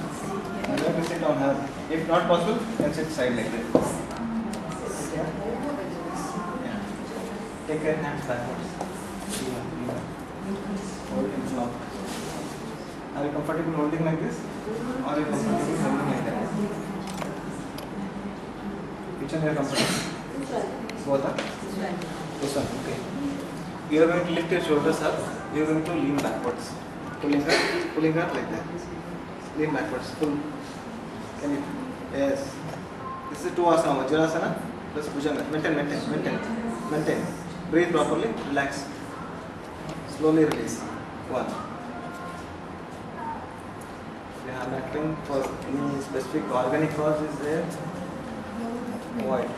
You're going to sit on her. If not possible, you can sit side like that. Yeah. Take your hands backwards. Hold it long. Are you comfortable holding like this? Or are you comfortable holding like that? Which one you are comfortable? Both are? This one, okay. You are going to lift your shoulders up. You are going to lean backwards. Pulling up like that. Lean backwards. Pull. Can you? Yes. This is 2 asana. Vajrasana plus Bhujanga. Maintain. Breathe properly. Relax. Slowly release. 1. If you have back pain for any specific organic cause is there, avoid.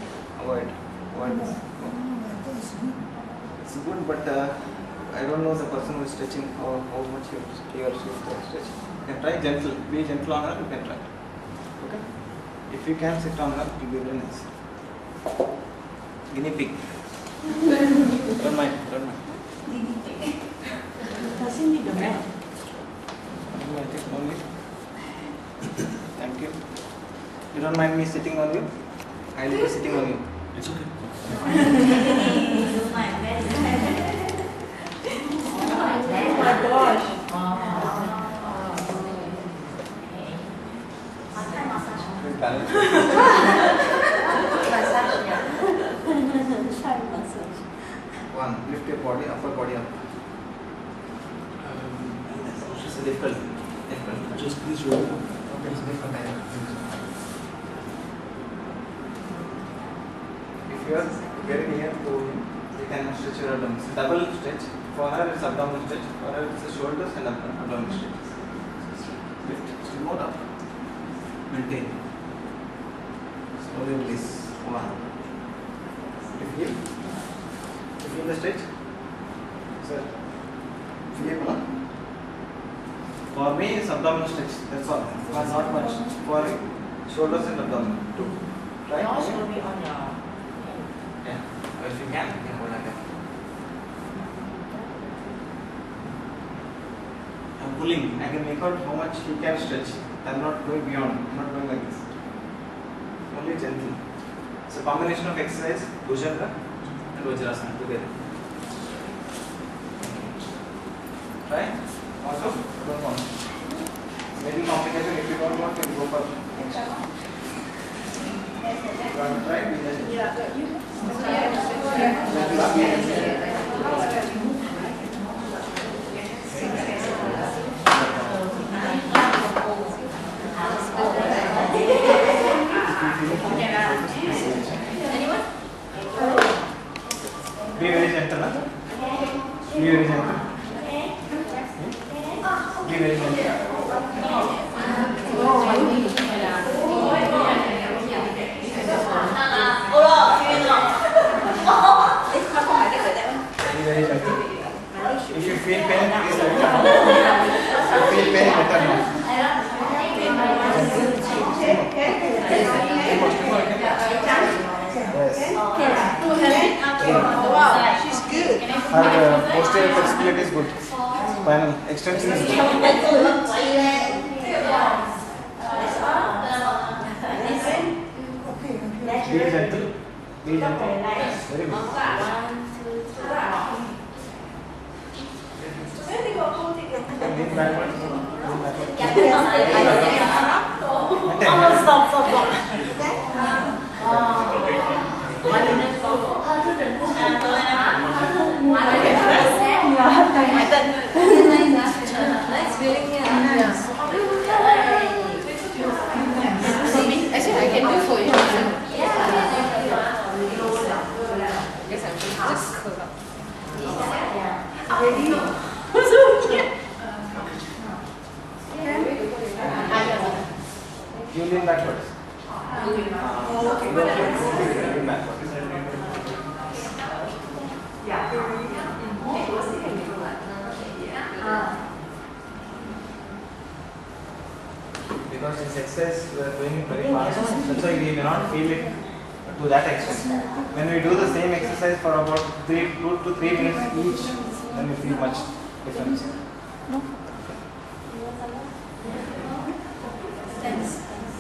It's good, but I don't know the person who is stretching how much he or she is stretching. You can try gentle. Be gentle on her. You can try. Okay. If you can sit on her, it will be very nice. Guinea pig. Don't mind. Doesn't need a mat. Only. Thank you. You don't mind me sitting on you? I will be sitting on you. One, lift your body, upper body up. It's difficult. Just this roll. Okay, it's different kind of thing. If you are very near to him, you can stretch your abdomen. Double stretch. For her it's abdominal stretch. For her it's the shoulders and abdominal stretch. Lift. Still more up. Maintain. Slowly release. One. You feel the stretch? Sir. Feel it? For me, it's abdominal stretch. That's all. Not much. For shoulders and abdomen. Two. Try. Yours will be on your Yeah. If you can, hold like that. I'm pulling. I can make out how much you can stretch. I'm not going beyond. I'm not going like this. Only gentle. It's a combination of exercise, Bhujanga and Vajrasana together. Try. Also, don't want. Maybe complication. If you don't want, you can go for extra. Try. Be very gentle. Be very gentle. Be very gentle. Very gentle. If you feel pain, please let it out. If you feel pain, let it out. Wow, she's good. Her posterior flexibility is good. Spinal extension is good. Be gentle. Be gentle. Yes, very good. Lean backwards. Lean backwards. Stop. Actually, I can do for you. Yes, I'm just curl up. You lean backwards. Lean backwards. Because this exercise we are doing it very fast, that's why we may not feel it to that extent. When we do the same exercise for about 2 to 3 minutes each, then we feel much difference.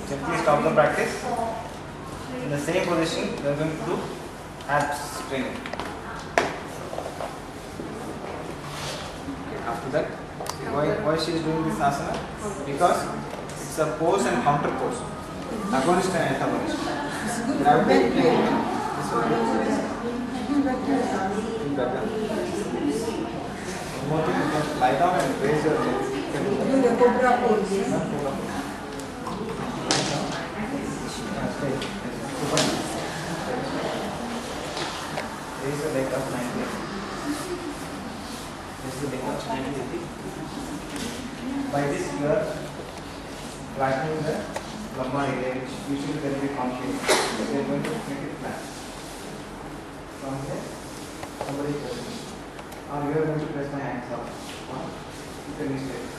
Gently stop the practice. In the same position, we are going to do abs training. Okay, after that, why she is doing this asana? Because it's a pose and counter pose. Agonist and antagonist. Gravity plane. This one feel better. One more thing, you can lie down and raise your legs. You can do that. Do the cobra pose. Stay. Raise the leg up 90. Raise the leg up 90. By this you are flattening the lumbar area, which usually there will be conflict. So we are going to make it flat. From here, somebody press me. Or you are going to press my hands up. You can be straight.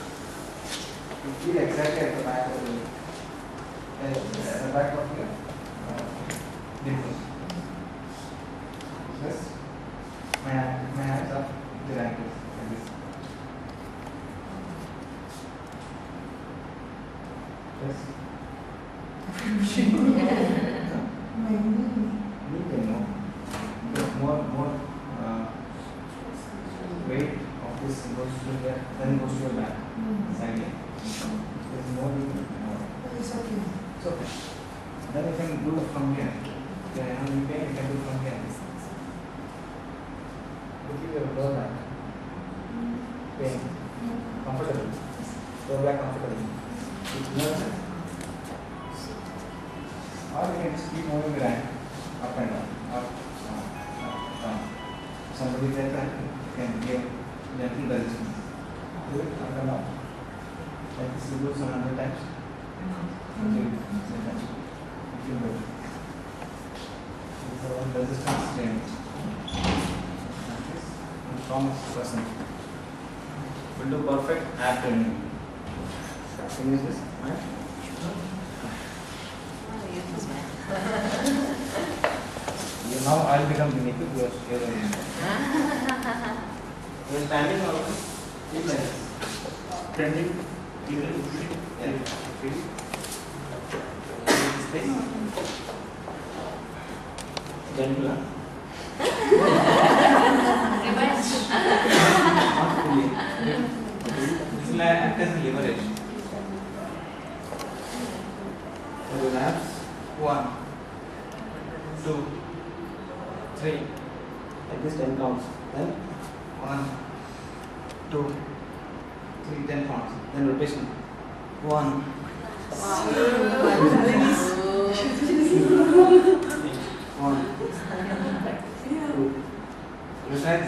You feel exactly at the back of the knee. At the back of your dimple. Yes. My hands up to the ankles like this. Yes. My knee. Knee can know. Because more weight of this goes to there, then goes to your back. Exactly. There's more weight. It's okay. It's okay. Then you can do from here. Yeah, you can do from here. your lower back. Pain. Comfortable. Lower back comfortable. It's nervous. Or you can just keep moving the hand up and down. Up, down. Somebody there can give gentle resistance. Do it up and down. Like this you do some 100 times. Until you feel good. So resistance training. Thomas person will do perfect ab training. Can you use this? Right? Now I'll become the naked. You are standing or keep like this. Standing. Yeah. Space. Gentle. Not fully. This will act as a leverage. So relax. 1, 2, 3. Like this 10 counts. Then 1, 2, 3, 10 counts. Then rotation. 1. One. Two. Relax.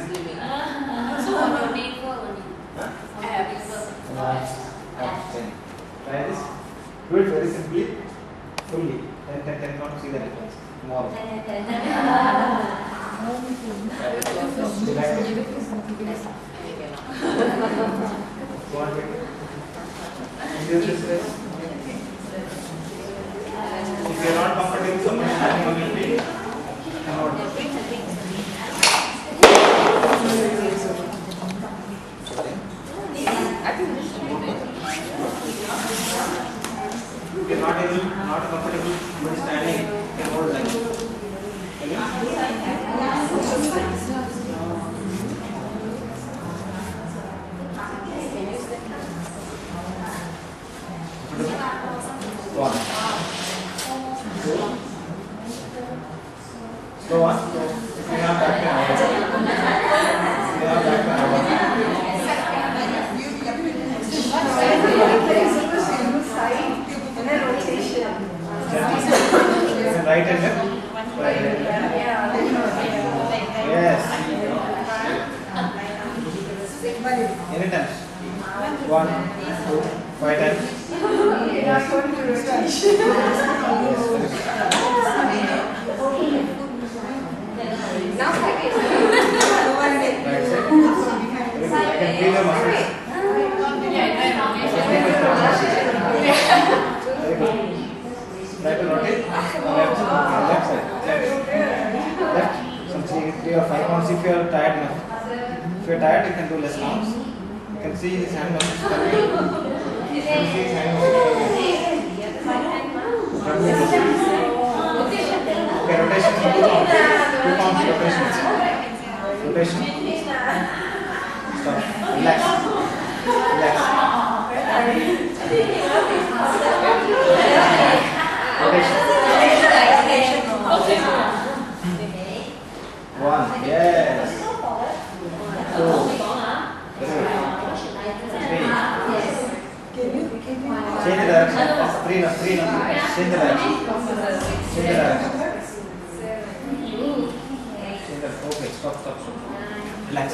So on your navel only. Abs. Relax. Okay. Try this. Do it very simply. Fully. 10 counts. See the difference. Tomorrow. Relax. Go on. Use this way. If you are not comfortable, someone standing on your feet. Cannot. If you are not comfortable, but standing, you can hold like this. One. Slow one. Bring our back to our Bring our back to our And then rotation. Right and left. Right and left. Yes. Anytime. 1, 2, 5 times. Yes. Now second. Right side. I can feel the muscles. Very good. Try to rotate. Left side. Left. Some 3 or 5 counts if you are tired enough. If you are tired, you can do less counts. You can see his hand muscles coming. You can see his hand muscles coming. Okay, rotation. 2 counts. 2 counts rotations. Rotation. Stop. Relax. Relax. Rotation. 1. Yes. 2. 3. Change the direction. 3 now. Change the direction. Change the direction. Okay, stop. Relax.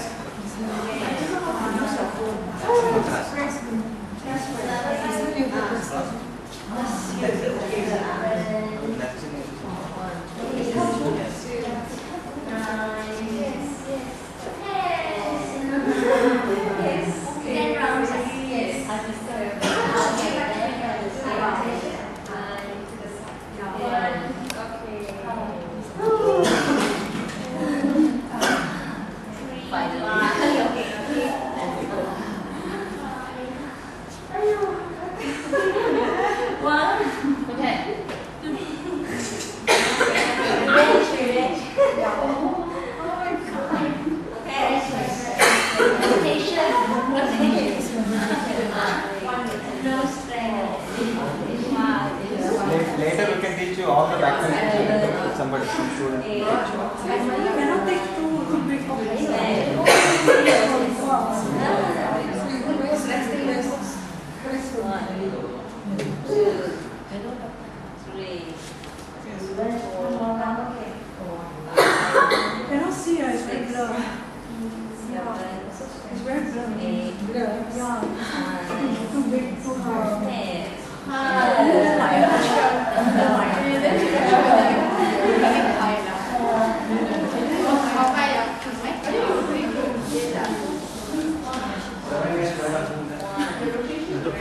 Later we can teach you all the back positions with somebody, some student. I cannot take two big of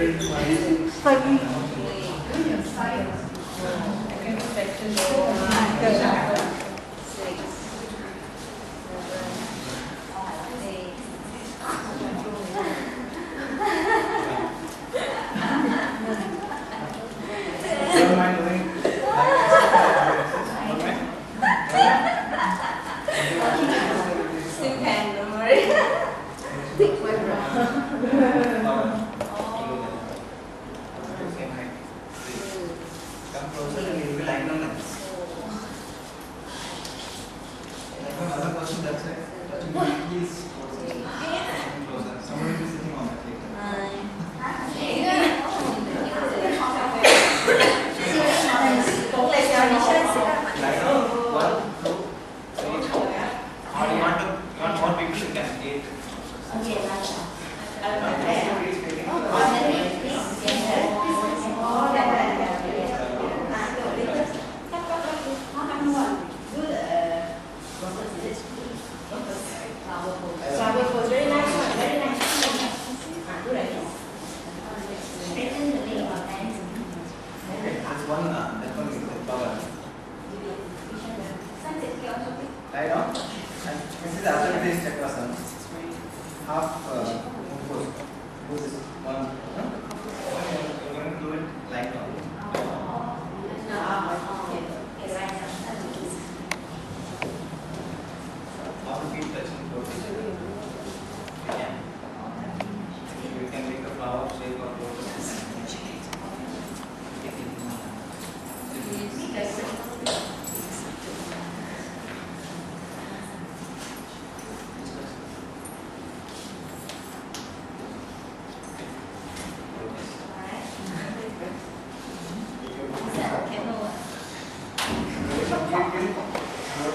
Study. Don't mind doing Still can, don't worry. Take my breath. same height. Come closer and you will be lying on the another person that's it. Touching my heels closer. Somebody will be sitting on that later. Lie down. 1, 2, 3, 4. Or you want more people, you can 8. Flower pose, very nice one, very nice. Good idea. Okay, that's one is the power. Lie down. And this is after this chakrasana. Half pose. Pose is one. You're going to do it lying down. Half the feet touching the floor. You can make a flower shape or lotus.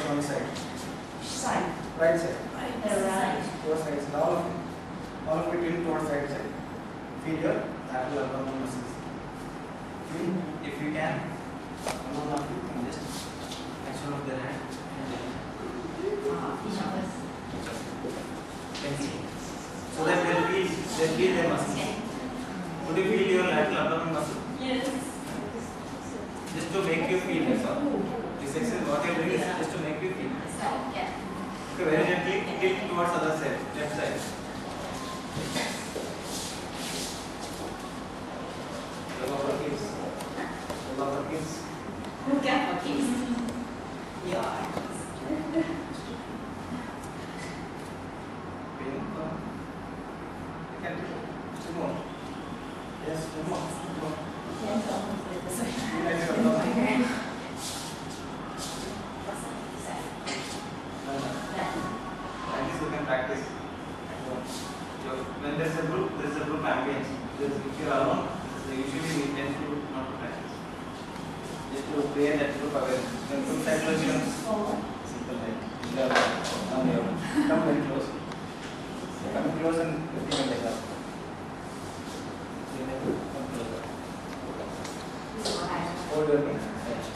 One side. Right side. Towards right side. All of it in towards right side. Feel your lateral abdominal muscles. Feel, if you can, one of you can just action of the hand. So that they'll feel their muscles. Would you feel your lateral abdominal muscle? Yes. Just to make you feel, that's all. This exercise, what you're doing is just to make you feel. Yeah. Okay, very gently tilt towards other side, left side. Roll over hips. Roll over hips. Careful, kids. Yeah. Pain, come. You can do it. Two more. Yes, two more. Two more. Relax your abdomen. At least you can practice. When there is a group ambience. If you are alone, usually we tend to not to practice. Just to create that group awareness. When group psychology simple like come very close. Come close and lifting like that. Come closer. Hold your knee.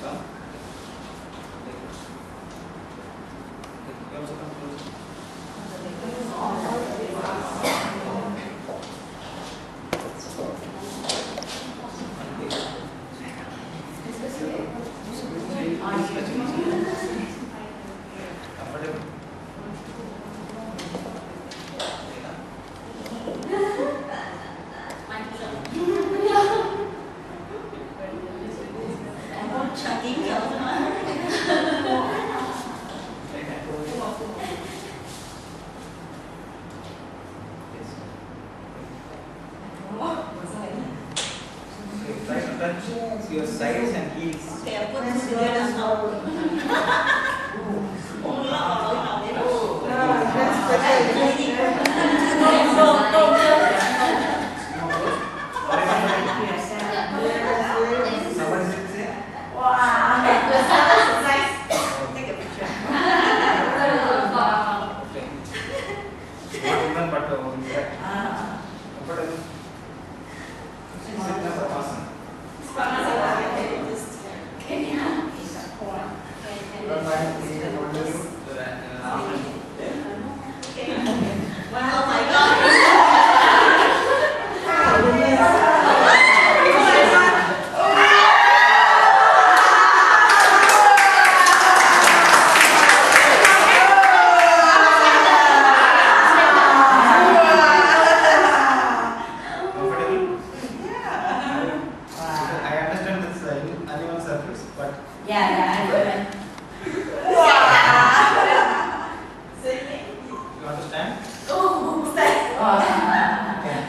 Come. You also come closer. Comfortable. Try to touch your sides and heels. Okay, I'll put this together now. That's better. Somebody say, Wow. Take a picture. okay. Not even but inside. Comfortable. Sit as a person. Don't mind the older you, the Oh my God. have to stand. Oh, stand. Okay.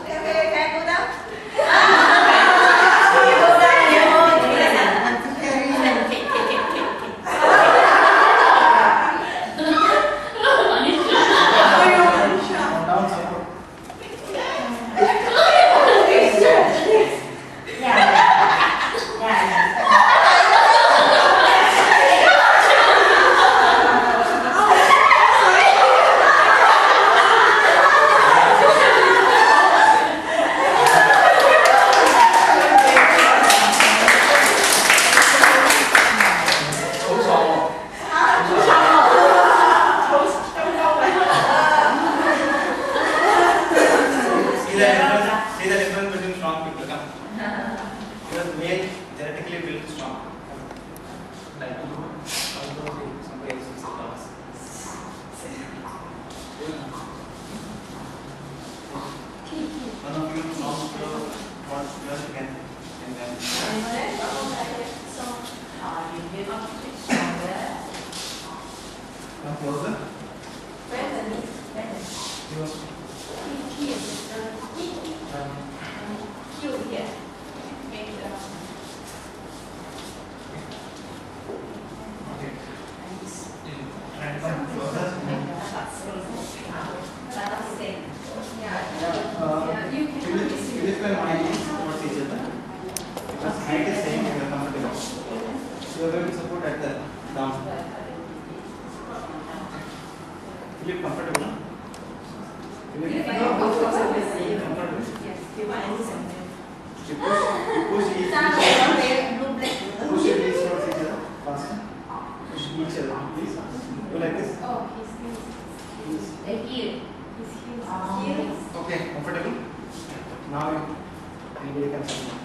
Okay, can I go down? Down support. See the difference between strong people. Come. Because male genetically built strong. Like somebody else will sit down. One of you strong what just again and then come closer. Yours. Okay. And come closer. Philip and Mike is towards each other. Because height is same, you are comfortable. So you are going to support at the down. Philip comfortable? No? Philip comfortable? You push each other towards each other. Faster. Push each other, please. Go like this. Okay, comfortable? Now anybody can support.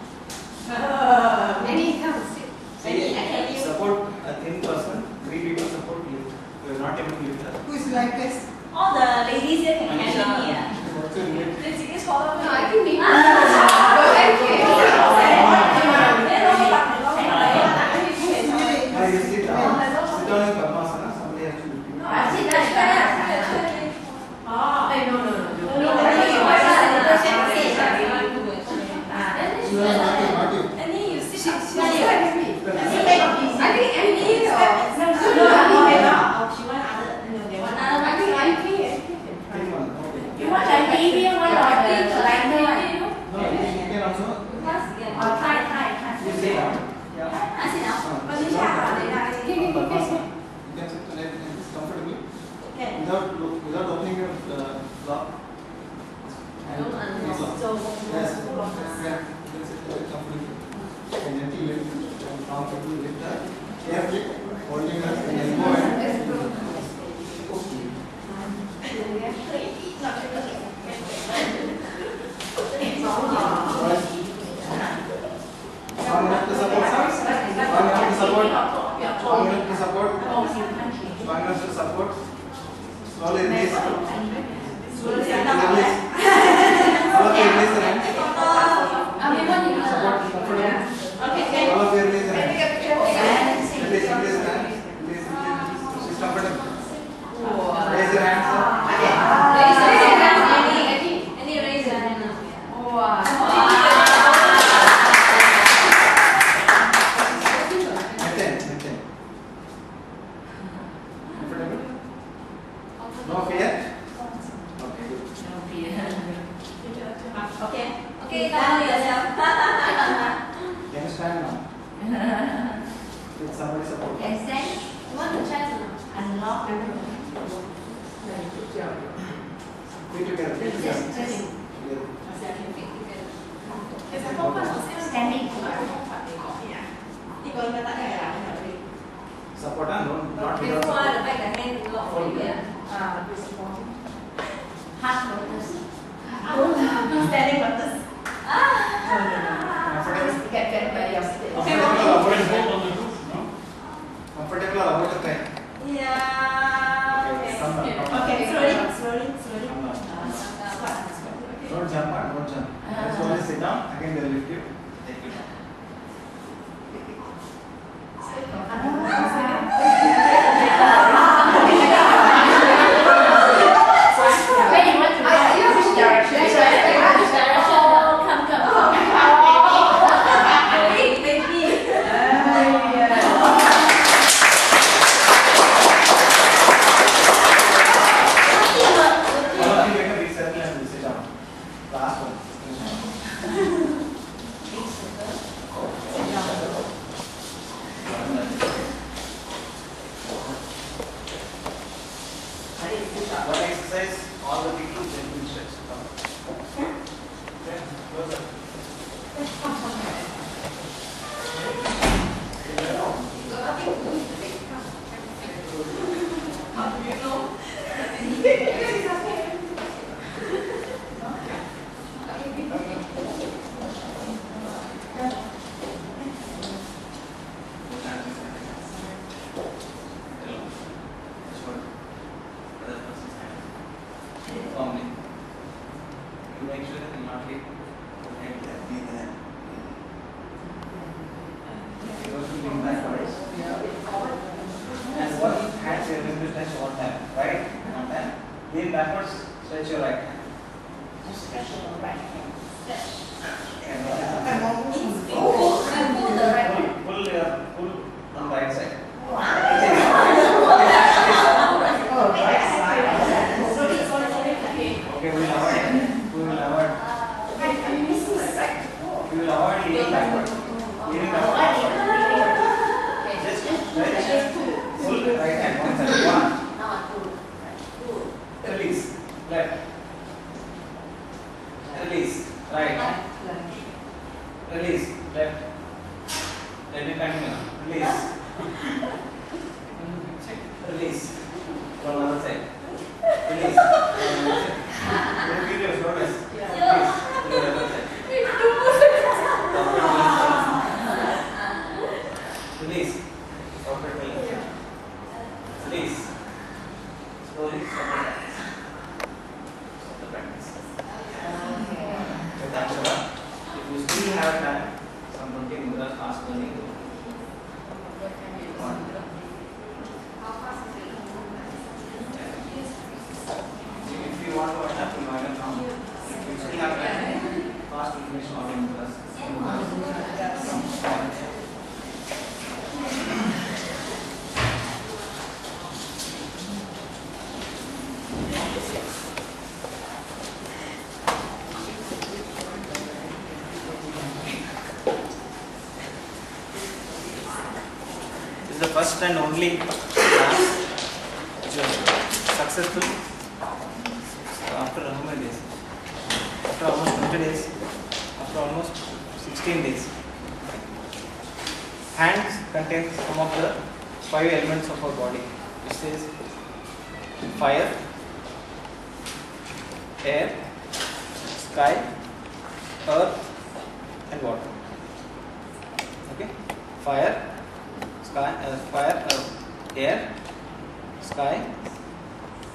Support a thin person, 3 people support you. You are not able to lift her. Who is like this? All the ladies here can Anisha. help me. Also lift. Now you sit down. Sit down in Padmasana. Somebody has to lift you. Not you. Thin one. Okay. You want a medium one or the lighter one? No, you can also. Or tie. You sit down. Yeah. I sit down. Padmasana. You can sit like this comfortably. Without opening your block. And please lock. Yes. Yeah. You can sit very comfortably. And gently lift. And comfortably lift her. Carefully holding her elbow and Long enough to support, sir? Long enough to support? Long enough to support? Long enough to support? Slowly release. Slowly release. Slowly release the hand. Support comfortable. All of you release the hand. Release the hand. Release. She's comfortable. Raise your hand, sir. Maintain. Comfortable? No fear? Okay, good. Okay, follow yourself. Can you stand now? With somebody support. And then, you want to try to unlock the Feet together. Feet together. standing. Support, no, not Before without the support. back, the hand lock Hold here. Half lotus. Standing lotus. Comfortable? Okay, Comfortable or avoid the pain? Yeah. Come down. Okay, slowly. Come down. Don't jump. Just only sit down. Again, they'll lift you. Take you down. One exercise, all the people gently stretch. Okay, closer. Lean backwards, stretch your right hand. Stretch your right hand. Stretch. Pull on right side. Okay, we will avoid leaning backward. Leaning backward. Just stretch. Pull right hand one side. One. Release. Left. Release. Right. Release. Left. Let me continue. Release. Release. From another side. Release. Video, notice. Release. To the other side. Release. Release. Slowly. If you still have time, some 20 mudras fast learning. If you want to adapt to modern now, if you still have time, fast will finish all the mudras. This is the first and only class which was successful after how many days? After almost 20 days, after almost 16 days. Hands contains some of the 5 elements of our body, which is fire, air, sky, earth and water. Okay, fire, sky, air, sky,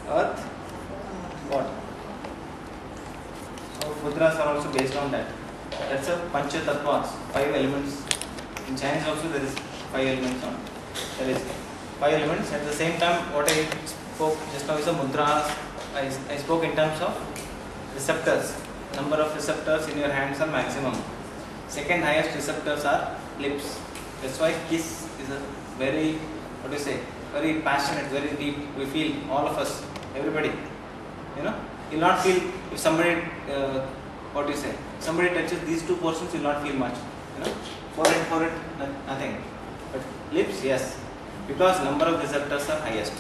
earth, water. So mudras are also based on that. That's a pancha tattvas, 5 elements. In Chinese also there is 5 elements on. There is 5 elements. At the same time, what I spoke just now is a mudras. I spoke in terms of receptors. Number of receptors in your hands are maximum. Second highest receptors are lips. That's why kiss is a very, very passionate, very deep. We feel, all of us, everybody. You'll not feel if somebody, somebody touches these 2 portions, you'll not feel much. Forehead, nothing. But lips, yes, because number of receptors are highest.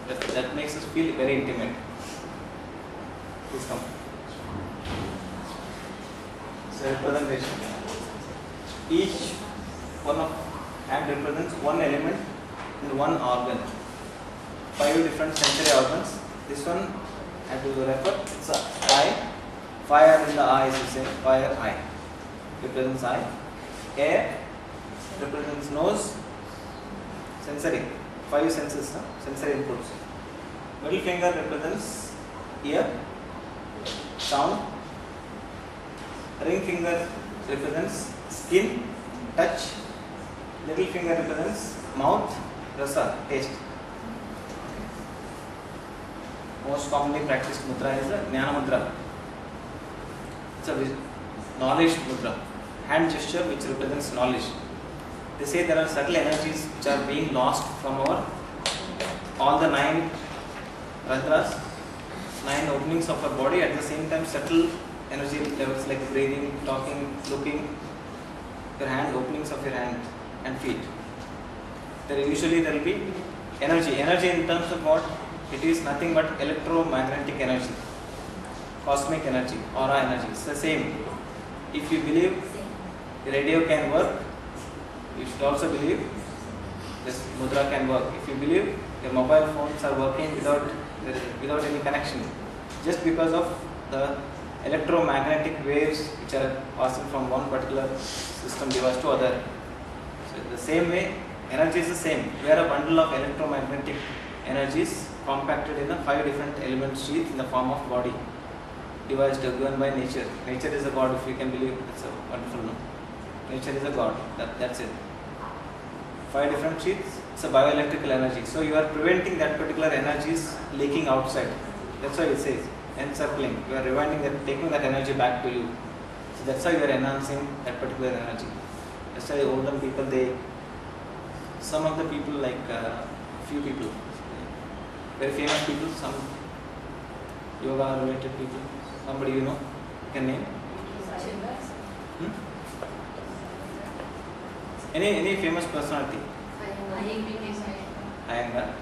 That makes us feel very intimate. Please come. So representation. Each one of hand represents one element and one organ. 5 different sensory organs. This one I have to refer. It's a eye. Fire in the eye is the same. Fire, eye. Represents eye. Air represents nose. Sensory. 5 senses, sensory inputs. Middle finger represents ear. Sound. Ring finger represents skin, touch. Little finger represents mouth, rasa, taste. Most commonly practiced mudra is the Jnana Mudra. It's a knowledge mudra. Hand gesture which represents knowledge. They say there are subtle energies which are being lost from all the 9 rantras, 9 openings of our body. At the same time, subtle energy levels like breathing, talking, looking, your hand, openings of your hand and feet. There will be energy. Energy in terms of what? It is nothing but electromagnetic energy, cosmic energy, aura energy. It's the same. If you believe the radio can work, you should also believe this mudra can work. If you believe your mobile phones are working without any connection, just because of the electromagnetic waves which are passing from one particular system device to other. So the same way, energy is the same. We are a bundle of electromagnetic energies compacted in a 5 different element sheath in the form of body, devised given by nature. Nature is a god, if you can believe. It's a wonderful no. Nature is a god. That's it. 5 different sheets. It's a bioelectrical energy. So you are preventing that particular energies leaking outside. That's why it says encircling. You are rewinding that, taking that energy back to you. So that's why you are enhancing that particular energy. That's why older people, some of the people, like few people, very famous people, some yoga related people, somebody you know, you can name. Any famous personality? Iyengar.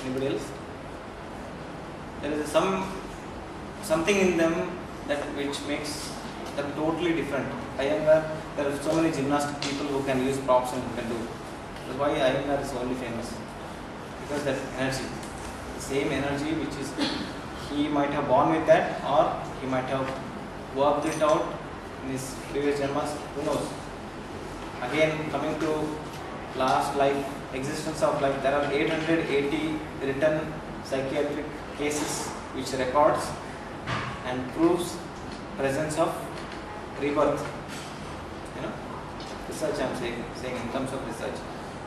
Anybody else? There is something in them that which makes them totally different. Iyengar, there are so many gymnastic people who can use props and who can do. That's why Iyengar is only famous. Because that energy, the same energy which is, he might have born with that, or he might have worked it out in his previous janmas, who knows. Again, coming to last life, existence of life, there are 880 written psychiatric cases which records and proves presence of rebirth. You know, research I am saying in terms of research.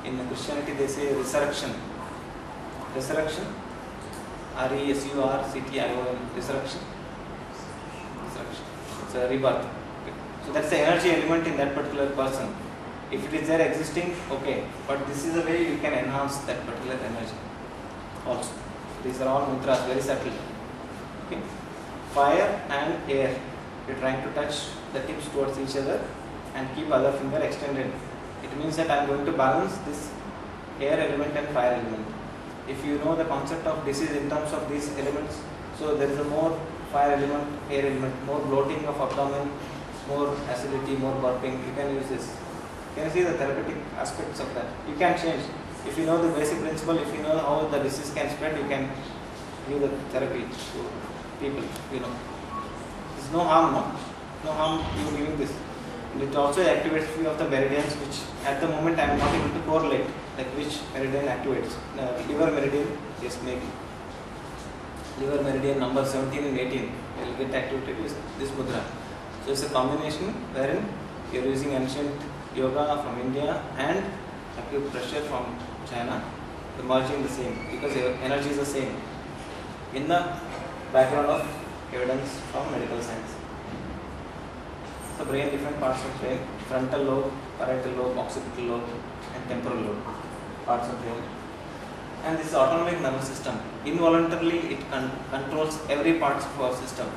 In Christianity they say resurrection. Resurrection, R-E-S-U-R-C-T-I-O-N, resurrection. It's a rebirth. So that's the energy element in that particular person. If it is there existing, okay, but this is a way you can enhance that particular energy also. These are all mudras, very subtle. Okay. Fire and air. You're trying to touch the tips towards each other and keep other finger extended. It means that I'm going to balance this air element and fire element. If you know the concept of disease in terms of these elements, so there is a more fire element, air element, more bloating of abdomen, more acidity, more burping. You can use this. Can you see the therapeutic aspects of that? You can change. If you know the basic principle, if you know how the disease can spread, you can give the therapy to people, you know. There's no harm, no harm you giving this. And it also activates few of the meridians which at the moment I am not able to correlate, like which meridian activates. Liver meridian, yes maybe. Liver meridian number 17 and 18 will get activated with this mudra. So it's a combination wherein you are using ancient yoga from India and acupressure from China, merging the same because energy is the same in the background of evidence from medical science. The brain, different parts of brain, frontal lobe, parietal lobe, occipital lobe and temporal lobe, parts of brain. And this is autonomic nervous system. Involuntarily it controls every part of our system.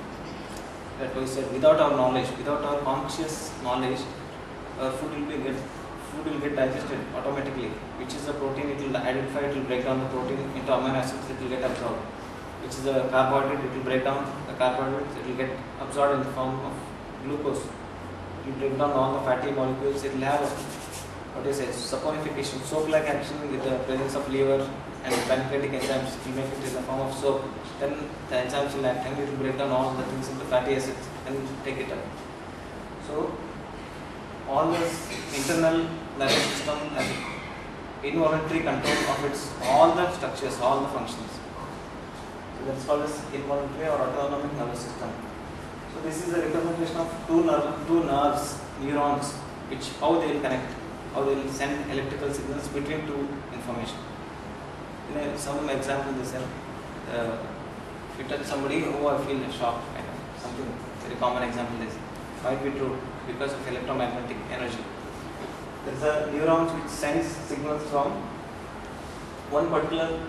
That we said, without our knowledge, without our conscious knowledge, our food will get digested automatically. Which is the protein, it will identify, it will break down the protein into amino acids, it will get absorbed. Which is a carbohydrate, it will break down the carbohydrates, it will get absorbed in the form of glucose. It will break down all the fatty molecules, it will have saponification, soap-like action with the presence of liver and pancreatic enzymes. It will make it in the form of soap. Then the enzymes will act and it will break down all the things into fatty acids and take it up. So all this internal nervous system has involuntary control of its all the structures, all the functions. So that's called as involuntary or autonomic nervous system. So this is a representation of two nerves, neurons, which how they will connect, how they will send electrical signals between two information. In some example they said, if you touch somebody, oh I feel a shock, kind of something very common example is might be true because of electromagnetic energy. There is a neurons which sends signals from one particular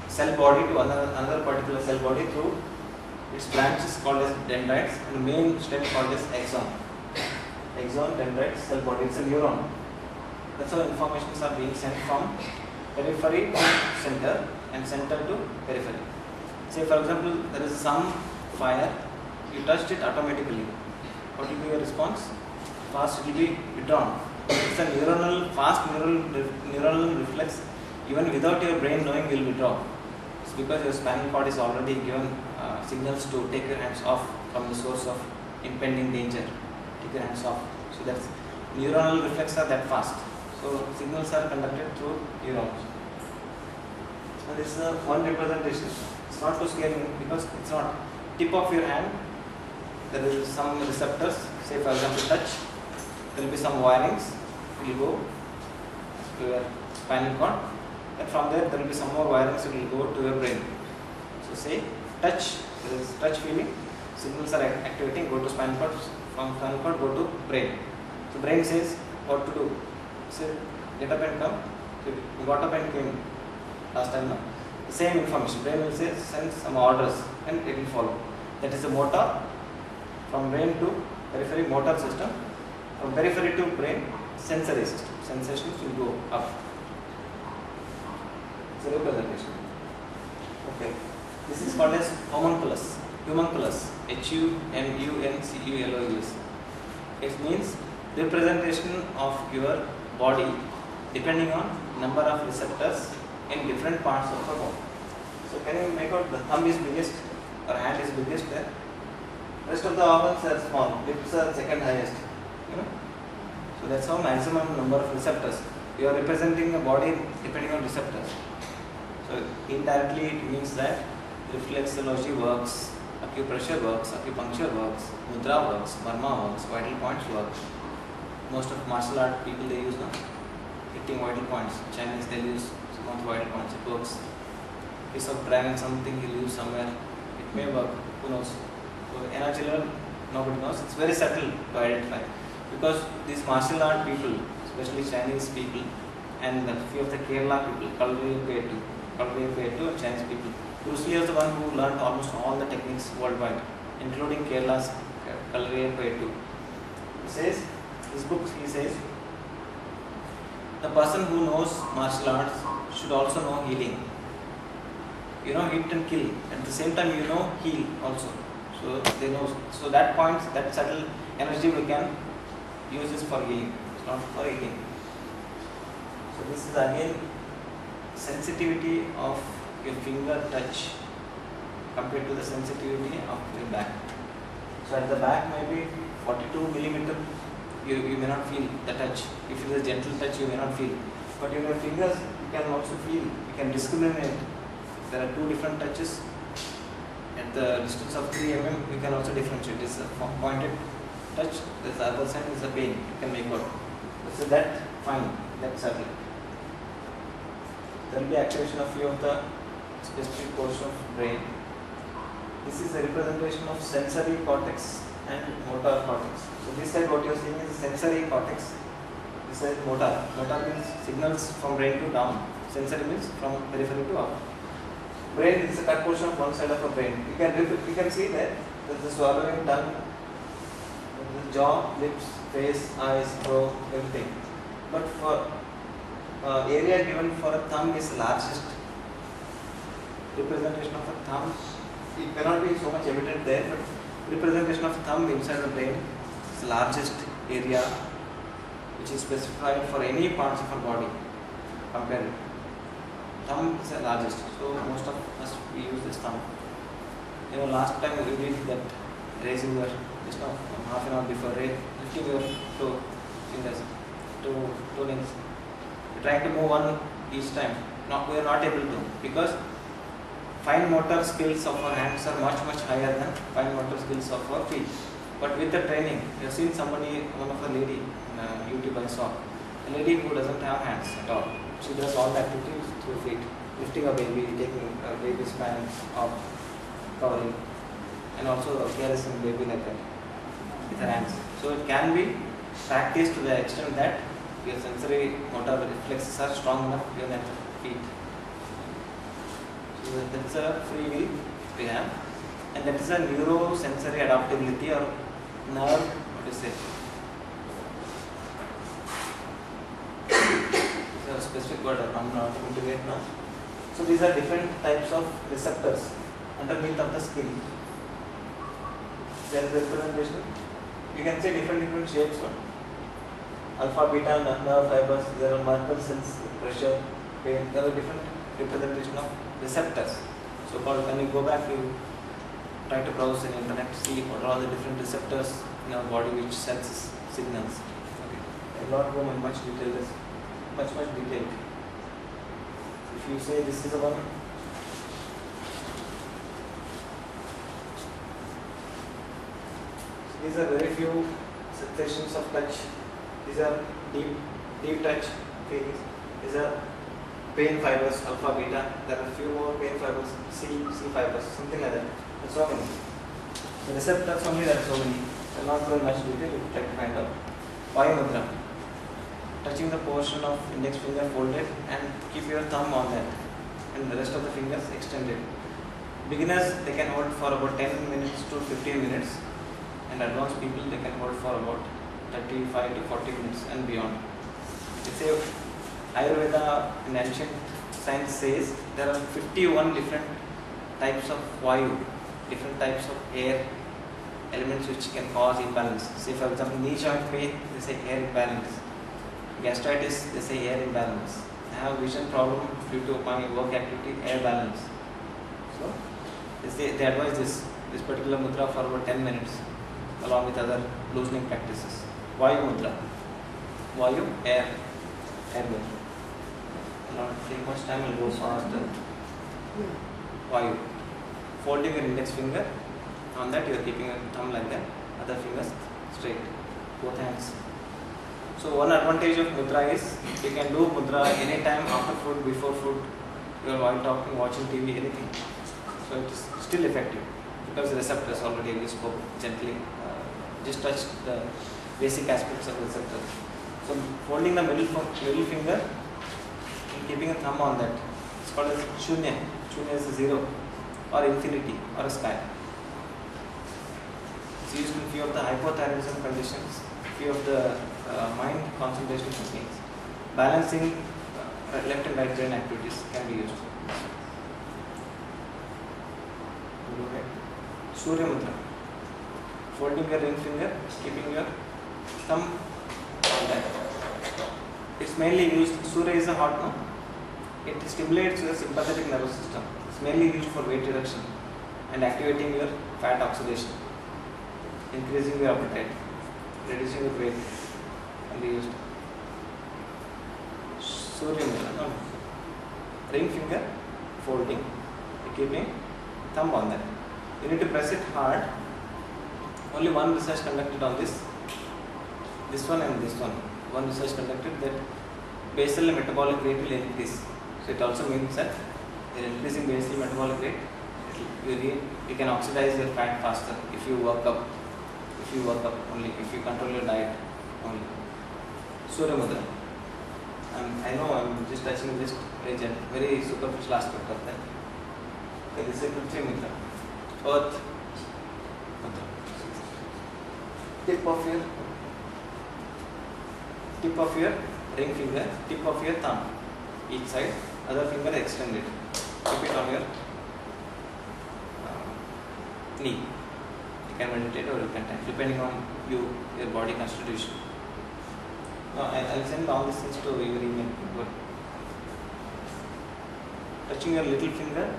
cell body to another particular cell body through its branches called as dendrites and the main stem called as axon. Axon, dendrites, cell body, it's a neuron. That's how informations are being sent from periphery to center and center to periphery. Say for example, there is some fire, you touched it automatically. What will be your response? Fast it will be withdrawn. It's a fast neuronal reflex. Even without your brain knowing, you will withdraw. It's because your spinal cord is already given signals to take your hands off from the source of impending danger. Take your hands off. So that's neuronal reflex are that fast. So signals are conducted through neurons. And this is one representation. It's not to scale because it's not tip of your hand. There is some receptors. Say for example touch. There will be some wirings. It will go to your spinal cord. And from there will be some more wirings. It will go to your brain. So say touch. There is touch feeling. Signals are activating. Go to spinal cord. From spinal cord go to brain. So brain says what to do. Say get up and come. So you got up and came last time. No? The same information. Brain will say send some orders and it will follow. That is the motor. From brain to periphery motor system. From periphery to brain sensory system. Sensations will go up. It's a representation. Okay. This is called as homunculus. Homunculus. Humunculus. It means representation of your body depending on number of receptors in different parts of the body. So can you make out the thumb is biggest or hand is biggest there? Rest of the organs are small. Lips are second highest. You know? So that's how maximum number of receptors. You are representing the body depending on receptors. So indirectly it means that reflexology works, acupressure works, acupuncture works, mudra works, marma works, vital points work. Most of martial art people they use hitting vital points. Chinese they use some of the vital points. It works. Piece of dragon something he'll use somewhere. It may work. Who knows? So energy level nobody knows. It's very subtle to identify because these martial art people, especially Chinese people, and a few of the Kerala people, Kalvayapettu and Chinese people. Bruce Lee is the one who learned almost all the techniques worldwide, including Kerala's Kalvayapettu. He says, his books, he says, the person who knows martial arts should also know healing. You know, hit and kill. At the same time, you know, heal also. So they know. So that points, that subtle energy we can use this for healing. It's not for healing. So this is again sensitivity of your finger touch compared to the sensitivity of your back. So at the back maybe 42 millimeter, you may not feel the touch. If it is a gentle touch, you may not feel. But in your fingers, you can also feel. You can discriminate. There are two different touches. At the distance of 3 mm, you can also differentiate. This is a pointed touch. The other side is a pain. You can make out. So that fine. That's subtle. There will be activation of few of the specific portion of brain. This is a representation of sensory cortex and motor cortex. So this side what you are seeing is sensory cortex. This side motor. Motor means signals from brain to down. Sensory means from periphery to up. Brain is a cut portion of one side of a brain. You can see that there is the swallowing, tongue, the jaw, lips, face, eyes, throat, everything. But for area given for a thumb is largest. Representation of a thumb, it cannot be so much evident there, but representation of thumb inside the brain is the largest area which is specified for any parts of our body. Compare it. Thumb is the largest, so most of us we use this thumb. You know, last time we did that raising your just now half an hour before lifting your toe fingers, toe nails. We're trying to move one each time. We are not able to because fine motor skills of our hands are much higher than fine motor skills of our feet. But with the training, you have seen somebody, one of the lady in YouTube I saw, a lady who doesn't have hands at all. She does all the activities through feet, lifting a baby, taking a baby's pants off, covering, and also caressing baby like that with her hands. So it can be practiced to the extent that your sensory motor reflexes are strong enough even at the feet. So that's a free will we have, and that is a neurosensory adaptability or nerve, what do you say? It's a specific word, I'm not going to get now. So these are different types of receptors underneath of the skin. There is a representation. You can see different shapes. No? Alpha, beta, nerve fibers. There are multiple cells, pressure, pain. There are different representation of receptors. So called, when you go back, you try to browse in internet, see what are all the different receptors in our body which senses signals. Okay. I will not go in much detail. This much detail. If you say this is the one. These are very few sensations of touch. These are deep touch feelings. These are pain fibers, alpha, beta. There are few more pain fibers, C fibers, something like that. There are so many. The receptors only, there are so many. I will not go in much detail. You try to find out. Vayu Mudra. Touching the portion of index finger folded and keep your thumb on that, and the rest of the fingers extended. Beginners, they can hold for about 10 minutes to 15 minutes, and advanced people, they can hold for about 35 to 40 minutes and beyond. It's a Ayurveda and ancient science says there are 51 different types of Vayu, different types of air elements which can cause imbalance. Say for example, knee joint pain, they say air imbalance. Gastritis, they say air imbalance. I have vision problem due to my work activity, air balance. So they advise this particular mudra for about 10 minutes along with other loosening practices. Vayu Mudra. Vayu, air mudra. I'll not take much time, I'll go faster. Vayu. Folding your index finger, on that you are keeping your thumb like that, other fingers straight, both hands. So one advantage of mudra is you can do mudra anytime, after food, before food, while talking, watching TV, anything. So it is still effective because the receptors already we spoke gently, just touched the basic aspects of the receptors. So folding the middle finger and keeping a thumb on that, it's called as shunya. Shunya is a zero or infinity or a sky. It's used in few of the hypothyroidism conditions, few of the mind concentration techniques. Balancing left and right brain activities can be used. Surya Mudra. Folding your ring finger, keeping your thumb on that. It's mainly used, Surya is a hot, no? It stimulates your sympathetic nervous system. It's mainly used for weight reduction and activating your fat oxidation, increasing your appetite, reducing your weight, can be used. Surya Mudra, no? Ring finger, folding, keeping thumb on that. You need to press it hard. Only one research conducted on this one and this one. One research conducted that basal metabolic rate will increase. So it also means that in increasing basal metabolic rate, you can oxidize your fat faster if you work up only, if you control your diet only. Surya Mudra. I know I'm just touching this very superficial aspect of that. Okay, this is Prithvi Mudra. Earth Mudra. Tip of your ring finger, tip of your thumb, each side, other finger extended. Keep it on your knee. You can meditate or you can touch, depending on your body constitution. Now I'll send all these things to your email. Touching your little finger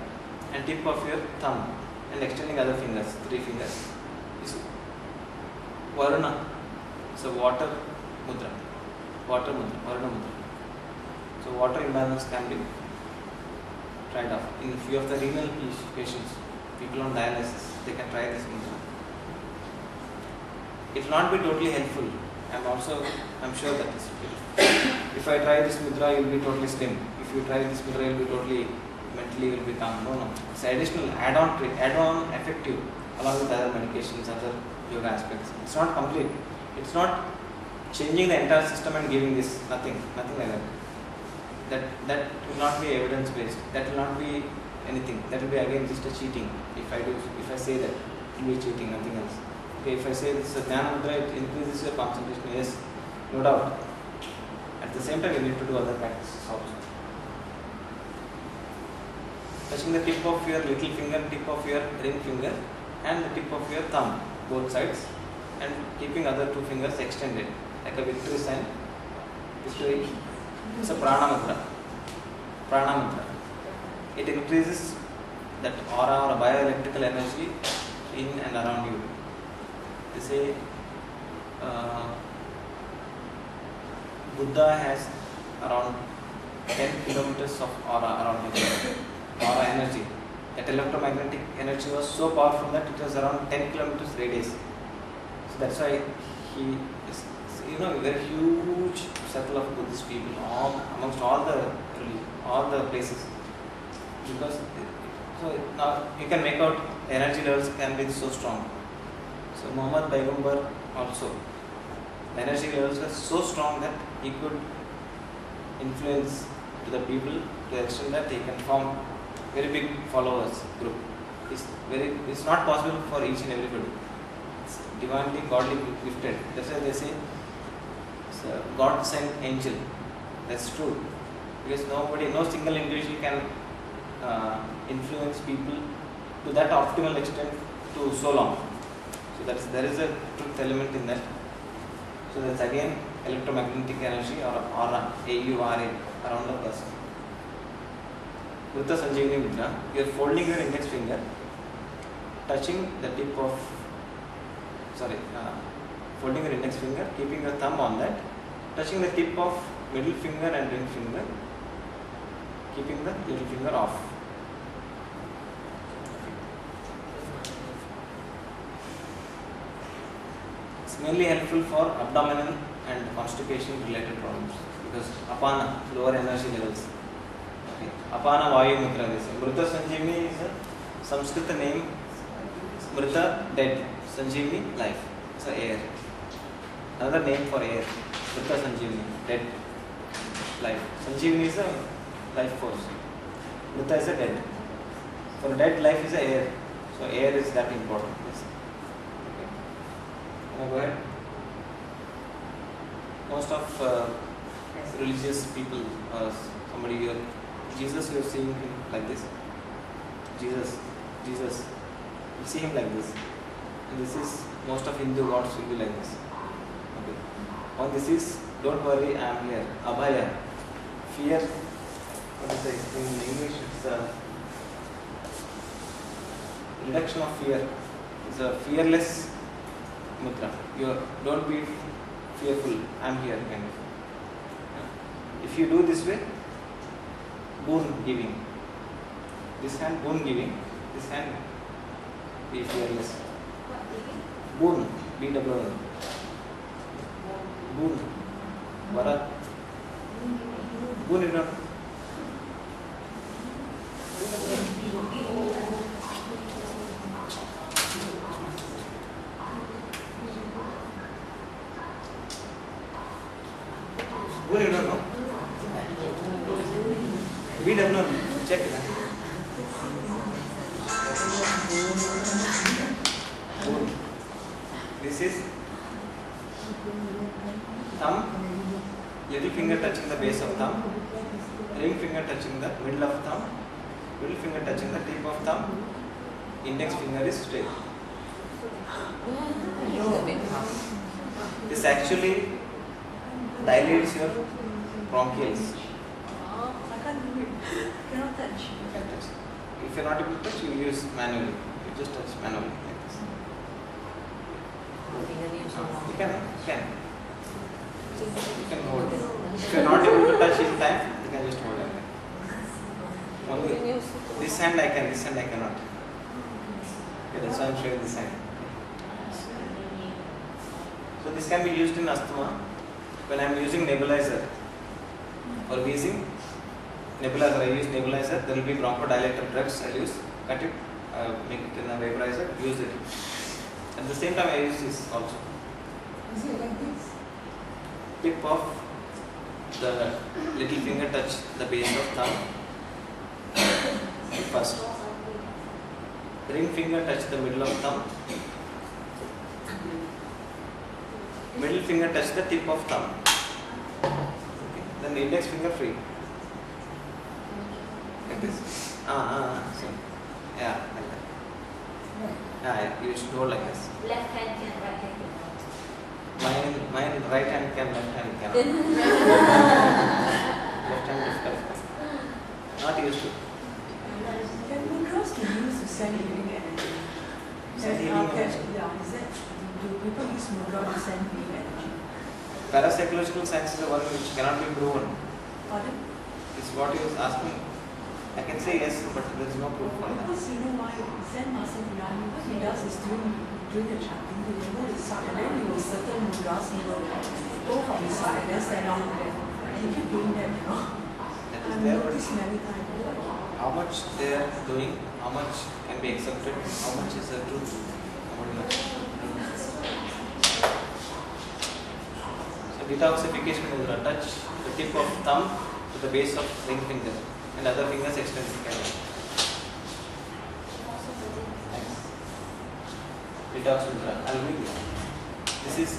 and tip of your thumb and extending other fingers, 3 fingers. Varuna. It's a water mudra. Varuna mudra. So water imbalance can be tried out. In few of the renal patients, people on dialysis, they can try this mudra. It will not be totally helpful. I'm sure that if I try this mudra, you will be totally slim. If you try this mudra, you will be totally mentally will be calm. No. It's additional add-on effective along with other medications, other yoga aspects. It's not complete. It's not changing the entire system and giving this, nothing like that. That will not be evidence based. That will not be anything. That will be again just a cheating. If I say that, it will be cheating, nothing else. Okay, if I say this is a Jnana Mudra, it increases your concentration. Yes, no doubt. At the same time, you need to do other practices also. touching the tip of your little finger, tip of your ring finger, and the tip of your thumb, both sides, and keeping other two fingers extended, like a victory sign. Victory. It's a prana mudra. Prana mudra. It increases that aura or bioelectrical energy in and around you. They say Buddha has around 10 kilometers of aura around him. Aura energy. That electromagnetic energy was so powerful that it was around 10 kilometers radius. So that's why he is, very huge circle of Buddhist people amongst all the places. Because so now you can make out energy levels can be so strong. So Muhammad Paighambar also, the energy levels were so strong that he could influence to the people to the extent that he can form very big followers group. It's not possible for each and everybody. It's divinely, godly gifted. That's why they say it's a God sent angel. That's true. Because no single individual can influence people to that optimal extent to so long. So there is a truth element in that. So that's again electromagnetic energy or aura, AURA around the person. Mudra Sanjeevani Mudra, you are folding your index finger, touching the tip of, folding your index finger, keeping your thumb on that, touching the tip of middle finger and ring finger, keeping the little finger off. It's mainly helpful for abdominal and constipation related problems because apana, lower energy levels. Okay. Apana Vayu Mudra. Mudra Sanjeevani is a Sanskrit name. Mudra, dead. Sanjeevani, life. It's a air. Another name for air. Mudra Sanjeevani, dead. Life. Sanjeevani is a life force. Mudra is a dead. For dead, life is a air. So air is that important. Yes. Okay. Now go ahead. Most of religious people, somebody here, Jesus, you are seeing him like this. Jesus, you see him like this. And this is, most of Hindu gods will be like this. Okay. Now this is, don't worry, I am here. Abhaya, fear. What is it in English? It's a reduction of fear. It's a fearless mudra. Don't be fearful. I am here, kind of. If you do this way, boon giving. This hand, boon giving. This hand, be fearless. Boon, B-W-N. Boon. Varat. Boon is not. Boon you don't know. B-W-N. Check it. Boon. This is thumb, little finger touching the base of thumb, ring finger touching the middle of thumb, middle finger touching the tip of thumb, index finger is straight. This actually dilates your bronchioles. I can't do it. Cannot touch. You can touch. If you are not able to touch, you use manually. You just touch manually like this. You can. You can hold. If you are not able to touch in time, you can just hold it. Only this hand I can, this hand I cannot. Okay, that's why I am showing this hand. So this can be used in asthma. When I am using nebulizer or wheezing, nebulizer, I use nebulizer, there will be bronchodilator drugs I use, cut it, make it in a vaporizer, use it. At the same time I use this also. Is it like this? Tip of the little finger touch the base of thumb first. Ring finger touch the middle of thumb. Middle finger touch the tip of thumb. Okay. Then the index finger free. Like this. Yeah, like that. Right. Yeah, you should hold like this. Left hand can, right hand cannot. Mine right hand can, left hand cannot. Left hand difficult. Not used to. Can mudras be used to send healing energy? Send healing energy. Yeah, is that, do people use mudra to send healing energy? Parapsychological science is the one which cannot be proven. Pardon? It's what he was asking. I can say yes, but there is no proof for that. Because you know why Zen Master Dhyani, what he does is during the chanting, he will move his side and then he will certain mudras, he will go from his side and then stand on there. And he keep doing that, you know. That is I've there. noticed many times. How much they are doing, how much can be accepted, how much is the truth, nobody knows. So detoxification mudra, touch the tip of thumb to the base of ring finger and other fingers extend together. Nice. Detox mudra. I'll read this. This is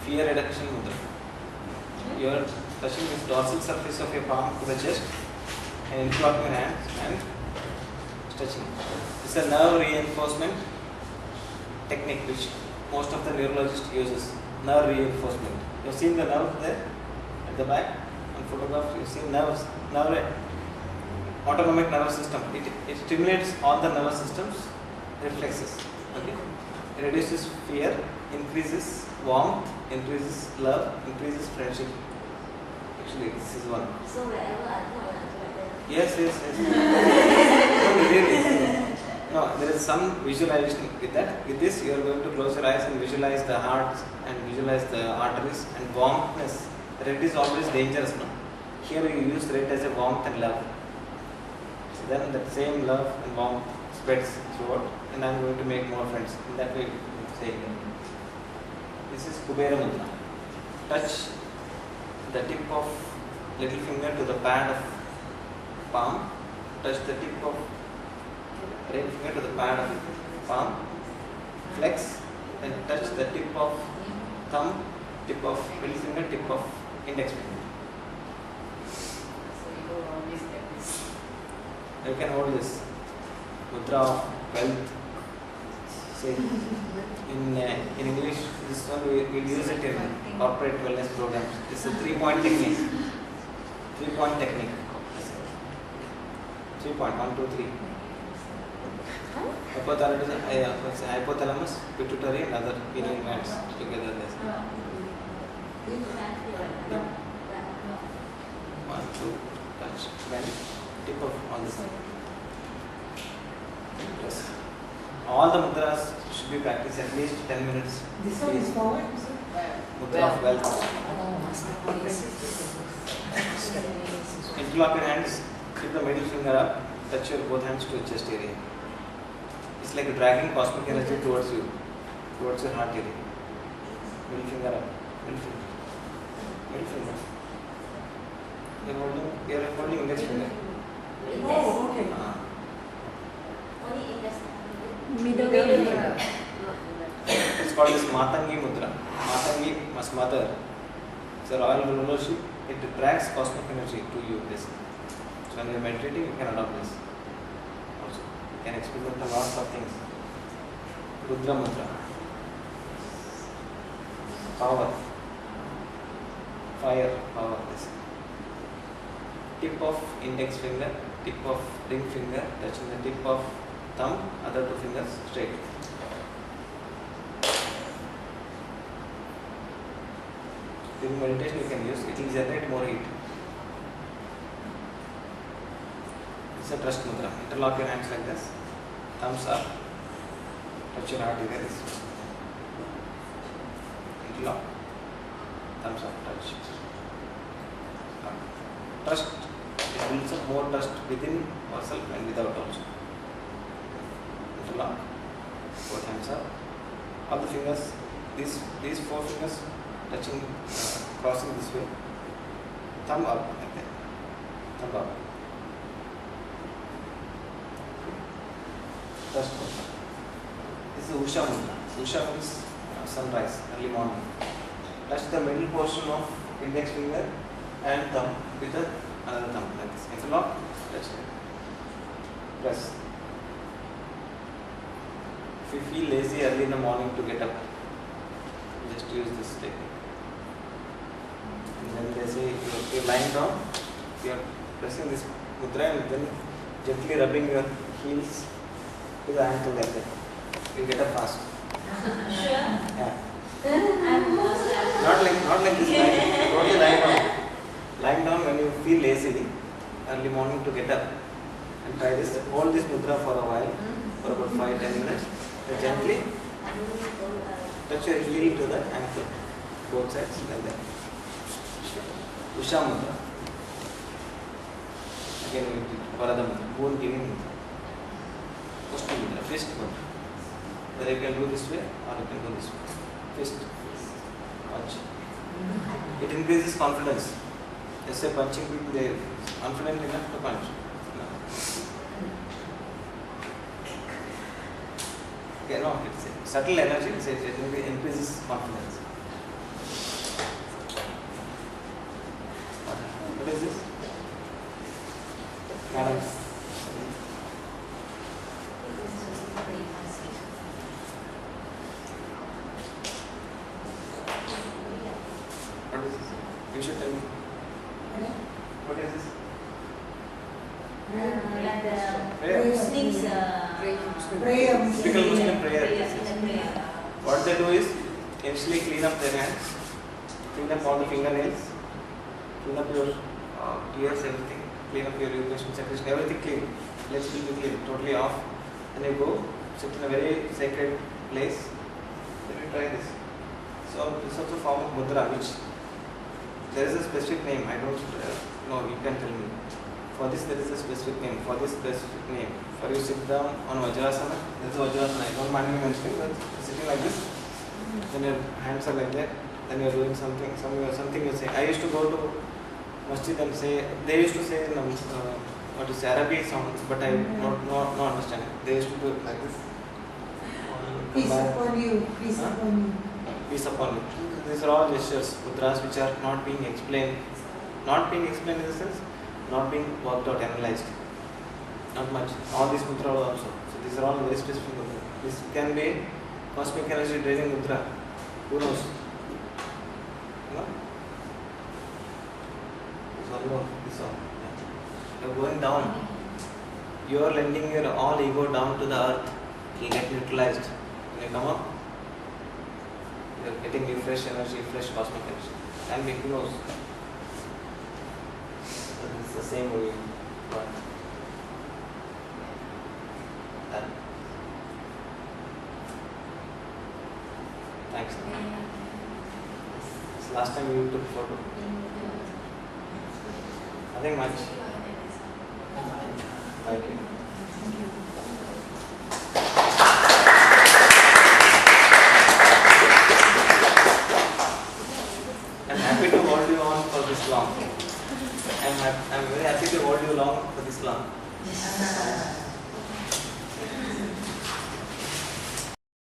fear reduction mudra. You are touching this dorsal surface of your palm to the chest and interlock your hands and stretching. It's a nerve reinforcement technique which most of the neurologists uses. Nerve reinforcement. You've seen the nerve there at the back on photograph. You've seen nerves, autonomic nervous system. It stimulates all the nervous systems, reflexes. Okay. It reduces fear, increases warmth, increases love, increases friendship. Actually, this is one. So wherever I go, I do like that. Yes. No, really. No, there is some visualization with that. With this, you are going to close your eyes and visualize the heart and visualize the arteries and warmthness. Red is always dangerous, no? Here you use red as a warmth and love. So then that same love and warmth spreads throughout, and I am going to make more friends. In that way, saying that. This is Kubera Mudra. Touch the tip of little finger to the pad of palm. Touch the tip of ring finger to the pad of palm. Flex and touch the tip of thumb, tip of middle finger, tip of index finger. You can hold this mudra of wealth. Say in English, this one we will use it in corporate wellness programs. This is a 3-point technique. 3-point technique. 3 point, 1, 2, 3. Hypothalamus, pituitary, and other pineal glands together. One, two, touch, bend, tip of on this side. Press. All the mudras should be practiced at least 10 minutes. This one is for what? Mudra of wealth. Interlock your hands, keep the middle finger up, touch your both hands to your chest area. It's like dragging cosmic energy towards you, towards your heart area. Middle finger up, middle finger. Middle finger. You're holding index finger. Oh, okay. Only in the Middle finger. It's called as Matangi Mudra. Matangi means mother. It's a royal rulership. It drags cosmic energy to you. This. So when you're meditating, you can adopt this. Also, you can experiment a lot of things. Rudra Mudra. Power. Fire. Power. This. Tip of index finger, tip of ring finger, touching the tip of thumb, other 2 fingers straight. During meditation you can use, it will generate more heat. It's a trust mudra. Interlock your hands like this, thumbs up, touch your heart here. Interlock, thumbs up, touch. Trust. It builds up more trust within yourself and without also. Interlock, both hands up. All the fingers, these 4 fingers touching, crossing this way. Thumb up like that. Thumb up. Trust mudra. This is Usha mudra. Usha means sunrise, early morning. Touch the middle portion of index finger and thumb with another thumb like this. Interlock, touch it. Press. you feel lazy early in the morning to get up, just use this technique. And then they say you're lying down, you're pressing this mudra and then gently rubbing your heels to the ankle like that. You'll get up fast. Sure. Yeah. I'm Not like this lying, totally lying down. Lying down when you feel lazy early morning to get up. And try this, hold this mudra for a while, for about 5-10 minutes. Then gently touch your heel to the ankle, both sides like that. Usha mudra. Again we repeat, Varada mudra, bone giving mudra. Pushti mudra, fist mudra. Whether you can do this way or you can do this way. Fist, punch. It increases confidence. Just say punching people, they are confident enough to punch. No. Okay, no, it's a subtle energy, it increases confidence. What is this? Madam. What is this? You should tell me. What is this? like the Prayer. Muslims, Prayer. Typical Muslim prayer. prayer. What they do is initially clean up their hands, clean up all the fingernails, clean up your ears, everything, clean up your urination secretion, everything clean. Let's be clean, totally off. And you go sit in a very sacred place. Then you try this. So this is also a form of mudra, which there is a specific name. I don't know. You can tell me. For this there is a specific name. For this specific name. For you sit down on Vajrasana. There is a Vajrasana. I don't mind me mentioning, but sitting like this. Then your hands are like that. Then you are doing something. Something you say. I used to go to masjid and say. They used to say what is Arabic sounds, but I not understanding. They used to do it like this. Peace upon you. Peace upon you. Peace upon you. These are all gestures, mudras which are not being explained. Not being explained in the sense, not being worked out, analyzed. Not much. All these mudras also. So these are all very specific mudras. This can be cosmic energy draining mudra. Who knows? You know? This one more. This one. Yeah. You're going down. You are lending your all ego down to the earth. It will get neutralized. When you come up, you are getting new fresh energy, fresh cosmic energy. And who knows? So this is the same way. Thanks. This last time you took photo. Nothing much. Thank you. I'm happy to hold you on for this long. I'm very happy to hold you long for this long.